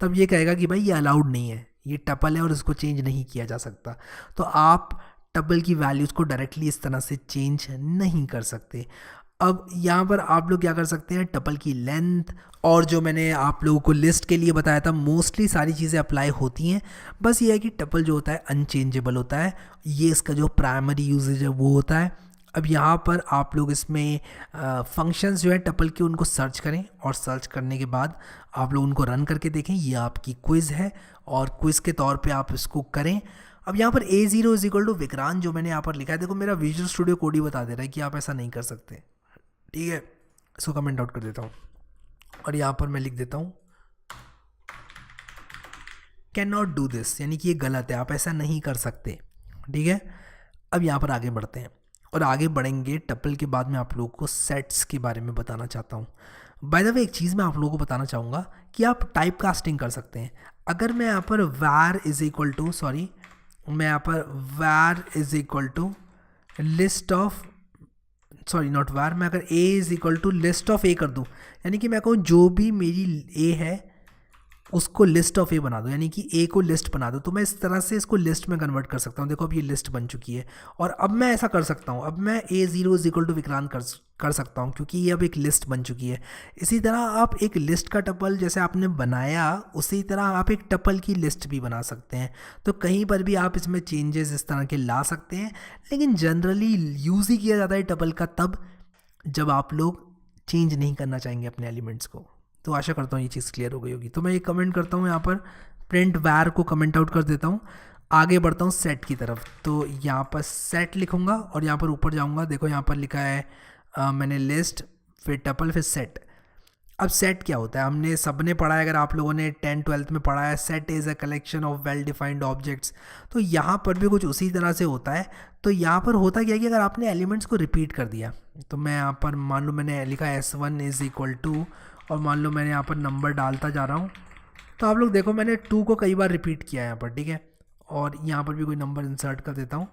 तब ये कहेगा कि भाई ये अलाउड नहीं है, ये टपल है और इसको चेंज नहीं किया जा सकता। तो आप टपल की वैल्यूज़ को डायरेक्टली इस तरह से चेंज नहीं कर सकते। अब यहाँ पर आप लोग क्या कर सकते हैं, टपल की लेंथ, और जो मैंने आप लोगों को लिस्ट के लिए बताया था, मोस्टली सारी चीज़ें अप्लाई होती हैं। बस ये है कि टपल जो होता है अनचेंजेबल होता है, ये इसका जो प्राइमरी यूजेज है वो होता है। अब यहाँ पर आप लोग इसमें फंक्शंस जो है टपल के उनको सर्च करें, और सर्च करने के बाद आप लोग उनको रन करके देखें। ये आपकी क्विज़ है और क्विज़ के तौर पे आप इसको करें। अब यहाँ पर a0 is equal to Vikrant जो मैंने यहाँ पर लिखा है, देखो मेरा विजुअल स्टूडियो कोड ही बता दे रहा है कि आप ऐसा नहीं कर सकते, ठीक है। इसको कमेंट आउट कर देता हूँ और यहाँ पर मैं लिख देता हूँ कैन नॉट डू दिस, यानी कि ये गलत है, आप ऐसा नहीं कर सकते, ठीक है। अब यहाँ पर आगे बढ़ते हैं, और आगे बढ़ेंगे टपल के बाद मैं आप लोगों को सेट्स के बारे में बताना चाहता हूँ। बाय द वे एक चीज़ मैं आप लोगों को बताना चाहूँगा कि आप टाइप कास्टिंग कर सकते हैं। अगर मैं यहाँ पर var इज इक्वल टू मैं यहाँ पर var is equal to list of not var, मैं अगर a is equal to list of a कर दूँ, यानी कि मैं कहूँ जो भी मेरी a है उसको लिस्ट ऑफ ए बना दो, यानी कि ए को लिस्ट बना दो, तो मैं इस तरह से इसको लिस्ट में कन्वर्ट कर सकता हूँ। देखो अब ये लिस्ट बन चुकी है, और अब मैं ऐसा कर सकता हूँ, अब मैं a0 is equal to Vikrant कर सकता हूँ, क्योंकि ये अब एक लिस्ट बन चुकी है। इसी तरह आप एक लिस्ट का टपल जैसे आपने बनाया, उसी तरह आप एक टपल की लिस्ट भी बना सकते हैं। तो कहीं पर भी आप इसमें चेंजेस इस तरह के ला सकते हैं, लेकिन जनरली यूज़ ही किया जाता है टपल का तब जब आप लोग चेंज नहीं करना चाहेंगे अपने एलिमेंट्स को। तो आशा करता हूँ ये चीज़ क्लियर हो गई होगी। तो मैं ये कमेंट करता हूँ, यहाँ पर प्रिंट var को कमेंट आउट कर देता हूँ। आगे बढ़ता हूँ सेट की तरफ, तो यहाँ पर सेट लिखूँगा और यहाँ पर ऊपर जाऊँगा, देखो यहाँ पर लिखा है मैंने लिस्ट, फिर टपल, फिर सेट। अब सेट क्या होता है, हमने सबने पढ़ा है, अगर आप लोगों ने 10th-12th में पढ़ा है, set is a collection of well defined objects. तो यहाँ पर भी कुछ उसी तरह से होता है। तो यहाँ पर होता क्या है कि अगर आपने एलिमेंट्स को रिपीट कर दिया, तो मैं यहाँ पर मान लो मैंने लिखा S1 इज़ इक्वल टू, और मान लो मैंने यहाँ पर नंबर डालता जा रहा हूँ, तो आप लोग देखो मैंने 2 को कई बार रिपीट किया है यहाँ पर, ठीक है। और यहाँ पर भी कोई नंबर इंसर्ट कर देता हूँ,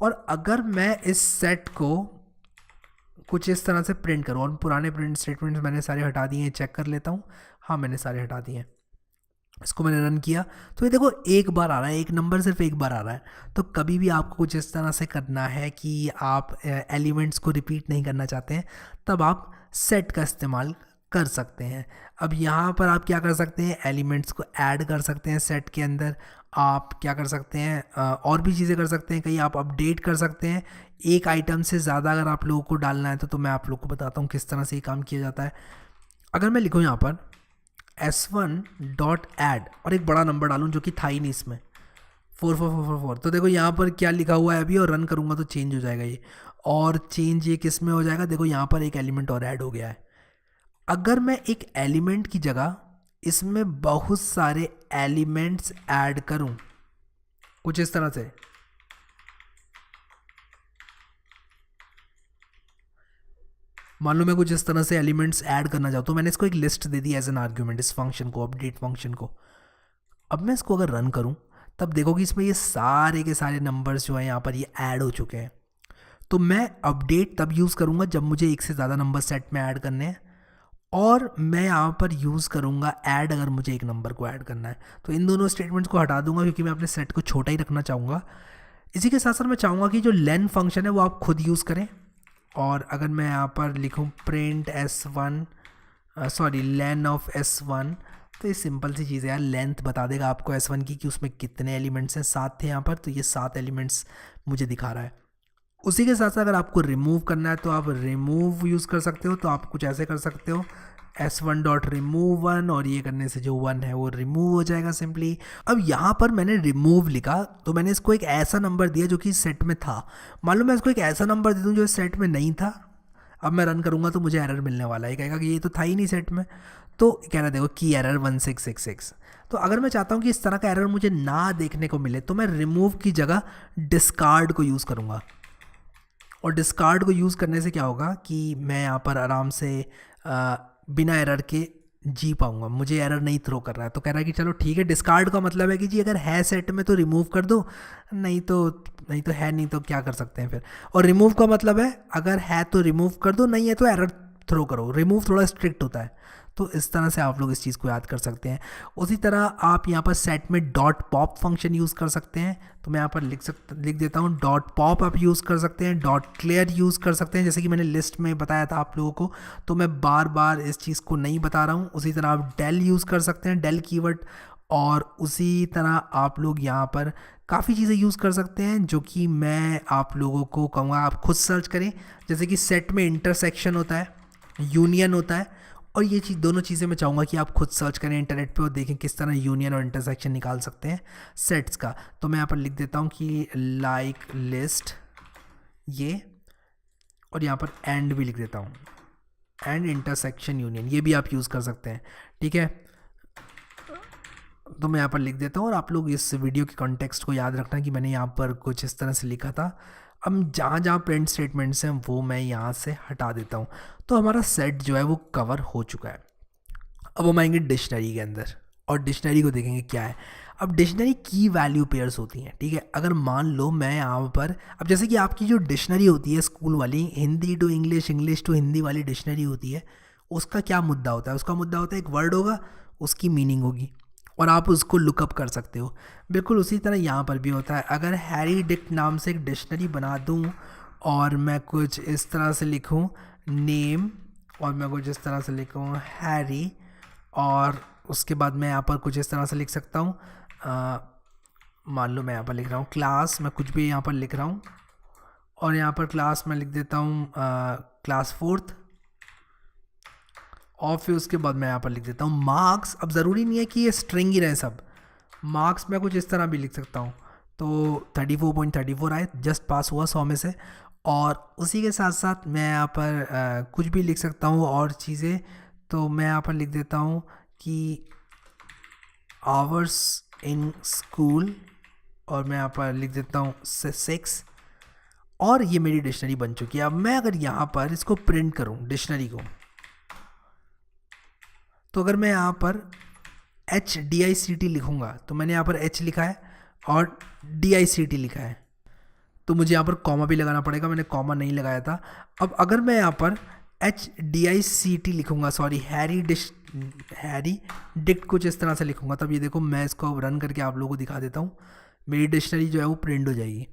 और अगर मैं इस सेट को कुछ इस तरह से प्रिंट करूँ, और पुराने प्रिंट स्टेटमेंट्स मैंने सारे हटा दिए हैं, चेक कर लेता हूँ। हाँ, मैंने सारे हटा दिए हैं। इसको मैंने रन किया तो ये देखो एक बार आ रहा है, एक नंबर सिर्फ एक बार आ रहा है। तो कभी भी आपको कुछ इस तरह से करना है कि आप एलिमेंट्स को रिपीट नहीं करना चाहते हैं, तब आप सेट का इस्तेमाल कर सकते हैं। अब यहाँ पर आप क्या कर सकते हैं, एलिमेंट्स को ऐड कर सकते हैं सेट के अंदर। आप क्या कर सकते हैं, और भी चीज़ें कर सकते हैं, कहीं आप अपडेट कर सकते हैं। एक आइटम से ज़्यादा अगर आप लोगों को डालना है तो मैं आप लोग को बताता हूँ किस तरह से ये काम किया जाता है। अगर मैं लिखूँ यहाँ पर S1.add और एक बड़ा नंबर डालूँ जो कि था ही नहीं इसमें, 4444, तो देखो यहाँ पर क्या लिखा हुआ है अभी, और रन करूँगा तो चेंज हो जाएगा ये। और चेंज ये किस में हो जाएगा, देखो यहाँ पर एक एलिमेंट और ऐड हो गया है। अगर मैं एक एलिमेंट की जगह इसमें बहुत सारे एलिमेंट्स ऐड करूँ कुछ इस तरह से, मान लो मैं कुछ इस तरह से एलिमेंट्स ऐड करना चाहता हूँ, मैंने इसको एक लिस्ट दे दी एज एन आर्ग्यूमेंट, इस फंक्शन को, अपडेट फंक्शन को। अब मैं इसको अगर रन करूँ तब देखो कि इसमें ये सारे के सारे नंबर्स जो हैं यहाँ पर ये ऐड हो चुके हैं। तो मैं अपडेट तब यूज़ करूँगा जब मुझे एक से ज़्यादा नंबर सेट में ऐड करने हैं, और मैं यहाँ पर यूज़ करूँगा ऐड अगर मुझे एक नंबर को ऐड करना है। तो इन दोनों स्टेटमेंट्स को हटा दूंगा क्योंकि मैं अपने सेट को छोटा ही रखना चाहूँगा। इसी के साथ साथ मैं चाहूँगा कि जो लेन फंक्शन है वो आप खुद यूज़ करें। और अगर मैं यहाँ पर लिखूँ print S1 lane of S1, तो ये सिंपल सी चीज़ है यार, लेंथ बता देगा आपको S1 की कि उसमें कितने एलिमेंट्स हैं। 7 थे यहाँ पर, तो ये 7 एलिमेंट्स मुझे दिखा रहा है। उसी के साथ साथ अगर आपको रिमूव करना है तो आप रिमूव यूज़ कर सकते हो। तो आप कुछ ऐसे कर सकते हो S1.remove1, और ये करने से जो 1 है वो रिमूव हो जाएगा सिंपली। अब यहाँ पर मैंने रिमूव लिखा तो मैंने इसको एक ऐसा नंबर दिया जो कि सेट में था। मान लो मैं इसको एक ऐसा नंबर दे दूँ जो सेट में नहीं था, अब मैं रन करूँगा तो मुझे एरर मिलने वाला है, कहेगा कि ये तो था ही नहीं सेट में। तो कह रहा देखो की एरर 1666। तो अगर मैं चाहता हूँ कि इस तरह का एरर मुझे ना देखने को मिले तो मैं रिमूव की जगह डिस्कार्ड को यूज़ करूँगा। और डिस्कार्ड को यूज़ करने से क्या होगा कि मैं यहाँ पर आराम से बिना एरर के जी पाऊँगा, मुझे एरर नहीं थ्रो कर रहा है। तो कह रहा है कि चलो ठीक है, डिस्कार्ड का मतलब है कि जी अगर है सेट में तो रिमूव कर दो, नहीं तो है नहीं तो क्या कर सकते हैं फिर। और रिमूव का मतलब है अगर है तो रिमूव कर दो, नहीं है तो एरर थ्रो करो। रिमूव थोड़ा स्ट्रिक्ट होता है, तो इस तरह से आप लोग इस चीज़ को याद कर सकते हैं। उसी तरह आप यहाँ पर सेट में डॉट पॉप फंक्शन यूज़ कर सकते हैं। तो मैं यहाँ पर लिख देता हूँ डॉट पॉप आप यूज़ कर सकते हैं, डॉट क्लियर यूज़ कर सकते हैं, जैसे कि मैंने लिस्ट में बताया था आप लोगों को। तो मैं बार बार इस चीज़ को नहीं बता रहा हूँ। उसी तरह आप डेल यूज़ कर सकते हैं, डेल कीवर्ड। और उसी तरह आप लोग यहाँ पर काफ़ी चीज़ें यूज़ कर सकते हैं जो कि मैं आप लोगों को कहूँगा आप खुद सर्च करें। जैसे कि सेट में इंटरसेक्शन होता है, यूनियन होता है, और ये चीज़ दोनों चीज़ें मैं चाहूँगा कि आप खुद सर्च करें इंटरनेट पे और देखें किस तरह यूनियन और इंटरसेक्शन निकाल सकते हैं सेट्स का। तो मैं यहाँ पर लिख देता हूँ कि लाइक लिस्ट ये, और यहाँ पर एंड भी लिख देता हूँ, एंड इंटरसेक्शन यूनियन, ये भी आप यूज़ कर सकते हैं, ठीक है। तो मैं यहाँ पर लिख देता हूँ, और आप लोग इस वीडियो के कॉन्टेक्स्ट को याद रखना कि मैंने यहाँ पर कुछ इस तरह से लिखा था। अब जहाँ जहाँ प्रिंट स्टेटमेंट्स हैं वो मैं यहाँ से हटा देता हूँ। तो हमारा सेट जो है वो कवर हो चुका है। अब हम आएंगे डिक्शनरी के अंदर, और डिक्शनरी को देखेंगे क्या है। अब डिक्शनरी की वैल्यू पेयर्स होती हैं, ठीक है। अगर मान लो मैं यहाँ पर, अब जैसे कि आपकी जो डिक्शनरी होती है स्कूल वाली, Hindi to English, English to Hindi वाली डिक्शनरी होती है, उसका क्या मुद्दा होता है, उसका मुद्दा होता है एक वर्ड होगा, उसकी मीनिंग होगी, और आप उसको लुकअप कर सकते हो। बिल्कुल उसी तरह यहाँ पर भी होता है। अगर हैरी डिक्ट नाम से एक डिक्शनरी बना दूँ, और मैं कुछ इस तरह से लिखूँ नेम, और मैं कुछ इस तरह से लिखूँ हैरी, और उसके बाद मैं यहाँ पर कुछ इस तरह से लिख सकता हूँ, मान लो मैं यहाँ पर लिख रहा हूँ क्लास, मैं कुछ भी यहाँ पर लिख रहा हूँ, और यहाँ पर क्लास मैं लिख देता हूँ क्लास 4th, और फिर उसके बाद मैं यहाँ पर लिख देता हूँ मार्क्स। अब ज़रूरी नहीं है कि ये स्ट्रिंग ही रहे सब, मार्क्स मैं कुछ इस तरह भी लिख सकता हूँ। तो 34.34 आए, जस्ट पास हुआ 100 में से। और उसी के साथ साथ मैं यहाँ पर कुछ भी लिख सकता हूँ और चीज़ें। तो मैं यहाँ पर लिख देता हूँ कि आवर्स इन स्कूल, और मैं यहाँ पर लिख देता हूँ 6, और ये मेरी डिक्शनरी बन चुकी है। अब मैं अगर यहाँ पर इसको प्रिंट करूँ डिक्शनरी को, तो अगर मैं यहाँ पर HDICT लिखूँगा, तो मैंने यहाँ पर H लिखा है और DICT लिखा है, तो मुझे यहाँ पर कॉमा भी लगाना पड़ेगा, मैंने कॉमा नहीं लगाया था। अब अगर मैं यहाँ पर HDICT लिखूँगा, सॉरी हैरी डिक्ट कुछ इस तरह से लिखूँगा, तब ये देखो मैं इसको रन करके आप लोगों को दिखा देता हूँ, मेरी डिक्शनरी जो है वो प्रिंट हो जाएगी।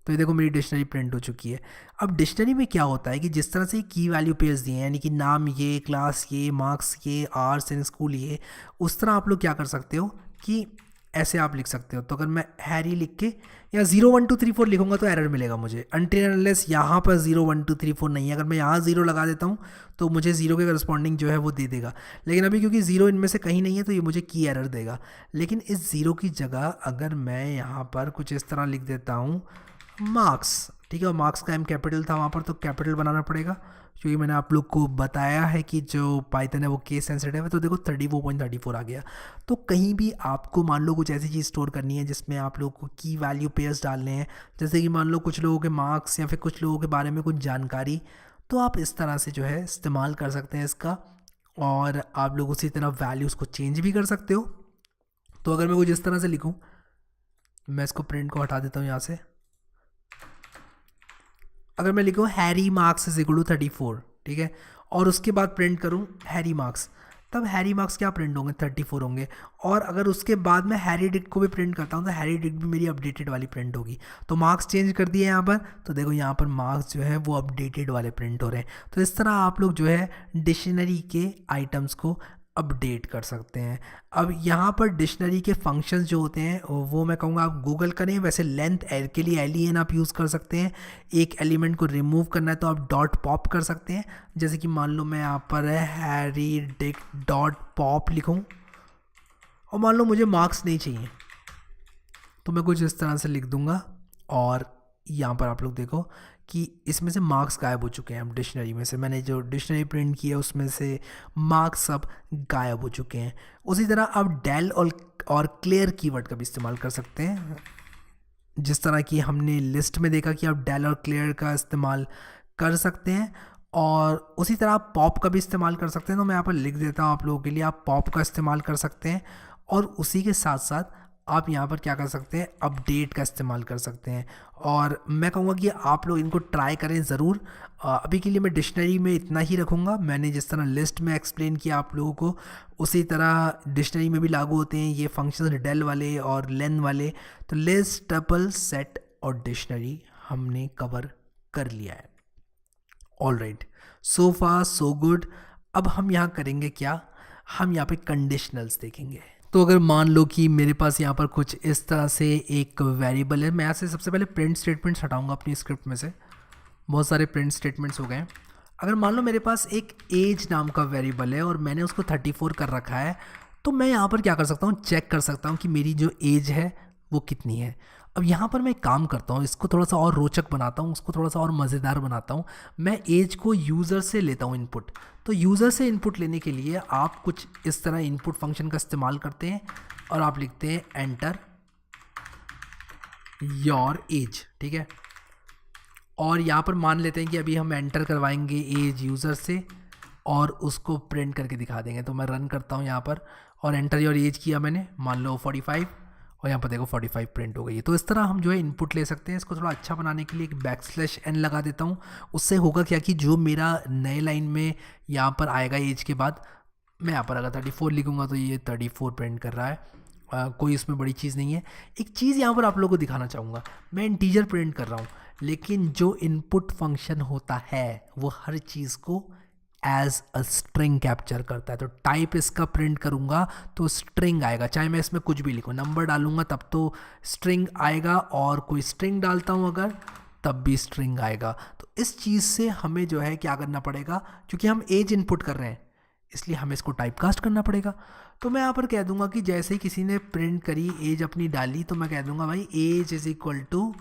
तो ये देखो मेरी डिक्शनरी प्रिंट हो चुकी है। अब डिक्शनरी में क्या होता है कि जिस तरह से की वैल्यू पेयर्स दिए हैं, यानी कि नाम ये, क्लास ये, मार्क्स ये, आवर्स इन स्कूल ये, उस तरह आप लोग क्या कर सकते हो कि ऐसे आप लिख सकते हो। तो अगर मैं हैरी लिख के या 0 1 2 3 4 लिखूंगा तो एरर मिलेगा मुझे, अनटिल अनलेस यहाँ पर 0 1 2 3 4 नहीं है। अगर मैं यहाँ 0 लगा देता हूँ तो मुझे 0 के करस्पॉन्डिंग जो है वो दे देगा, लेकिन अभी क्योंकि 0 इनमें से कहीं नहीं है तो ये मुझे की एरर देगा। लेकिन इस 0 की जगह अगर मैं यहाँ पर कुछ इस तरह लिख देता हूँ मार्क्स, ठीक है, और मार्क्स का M कैपिटल था वहाँ पर, तो कैपिटल बनाना पड़ेगा, क्योंकि मैंने आप लोग को बताया है कि जो पाइथन है वो केस सेंसिटिव है। तो देखो 34.34 आ गया। तो कहीं भी आपको मान लो कुछ ऐसी चीज़ स्टोर करनी है जिसमें आप लोग को की वैल्यू पेयर्स डालने हैं, जैसे कि मान लो कुछ लोगों के मार्क्स या फिर कुछ लोगों के बारे में कुछ जानकारी, तो आप इस तरह से जो है इस्तेमाल कर सकते हैं इसका, और आप लोग उसी तरह वैल्यूज़ को चेंज भी कर सकते हो। तो अगर मैं कुछ इस तरह से लिखूँ, मैं इसको प्रिंट को हटा देता हूँ यहाँ से, अगर मैं लिखूँ Harry marks is equal to 34, ठीक है, और उसके बाद प्रिंट करूँ हैरी मार्क्स, तब हैरी मार्क्स क्या प्रिंट होंगे, 34 होंगे। और अगर उसके बाद मैं हैरी डिक्ट को भी प्रिंट करता हूँ तो हैरी डिक्ट भी मेरी अपडेटेड वाली प्रिंट होगी। तो मार्क्स चेंज कर दिए यहाँ पर, तो देखो यहाँ पर मार्क्स जो है वो अपडेटेड वाले प्रिंट हो रहे हैं। तो इस तरह आप लोग जो है डिक्शनरी के आइटम्स को अपडेट कर सकते हैं। अब यहाँ पर डिक्शनरी के फंक्शंस जो होते हैं वो मैं कहूँगा आप गूगल करें। वैसे लेंथ एल के लिए LEN आप यूज़ कर सकते हैं। एक एलिमेंट को रिमूव करना है तो आप डॉट पॉप कर सकते हैं। जैसे कि मान लो मैं यहाँ पर हैरी डिक डॉट पॉप लिखूँ और मान लो मुझे मार्क्स नहीं चाहिए तो मैं कुछ इस तरह से लिख दूँगा, और यहाँ पर आप लोग देखो कि इसमें से मार्क्स गायब हो चुके हैं। अब डिक्शनरी में से मैंने जो डिक्शनरी प्रिंट की है उसमें से मार्क्स सब गायब हो चुके हैं। उसी तरह आप डेल और क्लियर कीवर्ड का भी इस्तेमाल कर सकते हैं, जिस तरह की हमने लिस्ट में देखा कि आप डेल और क्लियर का इस्तेमाल कर सकते हैं, और उसी तरह आप पॉप का भी इस्तेमाल कर सकते हैं। तो मैं यहाँ पर लिख देता हूँ आप लोगों के लिए, आप पॉप का इस्तेमाल कर सकते हैं, और उसी के साथ साथ आप यहाँ पर क्या कर सकते हैं, अपडेट का इस्तेमाल कर सकते हैं। और मैं कहूँगा कि आप लोग इनको ट्राई करें ज़रूर। अभी के लिए मैं डिक्शनरी में इतना ही रखूँगा। मैंने जिस तरह लिस्ट में एक्सप्लेन किया आप लोगों को, उसी तरह डिक्शनरी में भी लागू होते हैं ये फंक्शन डेल वाले और लेन वाले। तो लिस्ट, टपल, सेट और डिक्शनरी हमने कवर कर लिया है। ऑल राइट, सो फार सो गुड। अब हम यहाँ करेंगे क्या, हम यहाँ पे कंडीशनल्स देखेंगे। तो अगर मान लो कि मेरे पास यहाँ पर कुछ इस तरह से एक वेरिएबल है, मैं यहाँ से सबसे पहले प्रिंट स्टेटमेंट्स हटाऊंगा अपनी स्क्रिप्ट में से, बहुत सारे प्रिंट स्टेटमेंट्स हो गए। अगर मान लो मेरे पास एक एज नाम का वेरिएबल है और मैंने उसको 34 कर रखा है, तो मैं यहाँ पर क्या कर सकता हूँ, चेक कर सकता हूँ कि मेरी जो एज है वो कितनी है। अब यहाँ पर मैं एक काम करता हूँ, इसको थोड़ा सा और रोचक बनाता हूँ, उसको थोड़ा सा और मज़ेदार बनाता हूँ। मैं एज को यूज़र से लेता हूँ इनपुट। तो यूज़र से इनपुट लेने के लिए आप कुछ इस तरह इनपुट फंक्शन का इस्तेमाल करते हैं और आप लिखते हैं एंटर योर एज, ठीक है। और यहाँ पर मान लेते हैं कि अभी हम एंटर करवाएंगे एज यूज़र से और उसको प्रिंट करके दिखा देंगे। तो मैं रन करता हूँ यहाँ पर और एंटर योर एज किया मैंने, मान लो 45, और यहाँ पर देखो 45 प्रिंट हो गई है। तो इस तरह हम जो है इनपुट ले सकते हैं। इसको थोड़ा अच्छा बनाने के लिए एक \n लगा देता हूँ। उससे होगा क्या कि जो मेरा नए लाइन में यहाँ पर आएगा एज के बाद, मैं यहाँ पर अगर 34 लिखूँगा तो ये 34 प्रिंट कर रहा है। कोई इसमें बड़ी चीज़ नहीं है। एक चीज़ यहाँ पर आप लोगों को दिखाना चाहूँगा, मैं इंटीजर प्रिंट कर रहा हूँ, लेकिन जो इनपुट फंक्शन होता है वो हर चीज़ को एज अ स्ट्रिंग कैप्चर करता है। तो टाइप इसका प्रिंट करूँगा तो स्ट्रिंग आएगा, चाहे मैं इसमें कुछ भी लिखूँ, नंबर डालूंगा तब तो स्ट्रिंग आएगा, और कोई स्ट्रिंग डालता हूँ अगर तब भी स्ट्रिंग आएगा। तो इस चीज़ से हमें जो है क्या करना पड़ेगा, क्योंकि हम एज इनपुट कर रहे हैं इसलिए हमें इसको टाइपकास्ट करना पड़ेगा। तो मैं यहाँ पर कह दूंगा कि जैसे ही किसी ने प्रिंट करी एज अपनी डाली, तो मैं कह दूंगा भाई age is equal to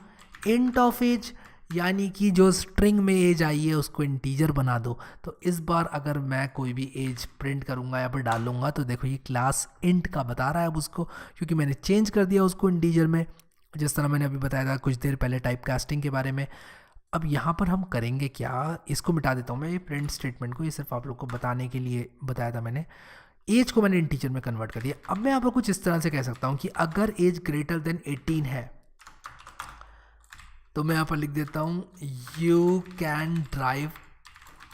int of age, यानी कि जो स्ट्रिंग में एज आई है उसको इंटीजर बना दो। तो इस बार अगर मैं कोई भी एज प्रिंट करूँगा या फिर डालूंगा तो देखो ये क्लास इंट का बता रहा है अब उसको, क्योंकि मैंने चेंज कर दिया उसको इंटीजर में, जिस तरह मैंने अभी बताया था कुछ देर पहले टाइप कास्टिंग के बारे में। अब यहाँ पर हम करेंगे क्या, इसको मिटा देता हूँ मैं ये प्रिंट स्टेटमेंट को, ये सिर्फ आप लोग को बताने के लिए बताया था मैंने। एज को मैंने इंटीजर में कन्वर्ट कर दिया। अब मैं यहाँ पर कुछ इस तरह से कह सकता हूँ कि अगर एज ग्रेटर देन 18 है तो मैं यहाँ पर लिख देता हूँ you can drive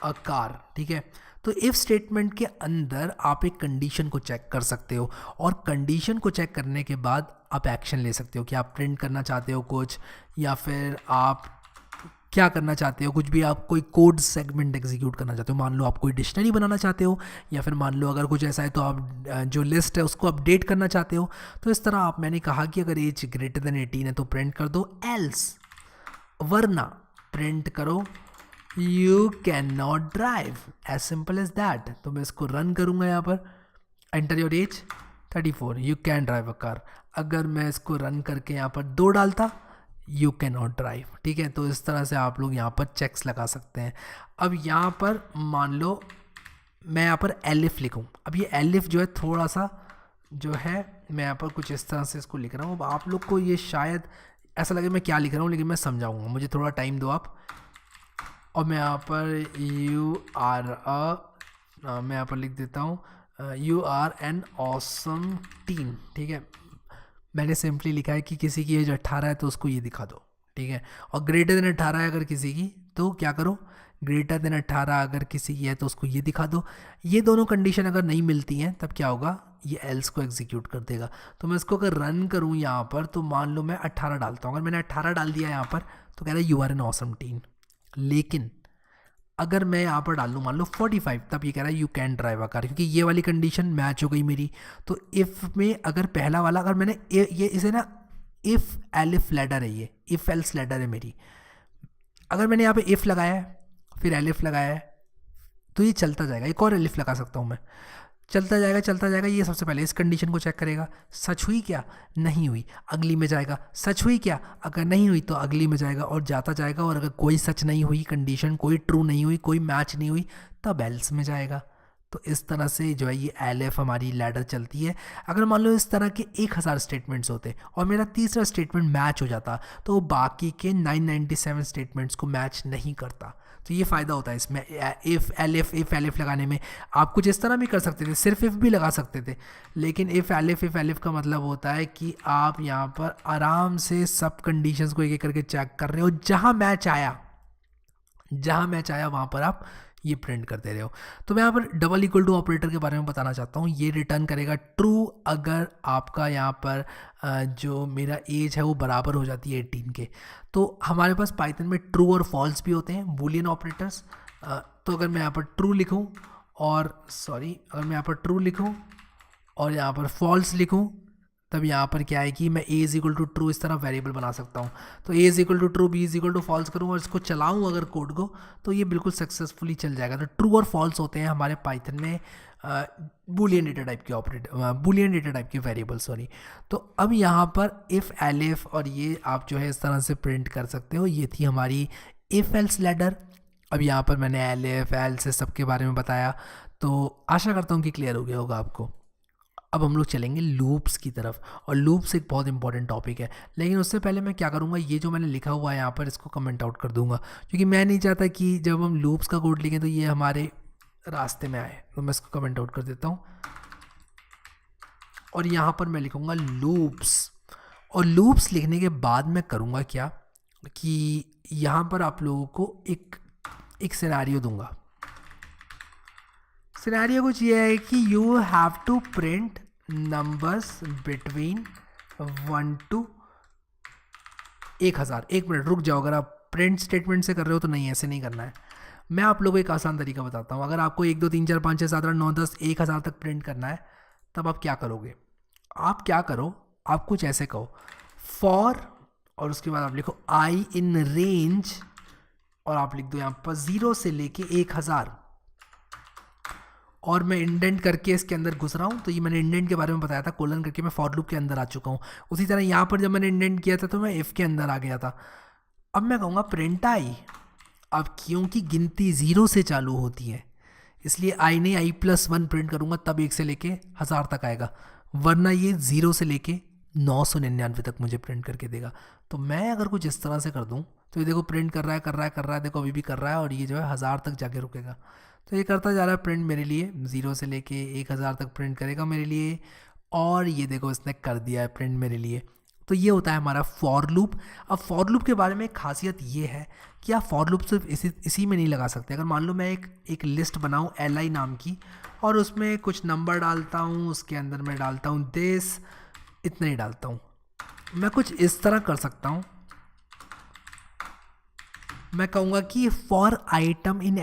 a car, ठीक है। तो इफ स्टेटमेंट के अंदर आप एक कंडीशन को चेक कर सकते हो और कंडीशन को चेक करने के बाद आप एक्शन ले सकते हो कि आप प्रिंट करना चाहते हो कुछ, या फिर आप क्या करना चाहते हो, कुछ भी आप कोई कोड सेगमेंट एग्जीक्यूट करना चाहते हो। मान लो आप कोई डिक्शनरी बनाना चाहते हो, या फिर मान लो अगर कुछ ऐसा है तो आप जो लिस्ट है उसको अपडेट करना चाहते हो। तो इस तरह आप, मैंने कहा कि अगर एज ग्रेटर देन 18 है तो प्रिंट कर दो एल्स, वरना प्रिंट करो you can not drive, as simple as that. तो मैं इसको रन करूँगा यहाँ पर, enter your age 34, you can drive a car. अगर मैं इसको रन करके यहाँ पर 2 डालता, यू कैन नॉट ड्राइव, ठीक है। तो इस तरह से आप लोग यहाँ पर चेक्स लगा सकते हैं। अब यहाँ पर मान लो मैं यहाँ पर एलिफ लिखूँ, अब ये एलिफ जो है थोड़ा सा जो है मैं यहाँ पर कुछ इस तरह से इसको लिख रहा हूँ। अब आप लोग को ये शायद ऐसा लगे मैं क्या लिख रहा हूँ, लेकिन मैं समझाऊंगा, मुझे थोड़ा टाइम दो आप। और मैं यहाँ पर मैं यहाँ पर लिख देता हूँ you are an awesome teen, ठीक है। मैंने सिंपली लिखा है कि किसी की एज 18 है तो उसको ये दिखा दो, ठीक है। और ग्रेटर देन 18 है अगर किसी की, तो क्या करो, ग्रेटर देन 18 अगर किसी की है तो उसको ये दिखा दो। ये दोनों कंडीशन अगर नहीं मिलती हैं तब क्या होगा, ये एल्स को एग्जीक्यूट कर देगा। तो मैं इसको अगर रन करूँ यहाँ पर, तो मान लो मैं 18 डालता हूँ, अगर मैंने 18 डाल दिया यहाँ पर तो कह रहा है you are an awesome teen. लेकिन अगर मैं यहाँ पर डाल दूँ मान लो 45, तब ये कह रहा है you can drive a car, क्योंकि ये वाली कंडीशन मैच हो गई मेरी। तो इफ़ में अगर पहला वाला, अगर मैंने ये इसे ना इफ़ एलिफ लैडर है, ये इफ़ एल्स लैडर है मेरी, अगर मैंने यहाँ पे इफ़ लगाया है फिर एलिफ लगाया है तो ये चलता जाएगा। एक और एलिफ लगा सकता हूँ मैं, चलता जाएगा चलता जाएगा। ये सबसे पहले इस कंडीशन को चेक करेगा, सच हुई क्या, नहीं हुई, अगली में जाएगा, सच हुई क्या, अगर नहीं हुई तो अगली में जाएगा और जाता जाएगा। और अगर कोई सच नहीं हुई कंडीशन, कोई ट्रू नहीं हुई, कोई मैच नहीं हुई, तब एल्स में जाएगा। तो इस तरह से जो है ये एलिफ हमारी लैडर चलती है। अगर मान लो इस तरह के 1000 स्टेटमेंट्स होते और मेरा तीसरा स्टेटमेंट मैच हो जाता तो वो बाकी के 997 स्टेटमेंट्स को मैच नहीं करता। तो ये फ़ायदा होता है इसमें इफ़ एलिफ लगाने में। आप कुछ इस तरह भी कर सकते थे, सिर्फ इफ़ भी लगा सकते थे, लेकिन इफ़ एलिफ का मतलब होता है कि आप यहाँ पर आराम से सब कंडीशंस को एक एक करके चेक कर रहे हो, जहाँ मैच आया वहाँ पर आप ये प्रिंट करते रहे हो। तो मैं यहाँ पर डबल इक्वल टू ऑपरेटर के बारे में बताना चाहता हूँ। ये रिटर्न करेगा ट्रू अगर आपका यहाँ पर जो मेरा एज है वो बराबर हो जाती है 18 के। तो हमारे पास पाइथन में ट्रू और फॉल्स भी होते हैं, बूलियन ऑपरेटर्स। तो अगर मैं यहाँ पर ट्रू लिखूँ अगर मैं यहाँ पर ट्रू लिखूँ और यहाँ पर फॉल्स लिखूँ, तब यहाँ पर क्या है कि मैं a is equal to true इस तरह वेरिएबल बना सकता हूँ। तो a is equal to true, b is equal to false करूँ और इसको चलाऊँ अगर कोड को, तो ये बिल्कुल सक्सेसफुली चल जाएगा। तो ट्रू और फॉल्स होते हैं हमारे पाइथन में बूलियन डेटा टाइप के वेरिएबल, सॉरी। तो अब यहाँ पर इफ़ एलिफ और ये आप जो है इस तरह से प्रिंट कर सकते हो। ये थी हमारी इफ़ एल्स लैडर। अब यहाँ पर मैंने एलिफ एल्स सबके बारे में बताया, तो आशा करता हूँ कि क्लियर हो गया होगा आपको। अब हम लोग चलेंगे लूप्स की तरफ, और लूप्स एक बहुत इंपॉर्टेंट टॉपिक है। लेकिन उससे पहले मैं क्या करूँगा, ये जो मैंने लिखा हुआ है यहाँ पर इसको कमेंट आउट कर दूंगा, क्योंकि मैं नहीं चाहता कि जब हम लूप्स का कोड लिखें तो ये हमारे रास्ते में आए। तो मैं इसको कमेंट आउट कर देता हूँ और यहाँ पर मैं लिखूँगा लूप्स। और लूप्स लिखने के बाद मैं करूँगा क्या कि यहाँ पर आप लोगों को एक सिनेरियो दूंगा। सिनेरियो कुछ ये है कि you have to print numbers between 1 to 1000। 1 minute रुक जाओ, अगर आप प्रिंट स्टेटमेंट से कर रहे हो तो नहीं, ऐसे नहीं करना है। मैं आप लोगों को एक आसान तरीका बताता हूँ। अगर आपको 1 2 3 4 5 6 7 8 9 10 1000 तक प्रिंट करना है, तब आप क्या करोगे, आप क्या करो, आप कुछ ऐसे कहो फॉर, और उसके बाद आप लिखो आई इन रेंज, और आप लिख दो यहाँ पर 0 से लेके 1000, और मैं इंडेंट करके इसके अंदर घुस रहा हूँ। तो ये मैंने इंडेंट के बारे में बताया था, कोलन करके मैं फॉर लूप के अंदर आ चुका हूँ। उसी तरह यहाँ पर जब मैंने इंडेंट किया था तो मैं इफ़ के अंदर आ गया था। अब मैं कहूँगा प्रिंट आई। अब क्योंकि गिनती 0 से चालू होती है इसलिए आई नहीं, i+1 प्रिंट करूँगा तब 1 से लेके 1000 तक आएगा, वरना ये 0 से लेके 999 तक मुझे प्रिंट करके देगा। तो मैं अगर कुछ इस तरह से कर दूँ तो ये देखो प्रिंट कर रहा है, देखो अभी भी कर रहा है और ये जो है 1000 तक जाके रुकेगा। तो ये करता जा रहा है प्रिंट मेरे लिए, 0 से लेके 1000 तक प्रिंट करेगा मेरे लिए, और ये देखो इसने कर दिया है प्रिंट मेरे लिए। तो ये होता है हमारा फॉर लूप। अब फॉर लूप के बारे में एक खासियत ये है कि आप फॉर लूप सिर्फ इसी में नहीं लगा सकते। अगर मान लो मैं एक लिस्ट बनाऊँ li नाम की और उसमें कुछ नंबर डालता हूँ, उसके अंदर मैं डालता हूँ दिस, इतना ही डालता हूँ, मैं कुछ इस तरह कर सकता हूँ। मैं कहूँगा कि फॉर आइटम इन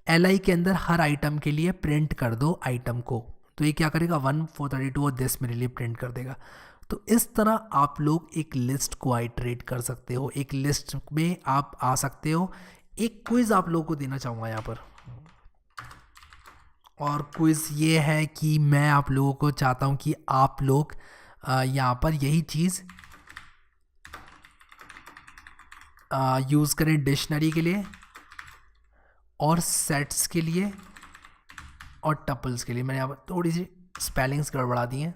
li के अंदर हर आइटम के लिए प्रिंट कर दो आइटम को। तो ये क्या करेगा 1 432 और दिस मेरे लिए प्रिंट कर देगा। तो इस तरह आप लोग एक लिस्ट को आइटरेट कर सकते हो, एक लिस्ट में आप आ सकते हो। एक क्विज आप लोगों को देना चाहूँगा यहाँ पर, और क्विज ये है कि मैं आप लोगों को चाहता हूँ कि आप लोग यहाँ पर यही चीज़ यूज़ करें डिक्शनरी के लिए और सेट्स के लिए और टपल्स के लिए। मैंने यहाँ पर थोड़ी सी स्पेलिंग्स गड़बड़ा दी हैं।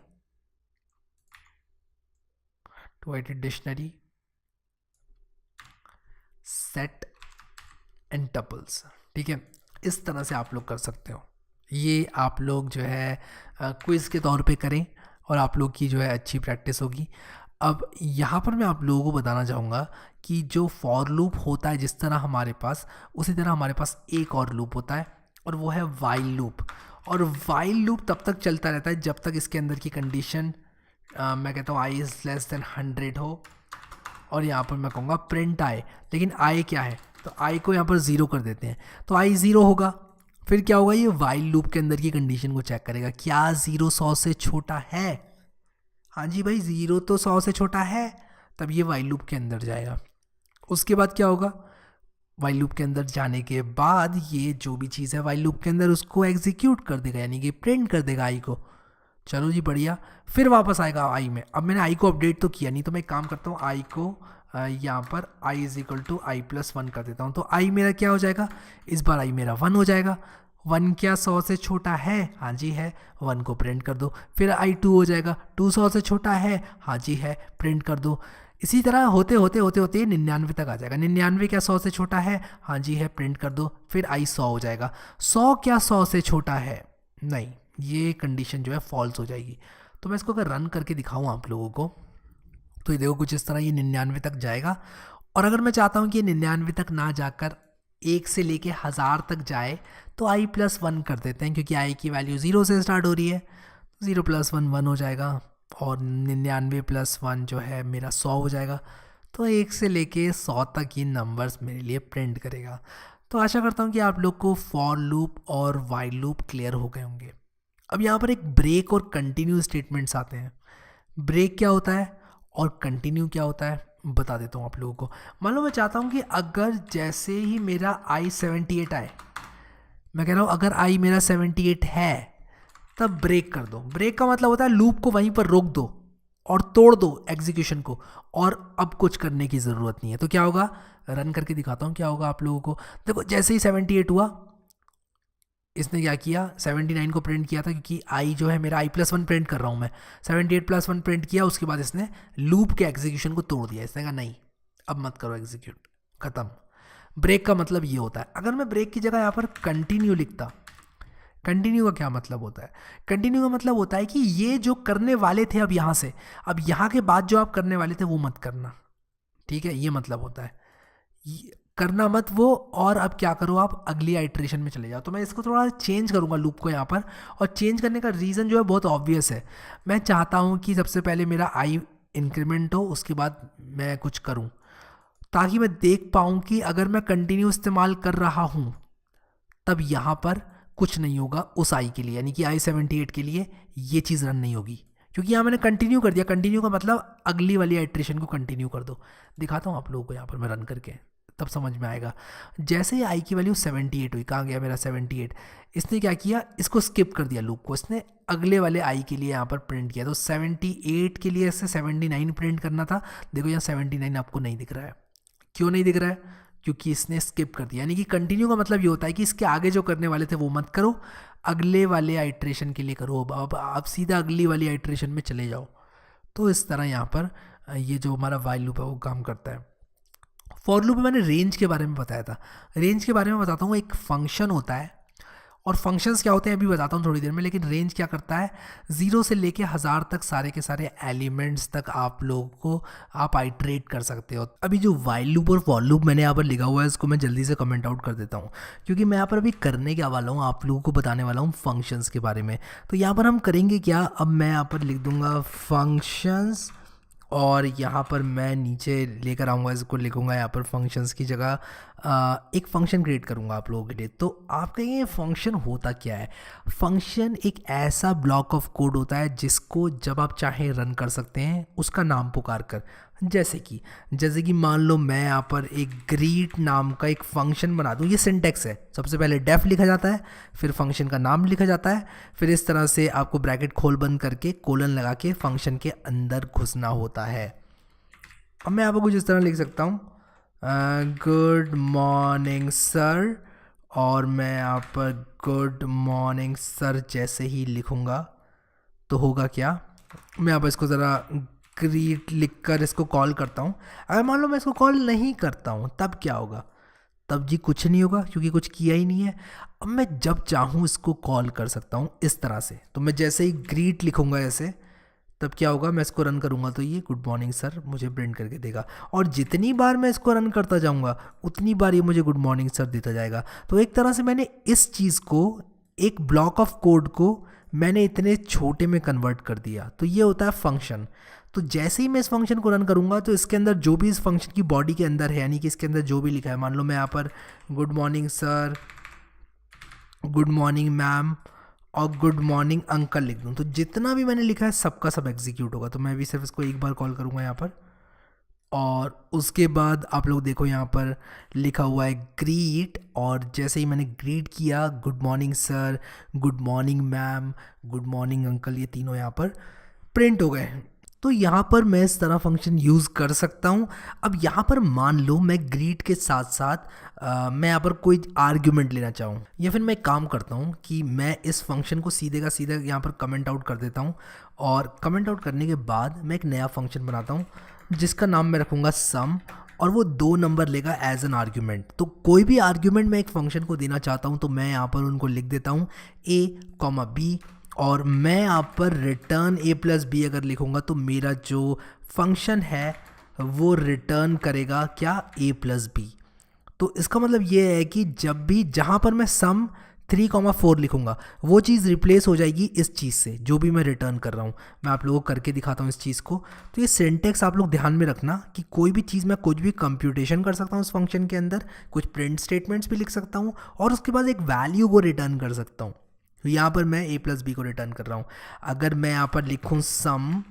To edit dictionary, set and tuples, ठीक है। इस तरह से आप लोग कर सकते हो। ये आप लोग जो है क्विज़ के तौर पे करें और आप लोग की जो है अच्छी प्रैक्टिस होगी। अब यहाँ पर मैं आप लोगों को बताना चाहूँगा कि जो फॉर लूप होता है जिस तरह हमारे पास, उसी तरह हमारे पास एक और लूप होता है और वो है वाइल लूप। और वाइल लूप तब तक चलता रहता है जब तक इसके अंदर की कंडीशन मैं कहता हूँ i इज़ लेस देन 100 हो, और यहाँ पर मैं कहूँगा प्रिंट आई। लेकिन i क्या है, तो i को यहाँ पर 0 कर देते हैं, तो i 0 होगा। फिर क्या होगा, ये वाइल लूप के अंदर की कंडीशन को चेक करेगा, क्या 0 100 से छोटा है। हाँ जी भाई, 0 तो 100 से छोटा है, तब ये वाइल लूप के अंदर जाएगा। उसके बाद क्या होगा, वाइल लूप के अंदर जाने के बाद ये जो भी चीज़ है वाइल लूप के अंदर उसको एग्जीक्यूट कर देगा, यानी कि प्रिंट कर देगा आई को। चलो जी बढ़िया। फिर वापस आएगा आई में। अब मैंने आई को अपडेट तो किया नहीं, तो मैं एक काम करता हूँ, आई को यहाँ पर i = i+1 कर देता हूँ। तो i मेरा क्या हो जाएगा, इस बार i मेरा 1 हो जाएगा। 1 क्या 100 से छोटा है, हाँ जी है, 1 को प्रिंट कर दो। फिर i 2 हो जाएगा, 2 100 से छोटा है, हाँ जी है, प्रिंट कर दो। इसी तरह होते होते 99 तक आ जाएगा। 99 क्या 100 से छोटा है, हाँ जी है, प्रिंट कर दो। फिर i 100 हो जाएगा। 100 क्या 100 से छोटा है, नहीं, ये कंडीशन जो है फॉल्स हो जाएगी। तो मैं इसको अगर रन करके दिखाऊँ आप लोगों को, तो ये देखो कुछ इस तरह ये 99 तक जाएगा। और अगर मैं चाहता हूँ कि 99 तक ना जाकर 1 से लेके 1000 तक जाए, तो i+1 कर देते हैं, क्योंकि i की वैल्यू 0 से स्टार्ट हो रही है। 0 + 1 1 हो जाएगा, और 99 + 1 जो है मेरा 100 हो जाएगा। तो 1 से लेके 100 तक ये नंबर्स मेरे लिए प्रिंट करेगा। तो आशा करता हूँ कि आप लोग को फॉर लूप और वाइल लूप क्लियर हो गए होंगे। अब यहाँ पर एक ब्रेक और कंटिन्यू स्टेटमेंट्स आते हैं। ब्रेक क्या होता है और कंटिन्यू क्या होता है बता देता हूँ आप लोगों को। मान लो मैं चाहता हूँ कि अगर जैसे ही मेरा i 78 आए, मैं कह रहा हूँ अगर i मेरा 78 है तब ब्रेक कर दो। ब्रेक का मतलब होता है लूप को वहीं पर रोक दो और तोड़ दो एग्जीक्यूशन को, और अब कुछ करने की ज़रूरत नहीं है। तो क्या होगा, रन करके दिखाता हूँ क्या होगा आप लोगों को। देखो जैसे ही 78 हुआ, इसने क्या किया, 79 को प्रिंट किया था, क्योंकि i जो है मेरा i+1 प्रिंट कर रहा हूँ मैं। 78+1 प्रिंट किया, उसके बाद इसने लूप के एग्जीक्यूशन को तोड़ दिया। इसने कहा नहीं अब मत करो एग्जीक्यूट, ख़त्म। ब्रेक का मतलब ये होता है। अगर मैं ब्रेक की जगह यहाँ पर कंटिन्यू लिखता, कंटिन्यू का क्या मतलब होता है, कंटिन्यू का मतलब होता है कि ये जो करने वाले थे अब यहाँ से, अब यहाँ के बाद जो आप करने वाले थे वो मत करना, ठीक है, ये मतलब होता है, करना मत वो, और अब क्या करो आप अगली आइट्रेशन में चले जाओ। तो मैं इसको थोड़ा चेंज करूँगा लूप को यहाँ पर, और चेंज करने का रीज़न जो है बहुत ऑब्वियस है। मैं चाहता हूँ कि सबसे पहले मेरा i इंक्रीमेंट हो, उसके बाद मैं कुछ करूँ, ताकि मैं देख पाऊँ कि अगर मैं कंटिन्यू इस्तेमाल कर रहा हूँ तब यहाँ पर कुछ नहीं होगा उस i के लिए, यानी कि i 78 के लिए ये चीज़ रन नहीं होगी, क्योंकि यहाँ मैंने कंटिन्यू कर दिया। कंटिन्यू का मतलब अगली वाली आइट्रेशन को कंटिन्यू कर दो। दिखाता हूँ आप लोगों को यहाँ पर मैं रन करके, तब समझ में आएगा। जैसे ही i की वैल्यू 78 हुई, कहाँ गया मेरा 78, इसने क्या किया, इसको स्किप कर दिया लूप को, इसने अगले वाले i के लिए यहाँ पर प्रिंट किया। तो 78 के लिए इससे 79 प्रिंट करना था, देखो यहाँ 79 आपको नहीं दिख रहा है, क्यों नहीं दिख रहा है? क्योंकि इसने स्किप कर दिया। यानी कि कंटिन्यू का मतलब ये होता है कि इसके आगे जो करने वाले थे वो मत करो, अगले वाले आइट्रेशन के लिए करो। अब आप सीधा अगली वाली आइट्रेशन में चले जाओ। तो इस तरह यहाँ पर ये जो हमारा वाइल लूप है वो काम करता है। फॉर लूप में मैंने रेंज के बारे में बताया था। रेंज के बारे में बताता हूँ। एक फंक्शन होता है, और फंक्शंस क्या होते हैं अभी बताता हूँ थोड़ी देर में। लेकिन रेंज क्या करता है, 0 से लेके 1000 तक सारे के सारे एलिमेंट्स तक आप लोगों को आप आइट्रेट कर सकते हो। अभी जो वाइल लूप और फॉर लूप मैंने यहाँ पर लिखा हुआ है इसको मैं जल्दी से कमेंट आउट कर देता हूँ, क्योंकि मैं यहाँ पर अभी करने क्या वाला हूँ, आप लोगों को बताने वाला हूँ फंक्शंस के बारे में। तो यहाँ पर हम करेंगे क्या, अब मैं यहाँ पर लिख दूंगा फंक्शंस, और यहाँ पर मैं नीचे लेकर आऊँगा, इसको लिखूँगा यहाँ पर फंक्शंस की जगह एक फ़ंक्शन क्रिएट करूँगा आप लोगों के लिए। तो आप कहेंगे फंक्शन होता क्या है? फंक्शन एक ऐसा ब्लॉक ऑफ कोड होता है जिसको जब आप चाहें रन कर सकते हैं उसका नाम पुकार कर। जैसे कि मान लो मैं यहाँ पर एक ग्रीट नाम का एक फंक्शन बना दूँ। ये सिंटेक्स है, सबसे पहले डेफ लिखा जाता है, फिर फंक्शन का नाम लिखा जाता है, फिर इस तरह से आपको ब्रैकेट खोल बंद करके कोलन लगा के फंक्शन के अंदर घुसना होता है। अब मैं आपको कुछ इस तरह लिख सकता हूँ, गुड मॉर्निंग सर, और मैं यहाँ पर गुड मॉर्निंग सर जैसे ही लिखूँगा तो होगा क्या, मैं यहाँ पर इसको ज़रा ग्रीट लिखकर इसको कॉल करता हूँ। अगर मान लो मैं इसको कॉल नहीं करता हूँ तब क्या होगा? तब जी कुछ नहीं होगा, क्योंकि कुछ किया ही नहीं है। अब मैं जब चाहूँ इसको कॉल कर सकता हूँ इस तरह से। तो मैं जैसे ही ग्रीट लिखूँगा ऐसे, तब क्या होगा, मैं इसको रन करूँगा तो ये गुड मॉर्निंग सर मुझे प्रिंट करके देगा। और जितनी बार मैं इसको रन करता जाऊँगा उतनी बार ये मुझे गुड मॉर्निंग सर देता जाएगा। तो एक तरह से मैंने इस चीज़ को, एक ब्लॉक ऑफ कोड को मैंने इतने छोटे में कन्वर्ट कर दिया। तो ये होता है फंक्शन। तो जैसे ही मैं इस फंक्शन को रन करूँगा तो इसके अंदर जो भी इस फंक्शन की बॉडी के अंदर है, यानी कि इसके अंदर जो भी लिखा है, मान लो मैं यहाँ पर good morning sir, good morning ma'am और गुड मॉर्निंग अंकल लिख दूँ, तो जितना भी मैंने लिखा है सबका सब एग्जीक्यूट होगा। तो मैं भी सिर्फ इसको एक बार कॉल करूँगा यहाँ पर, और उसके बाद आप लोग देखो यहाँ पर लिखा हुआ है ग्रीट, और जैसे ही मैंने ग्रीट किया, good morning sir, good morning ma'am, good morning uncle, ये तीनों यहाँ पर प्रिंट हो गए। तो यहाँ पर मैं इस तरह फंक्शन यूज़ कर सकता हूँ। अब यहाँ पर मान लो मैं ग्रीट के साथ साथ मैं यहाँ पर कोई आर्ग्यूमेंट लेना चाहूँ, या फिर मैं एक काम करता हूँ कि मैं इस फंक्शन को सीधे का सीधा यहाँ पर कमेंट आउट कर देता हूँ, और कमेंट आउट करने के बाद मैं एक नया फंक्शन बनाता हूँ जिसका नाम मैं रखूँगा सम, और वो 2 नंबर लेगा एज एन आर्ग्यूमेंट। तो कोई भी आर्ग्यूमेंट मैं एक फंक्शन को देना चाहता हूँ तो मैं यहाँ पर उनको लिख देता हूँ a, b, और मैं यहाँ पर रिटर्न a+b अगर लिखूँगा तो मेरा जो फंक्शन है वो रिटर्न करेगा क्या, a+b। तो इसका मतलब ये है कि जब भी जहाँ पर मैं सम 3,4 लिखूँगा वो चीज़ रिप्लेस हो जाएगी इस चीज़ से जो भी मैं रिटर्न कर रहा हूँ। मैं आप लोगों को करके दिखाता हूँ इस चीज़ को। तो ये सिंटेक्स आप लोग ध्यान में रखना कि कोई भी चीज़ मैं कुछ भी कंप्यूटेशन कर सकता हूँ उस फंक्शन के अंदर, कुछ प्रिंट स्टेटमेंट्स भी लिख सकता हूँ, और उसके बाद एक वैल्यू को रिटर्न कर सकता हूँ। तो यहाँ पर मैं a+b को रिटर्न कर रहा हूँ। अगर मैं यहाँ पर लिखूँ सम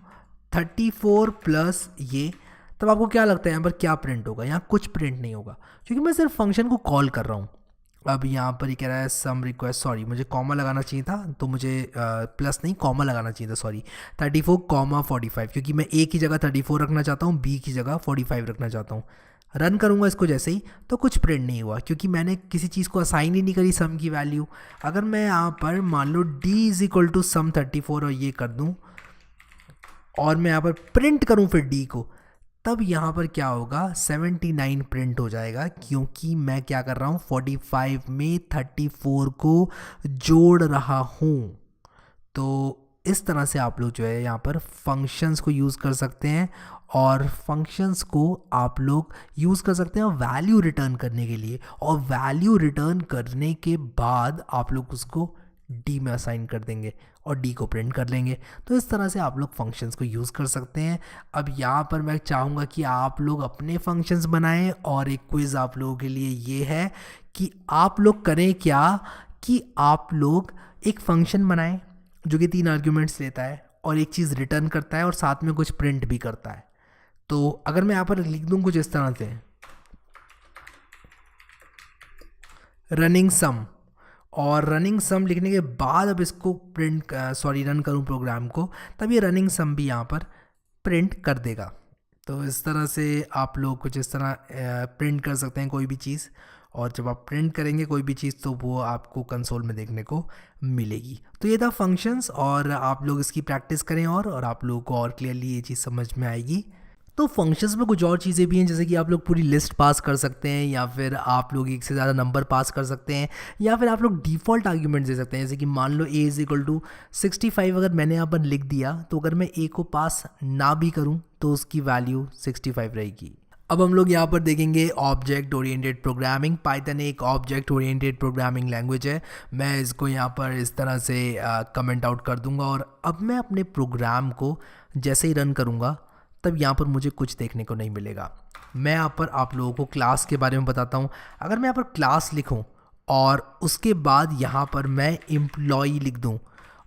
34 प्लस ये, तब आपको क्या लगता है यहाँ पर क्या प्रिंट होगा? यहाँ कुछ प्रिंट नहीं होगा, क्योंकि मैं सिर्फ फंक्शन को कॉल कर रहा हूँ। अब यहाँ पर ये कह रहा है सम रिक्वेस्ट, सॉरी मुझे कॉमा लगाना चाहिए था, तो मुझे प्लस नहीं कॉमा लगाना चाहिए था, सॉरी 34,45, क्योंकि मैं a की जगह 34 रखना चाहता हूँ, b की जगह 45 रखना चाहता हूँ। रन करूँगा इसको जैसे ही, तो कुछ प्रिंट नहीं हुआ क्योंकि मैंने किसी चीज़ को असाइन ही नहीं करी सम की वैल्यू। अगर मैं यहाँ पर मान लो d = सम 34 और ये कर दूँ, और मैं यहाँ पर प्रिंट करूँ फिर d को, तब यहाँ पर क्या होगा, 79 प्रिंट हो जाएगा, क्योंकि मैं क्या कर रहा हूँ 45 में 34 को जोड़ रहा हूँ। तो इस तरह से आप लोग जो है यहाँ पर फंक्शंस को यूज़ कर सकते हैं, और फंक्शंस को आप लोग यूज़ कर सकते हैं वैल्यू रिटर्न करने के लिए, और वैल्यू रिटर्न करने के बाद आप लोग उसको डी में असाइन कर देंगे और डी को प्रिंट कर लेंगे। तो इस तरह से आप लोग फंक्शंस को यूज़ कर सकते हैं। अब यहाँ पर मैं चाहूँगा कि आप लोग अपने फंक्शंस बनाएं, और एक क्विज़ आप लोगों के लिए ये है कि आप लोग करें क्या, कि आप लोग एक फंक्शन बनाएं जो कि 3 आर्ग्यूमेंट्स लेता है और एक चीज़ रिटर्न करता है और साथ में कुछ प्रिंट भी करता है। तो अगर मैं यहाँ पर लिख दूँ कुछ इस तरह से, रनिंग सम, और रनिंग सम लिखने के बाद अब इसको रन करूँ प्रोग्राम को, तब ये रनिंग सम भी यहाँ पर प्रिंट कर देगा। तो इस तरह से आप लोग कुछ इस तरह प्रिंट कर सकते हैं कोई भी चीज़, और जब आप प्रिंट करेंगे कोई भी चीज़ तो वो आपको कंसोल में देखने को मिलेगी। तो ये था फंक्शंस, और आप लोग इसकी प्रैक्टिस करें और आप लोगों को और क्लियरली ये चीज़ समझ में आएगी। तो फंक्शंस में कुछ और चीज़ें भी हैं, जैसे कि आप लोग पूरी लिस्ट पास कर सकते हैं, या फिर आप लोग एक से ज़्यादा नंबर पास कर सकते हैं, या फिर आप लोग डिफ़ॉल्ट आर्ग्यूमेंट दे सकते हैं। जैसे कि मान लो a इज़ इक्वल टू 65 अगर मैंने यहाँ पर लिख दिया, तो अगर मैं a को पास ना भी करूँ तो उसकी वैल्यू 65 रहेगी। अब हम लोग यहाँ पर देखेंगे ऑब्जेक्ट ओरिएंटेड प्रोग्रामिंग। पाइथन एक ऑब्जेक्ट ओरिएंटेड प्रोग्रामिंग लैंग्वेज है। मैं इसको यहाँ पर इस तरह से कमेंट आउट कर दूंगा, और अब मैं अपने प्रोग्राम को जैसे ही रन करूँगा तब यहाँ पर मुझे कुछ देखने को नहीं मिलेगा। मैं यहाँ पर आप लोगों को क्लास के बारे में बताता हूँ। अगर मैं यहाँ पर क्लास लिखूँ और उसके बाद यहाँ पर मैं एम्प्लॉई लिख दूँ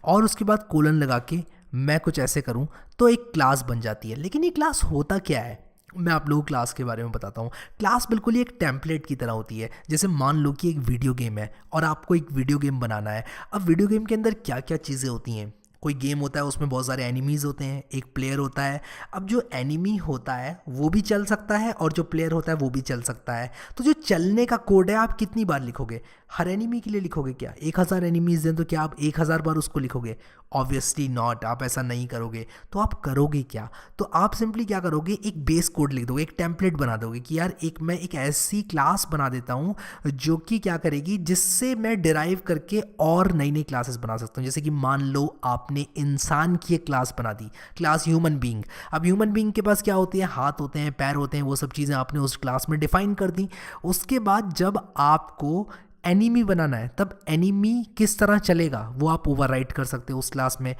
और उसके बाद कोलन लगा के मैं कुछ ऐसे करूँ, तो एक क्लास बन जाती है। लेकिन ये क्लास होता क्या है, मैं आप लोगों को क्लास के बारे में बताता हूँ। क्लास बिल्कुल ही एक टेम्पलेट की तरह होती है। जैसे मान लो कि एक वीडियो गेम है और आपको एक वीडियो गेम बनाना है। अब वीडियो गेम के अंदर क्या क्या चीज़ें होती हैं, कोई गेम होता है उसमें बहुत सारे एनिमीज़ होते हैं, एक प्लेयर होता है। अब जो एनिमी होता है वो भी चल सकता है और जो प्लेयर होता है वो भी चल सकता है। तो जो चलने का कोड है आप कितनी बार लिखोगे, हर एनिमी के लिए लिखोगे क्या? 1000 एनिमीज़ हैं तो क्या आप 1000 बार उसको लिखोगे? ऑब्वियसली नॉट, आप ऐसा नहीं करोगे। तो आप करोगे क्या? तो आप सिंपली क्या करोगे, एक बेस कोड लिख दोगे, एक टेम्पलेट बना दोगे कि यार मैं एक ऐसी क्लास बना देता हूँ जो कि क्या करेगी, जिससे मैं डिराइव करके और नई नई क्लासेस बना सकता हूँ। जैसे कि मान लो आपने इंसान की एक क्लास बना दी, क्लास ह्यूमन बीइंग। अब ह्यूमन बीइंग के पास क्या होती है, हाथ होते हैं, पैर होते हैं, वो सब चीज़ें आपने उस क्लास में डिफाइन कर दी। उसके बाद जब आपको एनिमी बनाना है तब एनिमी किस तरह चलेगा वो आप ओवरराइट कर सकते हो उस क्लास में,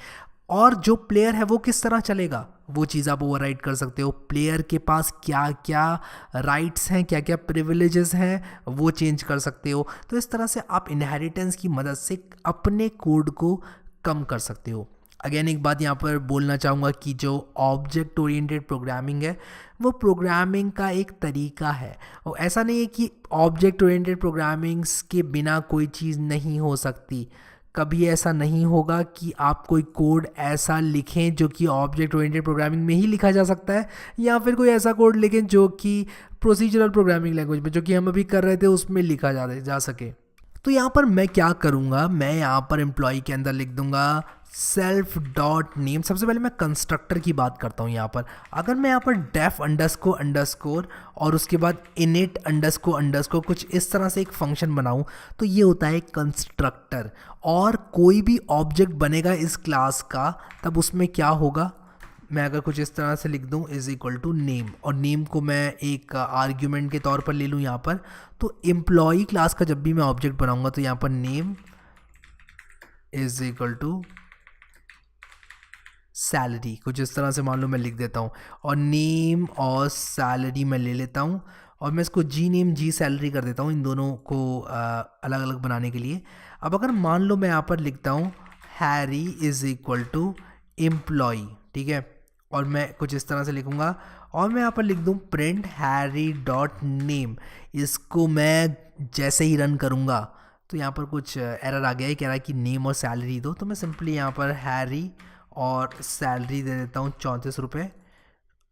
और जो प्लेयर है वो किस तरह चलेगा वो चीज़ आप ओवरराइट कर सकते हो। प्लेयर के पास क्या क्या राइट्स हैं, क्या क्या प्रिविलेजेस हैं, वो चेंज कर सकते हो। तो इस तरह से आप इनहेरिटेंस की मदद से अपने कोड को कम कर सकते हो। अगेन एक बात यहाँ पर बोलना चाहूँगा कि जो ऑब्जेक्ट ओरिएंटेड प्रोग्रामिंग है वो प्रोग्रामिंग का एक तरीका है, और ऐसा नहीं है कि ऑब्जेक्ट ओरिएंटेड प्रोग्रामिंग्स के बिना कोई चीज़ नहीं हो सकती। कभी ऐसा नहीं होगा कि आप कोई कोड ऐसा लिखें जो कि ऑब्जेक्ट ओरिएंटेड प्रोग्रामिंग में ही लिखा जा सकता है, या फिर कोई ऐसा कोड लिखें जो कि प्रोसीजरल प्रोग्रामिंग लैंग्वेज में, जो कि हम अभी कर रहे थे, उसमें लिखा जा सके। तो यहाँ पर मैं क्या करूँगा, मैं यहाँ पर एम्प्लॉय के अंदर लिख दूँगा सेल्फ डॉट नेम। सबसे पहले मैं कंस्ट्रक्टर की बात करता हूँ यहाँ पर। अगर मैं यहाँ पर डेफ अंडरस्कोर और उसके बाद इनिट अंडरस्कोर कुछ इस तरह से एक फंक्शन बनाऊँ, तो ये होता है कंस्ट्रक्टर। और कोई भी ऑब्जेक्ट बनेगा इस क्लास का तब उसमें क्या होगा, मैं अगर कुछ इस तरह से लिख दूं इज इक्वल टू नेम, और नेम को मैं एक आर्ग्यूमेंट के तौर पर ले लूं यहाँ पर, तो एम्प्लॉई क्लास का जब भी मैं ऑब्जेक्ट बनाऊंगा तो यहाँ पर name is equal to salary, कुछ इस तरह से मान लो मैं लिख देता हूँ, और नेम और सैलरी मैं ले लेता हूँ, और मैं इसको जी नेम जी सैलरी कर देता हूँ इन दोनों को अलग अलग बनाने के लिए। अब अगर मान लो मैं यहाँ पर लिखता हूँ Harry is equal to employee, ठीक है, और मैं कुछ इस तरह से लिखूँगा, और मैं यहाँ पर लिख दूँ प्रिंट हैरी डॉट नेम। इसको मैं जैसे ही रन करूँगा तो यहाँ पर कुछ एरर आ गया है, कह रहा है कि नेम और सैलरी दो, तो मैं सिंपली यहाँ पर हैरी और सैलरी दे देता हूँ 34 रुपये,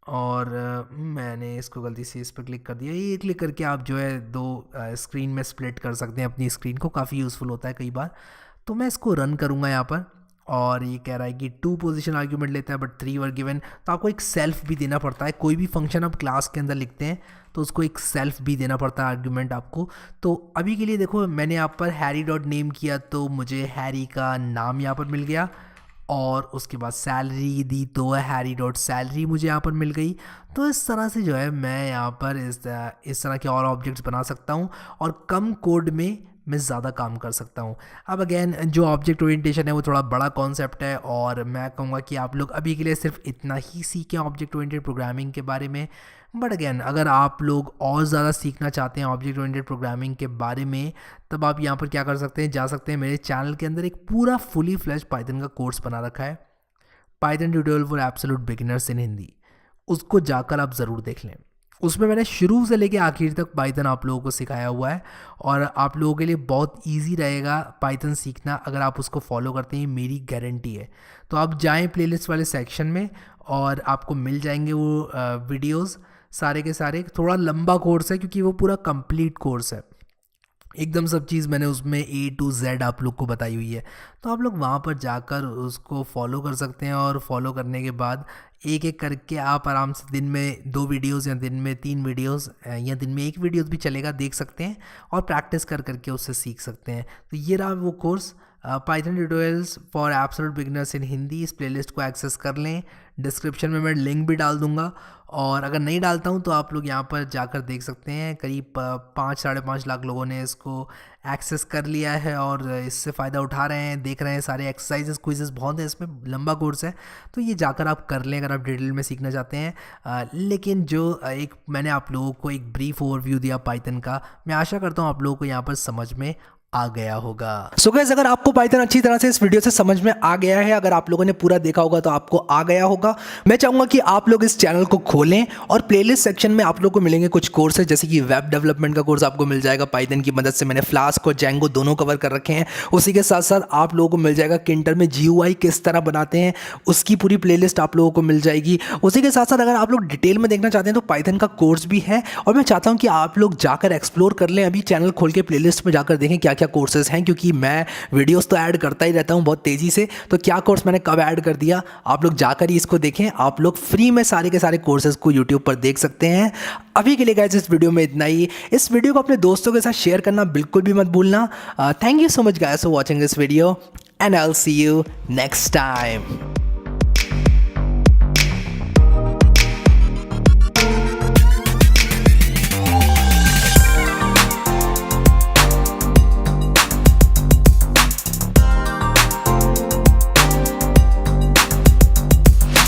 और मैंने इसको गलती से इस पर क्लिक कर दिया। ये क्लिक करके आप जो है दो स्क्रीन में स्प्लिट कर सकते हैं अपनी स्क्रीन को, काफ़ी यूज़फुल होता है कई बार। तो मैं इसको रन करूँगा यहाँ पर, और ये कह रहा है कि 2 पोजीशन आर्ग्यूमेंट लेता है बट 3 वर गिवन। तो आपको एक सेल्फ भी देना पड़ता है, कोई भी फंक्शन आप क्लास के अंदर लिखते हैं तो उसको एक सेल्फ भी देना पड़ता है आर्ग्यूमेंट आपको। तो अभी के लिए देखो मैंने यहाँ पर हैरी डॉट नेम किया तो मुझे हैरी का नाम यहाँ पर मिल गया, और उसके बाद सैलरी दी तो हैरी डॉट सैलरी मुझे यहाँ पर मिल गई। तो इस तरह से जो है मैं यहाँ पर इस तरह के और ऑब्जेक्ट्स बना सकता हूँ, और कम कोड में मैं ज़्यादा काम कर सकता हूँ। अब अगेन जो ऑब्जेक्ट ओरिएंटेशन है वो थोड़ा बड़ा कॉन्सेप्ट है, और मैं कहूँगा कि आप लोग अभी के लिए सिर्फ इतना ही सीखें ऑब्जेक्ट ओरिएंटेड प्रोग्रामिंग के बारे में। बट अगेन अगर आप लोग और ज़्यादा सीखना चाहते हैं ऑब्जेक्ट ओरिएंटेड प्रोग्रामिंग के बारे में, तब आप यहाँ पर क्या कर सकते हैं, जा सकते हैं मेरे चैनल के अंदर एक पूरा फुली फ्लेज्ड पाइथन का कोर्स बना रखा है, Python tutorial for absolute beginners in Hindi. उसको जाकर आप ज़रूर देख लें। उसमें मैंने शुरू से लेके आखिर तक पाइथन आप लोगों को सिखाया हुआ है और आप लोगों के लिए बहुत इजी रहेगा पाइथन सीखना अगर आप उसको फॉलो करते हैं, मेरी गारंटी है। तो आप जाएं प्लेलिस्ट वाले सेक्शन में और आपको मिल जाएंगे वो वीडियोस सारे के सारे। थोड़ा लंबा कोर्स है क्योंकि वो पूरा कंप्लीट कोर्स है, एकदम सब चीज़ मैंने उसमें A to Z आप लोग को बताई हुई है। तो आप लोग वहाँ पर जाकर उसको फॉलो कर सकते हैं और फॉलो करने के बाद एक एक करके आप आराम से दिन में 2 वीडियोस या दिन में 3 वीडियोस या दिन में 1 वीडियोस भी चलेगा, देख सकते हैं और प्रैक्टिस कर करके उससे सीख सकते हैं। तो ये रहा वो course Python tutorials for absolute beginners in Hindi. इस प्लेलिस्ट को एक्सेस कर लें, डिस्क्रिप्शन में मैं लिंक भी डाल दूंगा और अगर नहीं डालता हूं तो आप लोग यहां पर जाकर देख सकते हैं। करीब 5-5.5 लाख लोगों ने इसको एक्सेस कर लिया है और इससे फ़ायदा उठा रहे हैं, देख रहे हैं। सारे एक्सरसाइजेस क्विजेस बहुत हैं, इसमें लंबा कोर्स है तो ये जाकर आप कर लें अगर आप डिटेल में सीखना चाहते हैं। लेकिन जो एक मैंने आप लोगों को एक ब्रीफ ओवरव्यू दिया पाइथन का, मैं आशा करता हूँ आप लोगों को यहाँ पर समझ में आ गया होगा। सो गाइस, अगर आपको पाइथन अच्छी तरह से इस वीडियो से समझ में आ गया है, अगर आप लोगों ने पूरा देखा होगा तो आपको आ गया होगा। मैं चाहूंगा कि आप लोग इस चैनल को खोलें और प्लेलिस्ट सेक्शन में आप लोग को मिलेंगे कुछ कोर्सेज, जैसे कि वेब डेवलपमेंट का कोर्स आपको मिल जाएगा पाइथन की मदद से। मैंने फ्लास्क और जेंगो दोनों कवर कर रखे हैं। उसी के साथ साथ आप लोगों को मिल जाएगा किंटर में GUI किस तरह बनाते हैं, उसकी पूरी प्लेलिस्ट आप लोगों को मिल जाएगी। उसी के साथ साथ अगर आप लोग डिटेल में देखना चाहते हैं तो पाइथन का कोर्स भी है और मैं चाहता हूँ कि आप लोग जाकर एक्सप्लोर कर लें। अभी चैनल खोल के प्लेलिस्ट में जाकर देखें क्या क्या कोर्सेज हैं, क्योंकि मैं वीडियोस तो ऐड करता ही रहता हूं बहुत तेजी से। तो क्या कोर्स मैंने कब ऐड कर दिया, आप लोग जाकर ही इसको देखें। आप लोग फ्री में सारे के सारे कोर्सेज को यूट्यूब पर देख सकते हैं। अभी के लिए गाइस इस वीडियो में इतना ही। इस वीडियो को अपने दोस्तों के साथ शेयर करना बिल्कुल भी मत भूलना। Thank you so much guys for watching this video and I will see you next time.